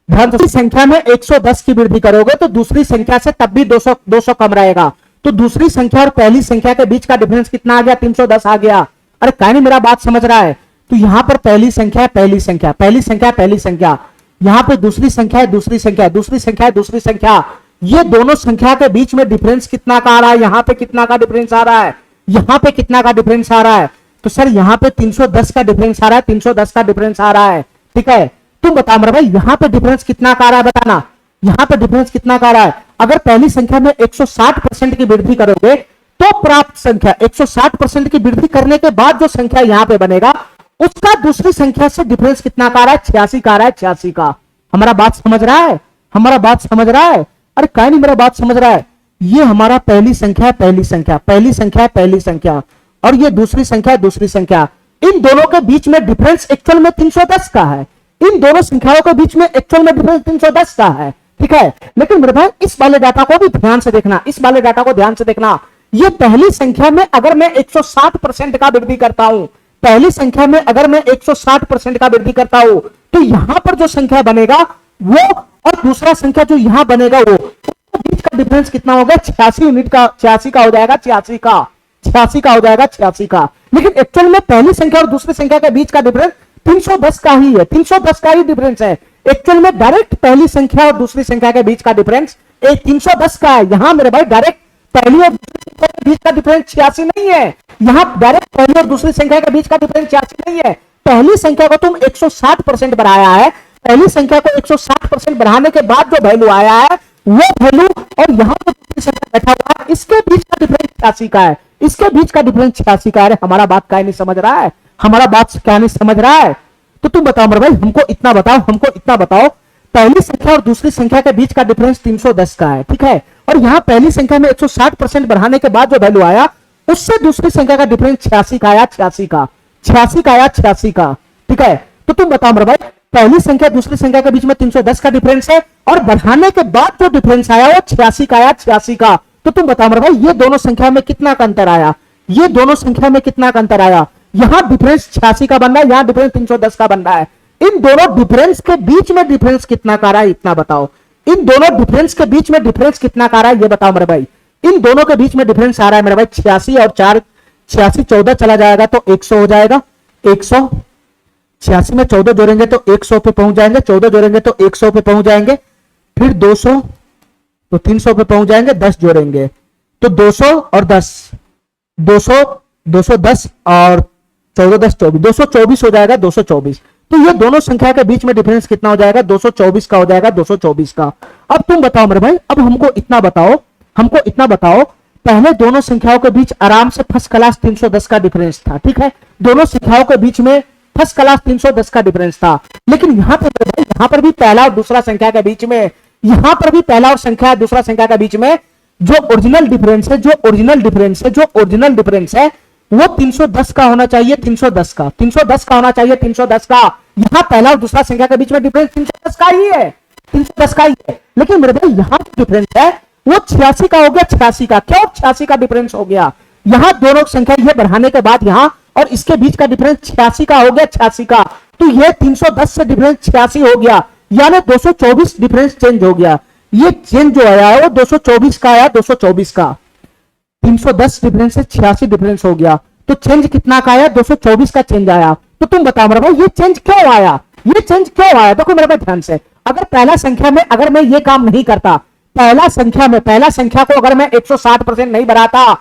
ध्यान से। संख्या में 110 की वृद्धि करोगे तो दूसरी संख्या से तब भी 200 कम रहेगा, तो दूसरी संख्या और पहली संख्या के बीच का डिफरेंस कितना आ गया, 310 आ गया। अरे कहीं नहीं मेरा बात समझ रहा है, तो यहां पर पहली संख्या, पहली संख्या, पहली संख्या, पहली संख्या, यहां पे दूसरी संख्या है, दूसरी संख्या, दूसरी संख्या है, दूसरी संख्या, ये दोनों संख्या के बीच में डिफरेंस कितना का आ रहा है, यहां पे कितना का डिफरेंस आ रहा है, यहां पे कितना का डिफरेंस आ रहा है, तो सर यहां पे 310 का डिफरेंस आ रहा है, 310 का डिफरेंस आ रहा है। ठीक है, तुम बताओ मेरे भाई, यहां पे डिफरेंस कितना का आ रहा है, बताना, यहां पे डिफरेंस कितना का आ रहा है। अगर पहली संख्या में 160% की वृद्धि करोगे तो प्राप्त संख्या, 160% की वृद्धि करने के बाद जो संख्या यहां पे बनेगा उसका दूसरी संख्या से डिफरेंस कितना का आ रहा है, 86 का आ रहा है, 86 का। हमारा बात समझ रहा है, हमारा बात समझ रहा है, अरे कहीं नहीं मेरा बात समझ रहा है। ये हमारा पहली संख्या, पहली संख्या, पहली संख्या, पहली संख्या, और ये दूसरी संख्या, दूसरी संख्या, इन दोनों के बीच में डिफरेंस एक्चुअल में 310 का है, इन दोनों संख्याओं के बीच में एक्चुअल में डिफरेंस 310 का है। ठीक है, लेकिन मेरे भाई इस वाले डाटा को भी ध्यान से देखना, इस वाले डाटा को ध्यान से देखना। ये पहली संख्या में अगर मैं 160% का वृद्धि करता हूं, पहली संख्या में अगर मैं 160% का वृद्धि करता हूं, तो यहां पर जो संख्या बनेगा वो और दूसरा संख्या जो यहां बनेगा वो बीच का डिफरेंस कितना होगा, 86 यूनिट का, 86 का हो जाएगा, 86 का, 86 का हो जाएगा, 86 का। लेकिन एक्चुअल में पहली संख्या और दूसरी संख्या के बीच का डिफरेंस 310 का ही है, 310 का ही डिफरेंस है। एक्चुअल में डायरेक्ट पहली संख्या और दूसरी संख्या के बीच का डिफरेंस 310 का है। यहां मेरे भाई डायरेक्ट पहली और दूसरी संख्या के बीच का डिफरेंस 86 नहीं है, यहां डायरेक्ट पहली और दूसरी संख्या के बीच का डिफरेंस 86 नहीं है। पहली संख्या को तुम 160% बढ़ाया है, पहली संख्या को 160% बढ़ाने के बाद जो वैल्यू आया है वो वैल्यू और यहां पर दूसरी संख्या बैठा हुआ है, इसके बीच का डिफरेंस 86 का है, इसके बीच का डिफरेंस 86 का है। हमारा बात क्या नहीं समझ रहा है, हमारा बात क्या नहीं समझ रहा है। तो तुम बताओ मेरे भाई, हमको इतना बताओ, हमको इतना बताओ, पहली संख्या और दूसरी संख्या के बीच का डिफरेंस 310 का है। ठीक है, और यहां पहली संख्या में 160% बढ़ाने के बाद जो वैल्यू आया उससे दूसरी संख्या का डिफरेंस 86 का आया, 86 का, 86 का आया, 86 का। ठीक है, तो तुम बताओ मेरे भाई, पहली संख्या दूसरी संख्या के बीच में 310 का डिफरेंस है और बढ़ाने के बाद जो डिफरेंस आया वो 86 का आया, 86 का। तो तुम बताओ मेरे भाई, ये दोनों संख्या में कितना का अंतर आया, ये दोनों संख्या में कितना का अंतर आया। यहां डिफरेंस 86 का बन रहा है, यहां डिफरेंस 310 का बन रहा है। इन दोनों डिफरेंस के बीच में डिफरेंस कितना का रहा है, इतना बताओ। इन दोनों डिफरेंस के बीच में डिफरेंस कितना का रहा है, ये बताओ मेरे भाई। इन दोनों के बीच में डिफरेंस आ रहा है मेरे भाई 86 और 4, 86 14 चला जाएगा तो 100 हो जाएगा, 186 में 14 जोड़ेंगे तो 100 पे पहुंच जाएंगे, 14 जोड़ेंगे तो 100 पे पहुंच जाएंगे, फिर 200 तो 300 पे पहुंच जाएंगे, 10 जोड़ेंगे तो 200 और 10, 200 210 और 14 10 24, 224 हो जाएगा, 224। तो ये दोनों संख्या के बीच में डिफरेंस कितना हो जाएगा? 224 का हो जाएगा, 224 का। अब तुम बताओ मेरे भाई, अब हमको इतना बताओ, पहले दोनों संख्याओं के बीच आराम से फर्स्ट क्लास 310 का डिफरेंस था, ठीक है, दोनों संख्याओं के बीच में फर्स्ट क्लास 310 का डिफरेंस था। लेकिन यहां पर भी पहला और दूसरा संख्या के बीच में, यहां पर भी पहला और संख्या दूसरा संख्या के बीच में जो ओरिजिनल डिफरेंस है वो 310 का होना चाहिए, 310 का होना चाहिए, 310 का। यहां पहला और दूसरा संख्या के बीच में डिफरेंस 310 का ही है, 310 का ही है। लेकिन मेरे भाई यहां जो डिफरेंस है वो 86 का हो गया, 86 का। क्यों 86 का डिफरेंस हो गया? यहां दोनों संख्या ये बढ़ाने के बाद यहां और इसके बीच का डिफरेंस 86 का हो गया, 86 का। तो ये 310 से डिफरेंस 86 हो गया, यानी 224 डिफरेंस चेंज हो गया। ये चेंज जो आया है वो 224 का आया, 224 का। 310 डिफरेंस से 86 डिफरेंस हो गया, तो चेंज कितना का आया? 224 का चेंज आया। तो तुम बताओ मेरे भाई ये चेंज क्यों आया? देखो मेरे भाई ध्यान से, अगर पहला संख्या में अगर मैं ये काम नहीं करता, पहला संख्या को अगर मैं 160% नहीं बढ़ाता,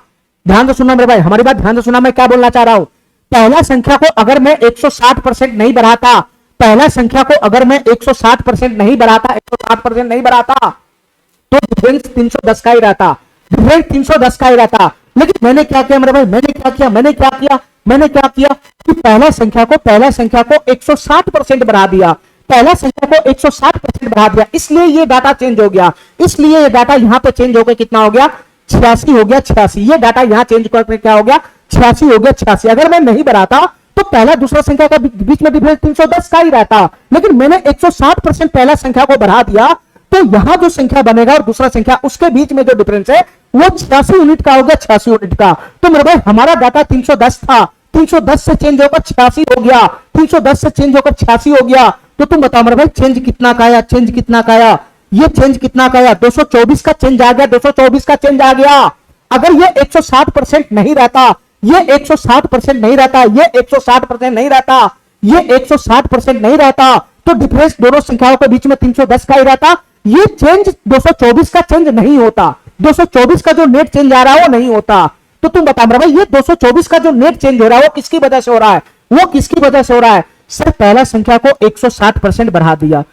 ध्यान से सुनना मेरे भाई, हमारी बात ध्यान से सुनना, मैं क्या बोलना चाह रहा हूं। पहला संख्या को अगर मैं 160% नहीं बढ़ाता, पहला संख्या को अगर मैं 160% नहीं बढ़ाता, 160% नहीं बढ़ाता, तो डिफरेंस 310 का ही रहता, डिफरेंस 310 का ही रहता। लेकिन मैंने क्या किया मेरे भाई, मैंने क्या किया कि पहला संख्या को 160% बढ़ा दिया, पहला संख्या को 160% बढ़ा दिया, इसलिए ये डाटा चेंज हो गया। इसलिए ये डाटा यहां पे चेंज होकर कितना हो गया? 86 हो गया, 86। ये डाटा यहां चेंज करके क्या हो गया? 86 हो गया, 86। अगर मैं नहीं बढ़ाता तो पहला दूसरा संख्या का बीच में डिफरेंस 310 का ही रहता, लेकिन मैंने 160% पहला संख्या को बढ़ा दिया, तो यहां जो संख्या बनेगा और दूसरा संख्या उसके बीच में जो डिफरेंस है वो 86 यूनिट का हो गया, 86 यूनिट का। तो मेरे भाई हमारा डाटा 310 था, 310 से चेंज होकर 86 हो गया, 310 से चेंज होकर 86 हो गया। तो तुम बताओ मेरे भाई चेंज कितना का आया? ये चेंज कितना का आया? 224 का चेंज आ गया, 224 का चेंज आ गया। अगर ये 160% नहीं रहता, ये 160% नहीं रहता, तो डिफरेंस दोनों संख्याओं के बीच में 310 का ही रहता। ये चेंज 224 का चेंज नहीं होता, 224 का जो नेट चेंज आ रहा है वो नहीं होता। तो तुम बता मेरे भाई ये 224 का जो नेट चेंज हो रहा है वो किसकी वजह से हो रहा है? सर पहला संख्या को 160% बढ़ा दिया,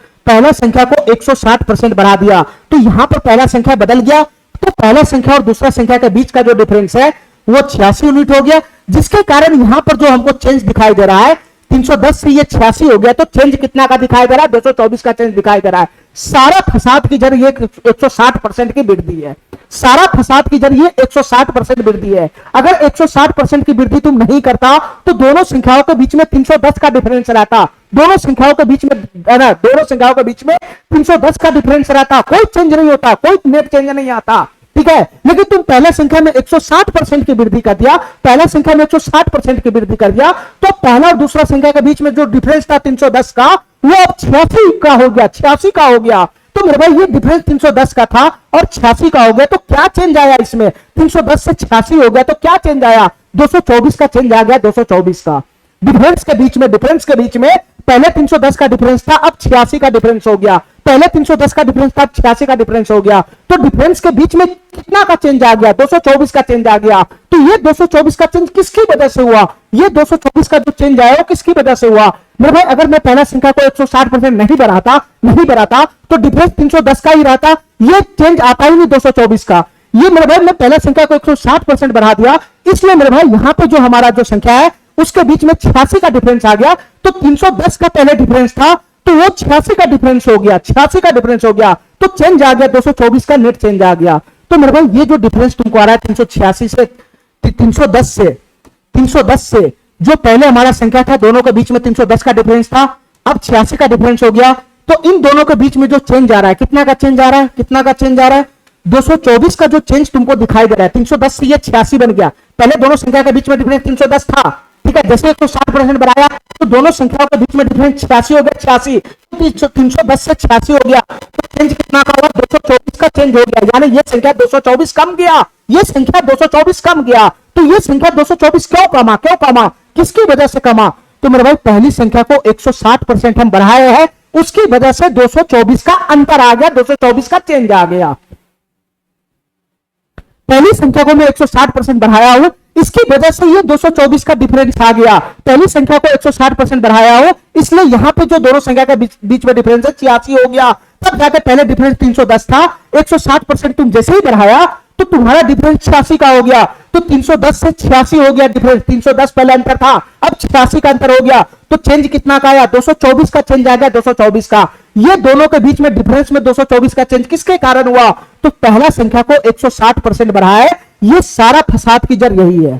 तो यहां पर पहला संख्या बदल गया, तो पहला संख्या और दूसरा संख्या के बीच का जो डिफरेंस है वो 86 यूनिट हो गया, जिसके कारण यहां पर जो हमको चेंज दिखाई दे रहा है 310 से ये 86 हो गया, तो चेंज कितना का दिखाई दे रहा है? 224 का चेंज दिखाई दे रहा है। सारा फसाद की जड़ ये 160% की वृद्धि है, सारा फसाद की जड़ ये 160% वृद्धि है। अगर 160% की वृद्धि तुम नहीं करता तो दोनों संख्याओं के बीच में 310 का डिफरेंस रहता, दोनों संख्याओं के बीच में 310 का डिफरेंस रहता, कोई चेंज नहीं होता, कोई नेट चेंज नहीं आता, ठीक है। लेकिन तुम पहला संख्या में 160% की वृद्धि कर दिया, तो पहला और दूसरा संख्या के बीच में जो डिफरेंस था 310 का वो अब 86 का हो गया। तो मेरे भाई ये डिफरेंस 310 का था और 86 का हो गया, तो क्या चेंज आया इसमें? 310 से 86 हो गया, तो क्या चेंज आया? 224 का चेंज आ गया, 224 का। डिफरेंस के बीच में पहले 310 का डिफरेंस था, अब 86 का डिफरेंस हो गया, पहले 310 का डिफरेंस था, 86 का डिफरेंस हो गया। तो डिफरेंस के बीच में कितना का चेंज आ गया? 224 का चेंज आ गया। तो ये 224 का चेंज किसकी वजह से हुआ? ये 224 का जो चेंज आया वो किसकी वजह से हुआ? मेरे भाई अगर मैं पहला संख्या को 160% नहीं बढ़ाता तो डिफरेंस 310 का ही रहता, ये चेंज आता ही नहीं 224 का। ये मेरे भाई मैं पहला संख्या को 160% बढ़ा दिया, इसलिए मेरे भाई यहां पे जो हमारा जो संख्या है उसके बीच में 86 का डिफरेंस आ गया। तो 310 का पहले डिफरेंस था तो वो 86 का डिफरेंस हो गया, तो चेंज आ गया 224 का नेट चेंज आ गया। तो मेरे भाई ये जो डिफरेंस तुमको आ रहा है 310 से जो पहले हमारा संख्या था दोनों के बीच में 310 का डिफरेंस था, अब 86 का डिफरेंस हो गया। तो इन दोनों के बीच में जो चेंज आ रहा है कितना का चेंज आ रहा है? 224 का जो चेंज तुमको दिखाई दे रहा है। 310 से ये 86 बन गया, पहले दोनों संख्या के बीच में डिफरेंस 310 था, ठीक है। जैसे 160% बढ़ाया तो दोनों संख्याओं के बीच में डिफरेंस 86 हो गया, 310 से 86 हो गया, तो चेंज कितना का हुआ? 224 का चेंज हो गया, यानी ये संख्या 224 कम गया, तो ये संख्या 224 क्यों कमा? किसकी वजह से कमा? तो मेरे भाई पहली संख्या को 160% हम बढ़ाए हैं, उसकी वजह से 224 का अंतर आ गया, 224 का चेंज आ गया। पहली संख्या को मैं 160% बढ़ाया हूं, इसकी वजह से ये 224 का डिफरेंस आ गया। पहली संख्या को 160% बढ़ाया हो, इसलिए यहां पे जो दोनों संख्या के बीच में डिफरेंस है 86 हो गया। तब जाके पहले डिफरेंस 310 था, 160% तुम जैसे ही बढ़ाया तो तुम्हारा डिफरेंस 86 का हो गया। तो 310 से 86 हो गया डिफरेंस, 310 पहले अंतर था, अब 86 का अंतर हो गया। तो चेंज कितना का आया? 224 का चेंज आ गया, 224 का। ये दोनों के बीच में डिफरेंस में 224 का चेंज किसके कारण हुआ? तो पहला संख्या को 160% बढ़ाए। ये सारा फसाद की जड़ यही है,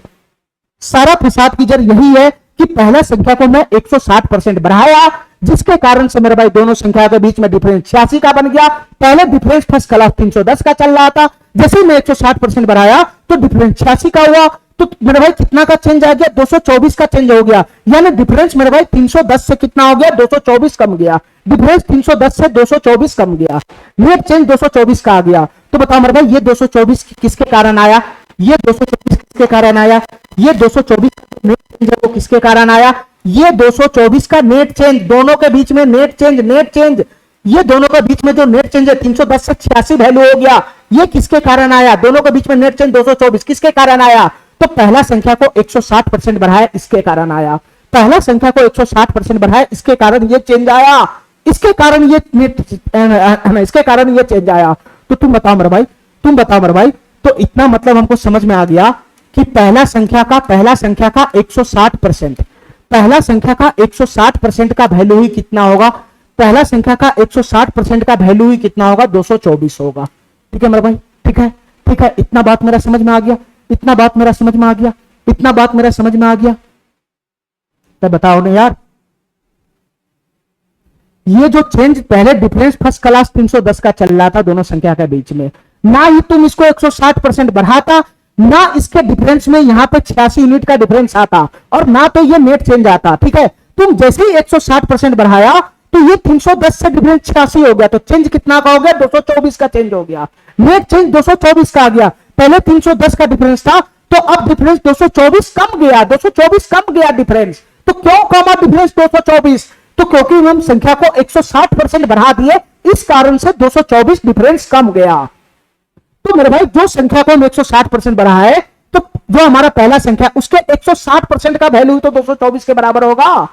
सारा फसाद की जड़ यही है कि पहला संख्या को मैं 160% बढ़ाया, जिसके कारण से मेरे भाई दोनों संख्या के बीच में डिफरेंस 86 का बन गया। पहले डिफरेंस फर्स्ट क्लास 310 का चल रहा था, जैसे ही मैं 160% बढ़ाया तो डिफरेंस 86 का हुआ। तो मेरे भाई कितना का चेंज आ गया? 224 का चेंज हो गया। यानी डिफरेंस मेरे भाई 310 से कितना हो गया? 224 कम गया। डिफरेंस 310 से 224 कम गया, नेट चेंज 224 का आ गया। तो बताओ मेरे भाई ये 224 किसके कारण आया? ये 224 किसके कारण आया? ये 224 नेट चेंज है वो किसके कारण आया? ये 224 का नेट चेंज, दोनों के बीच में नेट चेंज, ये दोनों के बीच में जो नेट चेंज है 310 से 86 वैल्यू हो गया, ये किसके कारण आया? दोनों के बीच में नेट चेंज 224 किसके कारण आया? तो पहला संख्या को 160% बढ़ाया, इसके कारण आया। पहला संख्या को 160% बढ़ाया, इसके कारण ये चेंज आया, इसके कारण ये नेट, इसके कारण ये चेंज आया। तो तुम बताओ मेरे भाई, तुम बताओ मेरे भाई। तो इतना मतलब हमको समझ में आ गया कि पहला संख्या का 160%, पहला संख्या का 160% का वैल्यू ही कितना होगा? पहला संख्या का 160% का वैल्यू ही कितना होगा? 224 होगा। ठीक है मेरे भाई, ठीक है, ठीक है। इतना बात मेरा समझ में आ गया, इतना बात मेरा समझ में आ गया, इतना बात मेरा समझ में आ गया। तो बताओ ना यार, ये जो चेंज पहले डिफरेंस फर्स्ट क्लास 310 का चल रहा था दोनों संख्या के बीच में, ना ही तुम इसको 160% बढ़ाता, ना इसके डिफरेंस में यहां पे 86 यूनिट का डिफरेंस आता, और ना तो ये नेट चेंज आता। ठीक है, तुम जैसे ही 160% बढ़ाया तो ये 310 से डिफरेंस 86 हो गया, तो चेंज कितना का हो गया? 224 का चेंज हो गया, नेट चेंज 224 का आ गया। पहले 310 का डिफरेंस था, तो अब डिफरेंस 224 कम गया, 224 कम गया डिफरेंस। तो क्यों कमा डिफरेंस 224? तो क्योंकि हम संख्या को 160% बढ़ा दिए, इस कारण से 224 डिफरेंस कम गया। तो मेरे भाई जो संख्या को हम 160% बढ़ा है, तो जो हमारा पहला संख्या उसके 160% का वैल्यू तो 224 के बराबर होगा।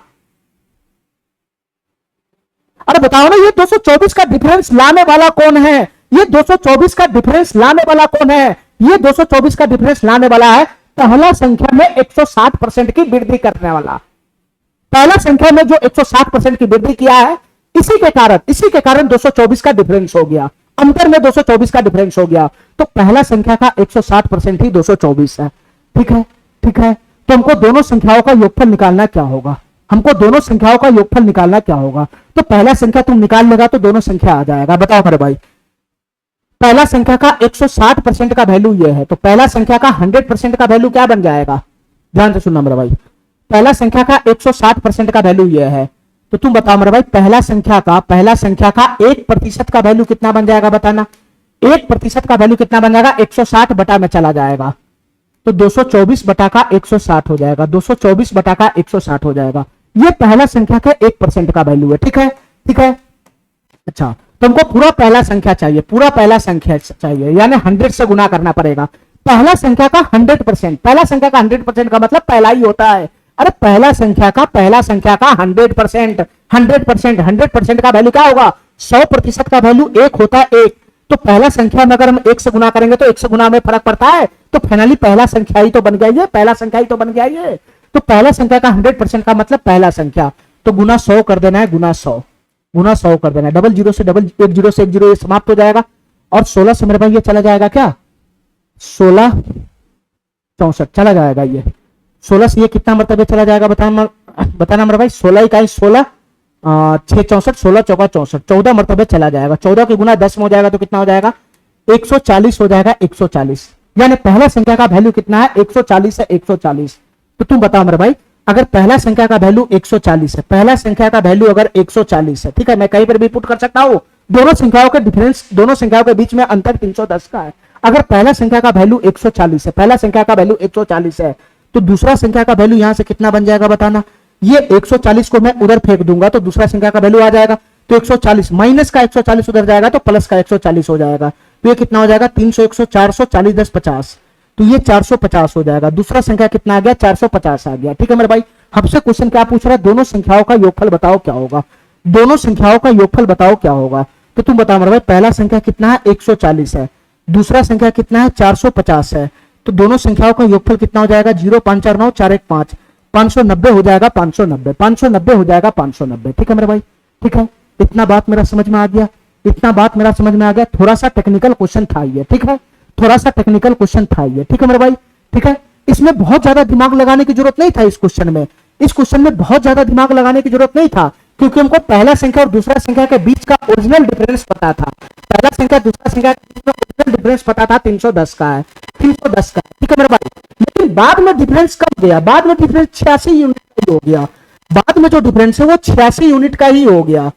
अरे बताओ ना, ये 224 का डिफरेंस लाने वाला कौन है? ये 224 का डिफरेंस लाने वाला कौन है? ये 224 का डिफरेंस लाने वाला है पहला संख्या में 160% की वृद्धि करने वाला। पहला संख्या में जो 160% की वृद्धि किया है, इसी के कारण 224 का डिफरेंस हो गया, अंतर में 224 का डिफरेंस हो गया। तो पहला संख्या का 160% ही 224 है। ठीक है, ठीक है। तो हमको दोनों संख्याओं का योगफल निकालना क्या होगा? हमको दोनों संख्याओं का योगफल निकालना क्या होगा? तो पहला संख्या तुम निकाल लेगा तो दोनों संख्या आ जाएगा। बताओ मेरे भाई, पहला संख्या का 160% का वैल्यू ये है, तो पहला संख्या का 100% का वैल्यू क्या बन जाएगा? ध्यान से सुनना मेरे भाई, पहला संख्या का 160% का वैल्यू ये है, तो तुम बताओ मेरे भाई पहला संख्या का 1% का वैल्यू कितना बन जाएगा? बताना। 1% का वैल्यू कितना बन जाएगा? 160 बटा में चला जाएगा, तो 224 बटा का 160 हो जाएगा, 224 बटा का 160 हो जाएगा। ये पहला संख्या का 1% का वैल्यू है। ठीक है, ठीक है। अच्छा, तो हमको पूरा पहला संख्या चाहिए, पूरा पहला संख्या चाहिए, यानी 100 से गुना करना पड़ेगा। पहला संख्या का 100%, पहला संख्या का 100% का मतलब पहला ही होता है। अरे पहला संख्या का 100%, 100% का वैल्यू क्या होगा? 100% का वैल्यू 1 होता है, 1। तो पहला संख्या में अगर हम 1 से गुना करेंगे तो 1 से गुना में फर्क पड़ता है, तो फाइनली पहला संख्या ही तो बन गया ये, पहला संख्या ही तो बन गया ये। तो पहला संख्या का 100% का मतलब पहला संख्या, तो गुना 100 कर देना है, गुना 100, गुना 100 कर देना है। डबल जीरो से डबल, 1 जीरो से 1 जीरो, ये समाप्त हो जाएगा, और 16 से मेरे भाई ये चला जाएगा क्या? 16 64 चला जाएगा ये। 16 से ये कितना मरतबे चला जाएगा? बताना मेरे भाई। 16 इकाई 16, 6 64, 16 चौका 64, 14 मरतबे चला जाएगा। 14 के गुना 10 में हो जाएगा तो कितना हो जाएगा? 140 हो जाएगा, 140। यानी पहला संख्या का वैल्यू कितना है? 140 है, 140। तो तुम बताओ मेरे भाई, अगर पहला संख्या का वैल्यू 140 है, पहला संख्या का वैल्यू अगर 140 है, ठीक है, मैं कहीं पर भी पुट कर सकता हूं, दोनों संख्याओं के डिफरेंस, दोनों संख्याओं के बीच में अंतर 310 का है। अगर पहला संख्या का वैल्यू 140 है, पहला संख्या का वैल्यू 140 है, तो दूसरा संख्या का वैल्यू यहां से कितना बन जाएगा? बताना। ये 140 को मैं उधर फेंक दूंगा तो दूसरा संख्या का वैल्यू आ जाएगा। तो 140 माइनस का 140 उधर जाएगा तो प्लस का 140 हो जाएगा। तो ये कितना हो जाएगा 300 100 400 40 10 50, तो ये 450 हो जाएगा। दूसरा संख्या कितना आ गया 450 आ गया। ठीक है मेरे भाई, हमसे क्वेश्चन क्या पूछ रहा है, दोनों संख्याओं का योगफल बताओ क्या होगा। दोनों संख्याओं का योगफल बताओ क्या होगा। तो तुम बताओ मेरे भाई, पहला संख्या कितना है 140 है, दूसरा संख्या कितना है 450 है, तो दोनों संख्याओं का योगफल कितना हो जाएगा 0 5 4 9 4 1 5, 590 हो जाएगा 590, 590 हो जाएगा 590। ठीक है मेरे भाई, ठीक है, इतना बात मेरा समझ में आ गया, इतना बात मेरा समझ में आ गया। थोड़ा सा टेक्निकल क्वेश्चन था ये, ठीक है, थोड़ा सा टेक्निकल क्वेश्चन था ये। ठीक है मेरे भाई, ठीक है, इसमें बहुत ज्यादा दिमाग लगाने की जरूरत नहीं था। इस क्वेश्चन में, इस क्वेश्चन में बहुत ज्यादा दिमाग लगाने की जरूरत नहीं था, क्योंकि हमको पहला संख्या और दूसरा संख्या के बीच का ओरिजिनल डिफरेंस पता था। पहला संख्या दूसरा संख्या के बीच में ओरिजिनल डिफरेंस पता था 310 का है, 310 का। ठीक है मेरे भाई, लेकिन बाद में डिफरेंस कब गया, बाद में डिफरेंस 86 यूनिट का ही हो गया। बाद में जो डिफरेंस है वो 86 यूनिट का ही हो गया,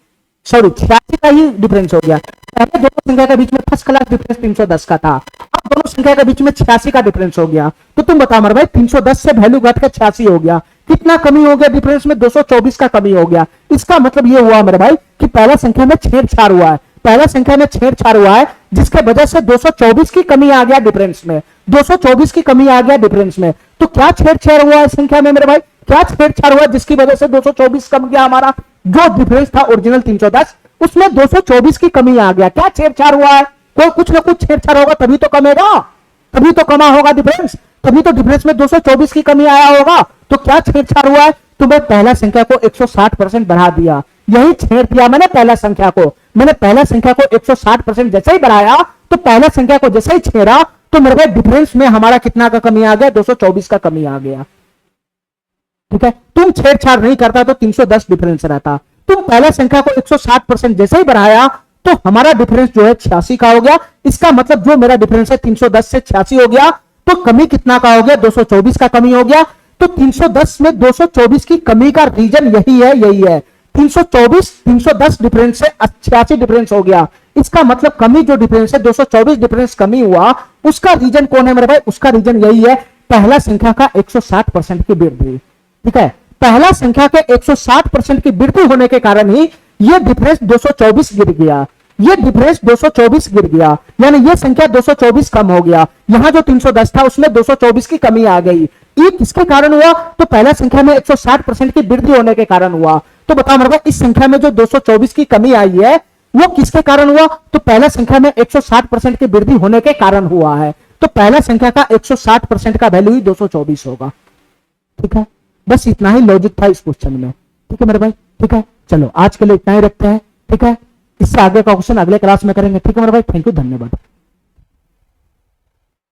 सॉरी 86 का ही डिफरेंस हो गया। पहले दोनों संख्या के बीच में फर्स्ट क्लास डिफरेंस 310 का था, अब दोनों संख्या के बीच में 86 का डिफरेंस हो गया। तो तुम बताओ मेरे भाई, 310 से वैल्यू घट के 86 हो गया, कितना कमी हो गया डिफरेंस में, 224 का कमी हो गया। इसका मतलब ये हुआ मेरे भाई कि पहला संख्या में छेड़छाड़ हुआ है, पहला संख्या में छेड़छाड़ हुआ है, जिसके वजह से 224 की कमी आ गया डिफरेंस में, 224 की कमी आ गया डिफरेंस में। तो क्या छेड़छाड़ हुआ है संख्या में मेरे भाई, क्या छेड़छाड़ हुआ जिसकी वजह से 224 कम गया हमारा, जो डिफरेंस था ओरिजिनल 310 उसमें 224 की कमी आ गया। क्या छेड़छाड़ हुआ है, कोई कुछ ना कुछ छेड़छाड़ होगा तभी तो कमेगा, तभी तो कमा होगा डिफरेंस, तभी तो डिफरेंस में 224 की कमी आया होगा। तो क्या छेड़छाड़ हुआ है, तो मैं पहला संख्या को 160% बढ़ा दिया, यही छेड़ दिया मैंने पहला संख्या को, मैंने पहला संख्या को 160% जैसे ही बढ़ाया तो पहला संख्या को जैसे ही छेड़ा तो मेरे भाई डिफरेंस में हमारा कितना का कमी आ गया 224 का कमी आ गया। ठीक है, तुम छेड़छाड़ नहीं करता तो 310 डिफरेंस रहता, तुम पहला संख्या को 160% जैसे ही बढ़ाया तो हमारा डिफरेंस जो है 86 का हो गया। इसका मतलब जो मेरा डिफरेंस है 310 से 86 हो गया, तो कमी कितना का हो गया 224 का कमी हो गया। तो 310 में 224 की कमी का रीजन यही है, यही है 324, 310 डिफरेंस से 86 डिफरेंस हो गया। इसका मतलब कमी जो डिफरेंस है 224 डिफरेंस कमी हुआ, उसका रीजन कौन है मेरे भाई, उसका रीजन यही है पहला संख्या का 160% की वृद्धि। ठीक है, पहला संख्या के 160% की वृद्धि होने के कारण ही यह डिफरेंस 224 गिर गया, ये डिफरेंस 224 गिर गया, यानी ये संख्या 224 कम हो गया। यहां जो 310 था उसमें 224 की कमी आ गई। ये किसके कारण हुआ, तो पहला संख्या में 160% की वृद्धि होने के कारण हुआ। तो बताओ मेरे भाई, इस संख्या में जो 224 की कमी आई है वो किसके कारण हुआ, तो पहला संख्या में 160% की वृद्धि होने के कारण हुआ है। तो पहला संख्या का 160% का वैल्यू ही 224 होगा। ठीक है, बस इतना ही लॉजिक था इस क्वेश्चन में। ठीक है मेरे भाई, ठीक है, चलो आज के लिए इतना ही रखते हैं। ठीक है, इससे आगे का क्वेश्चन अगले क्लास में करेंगे। ठीक है मेरे भाई, थैंक यू, धन्यवाद।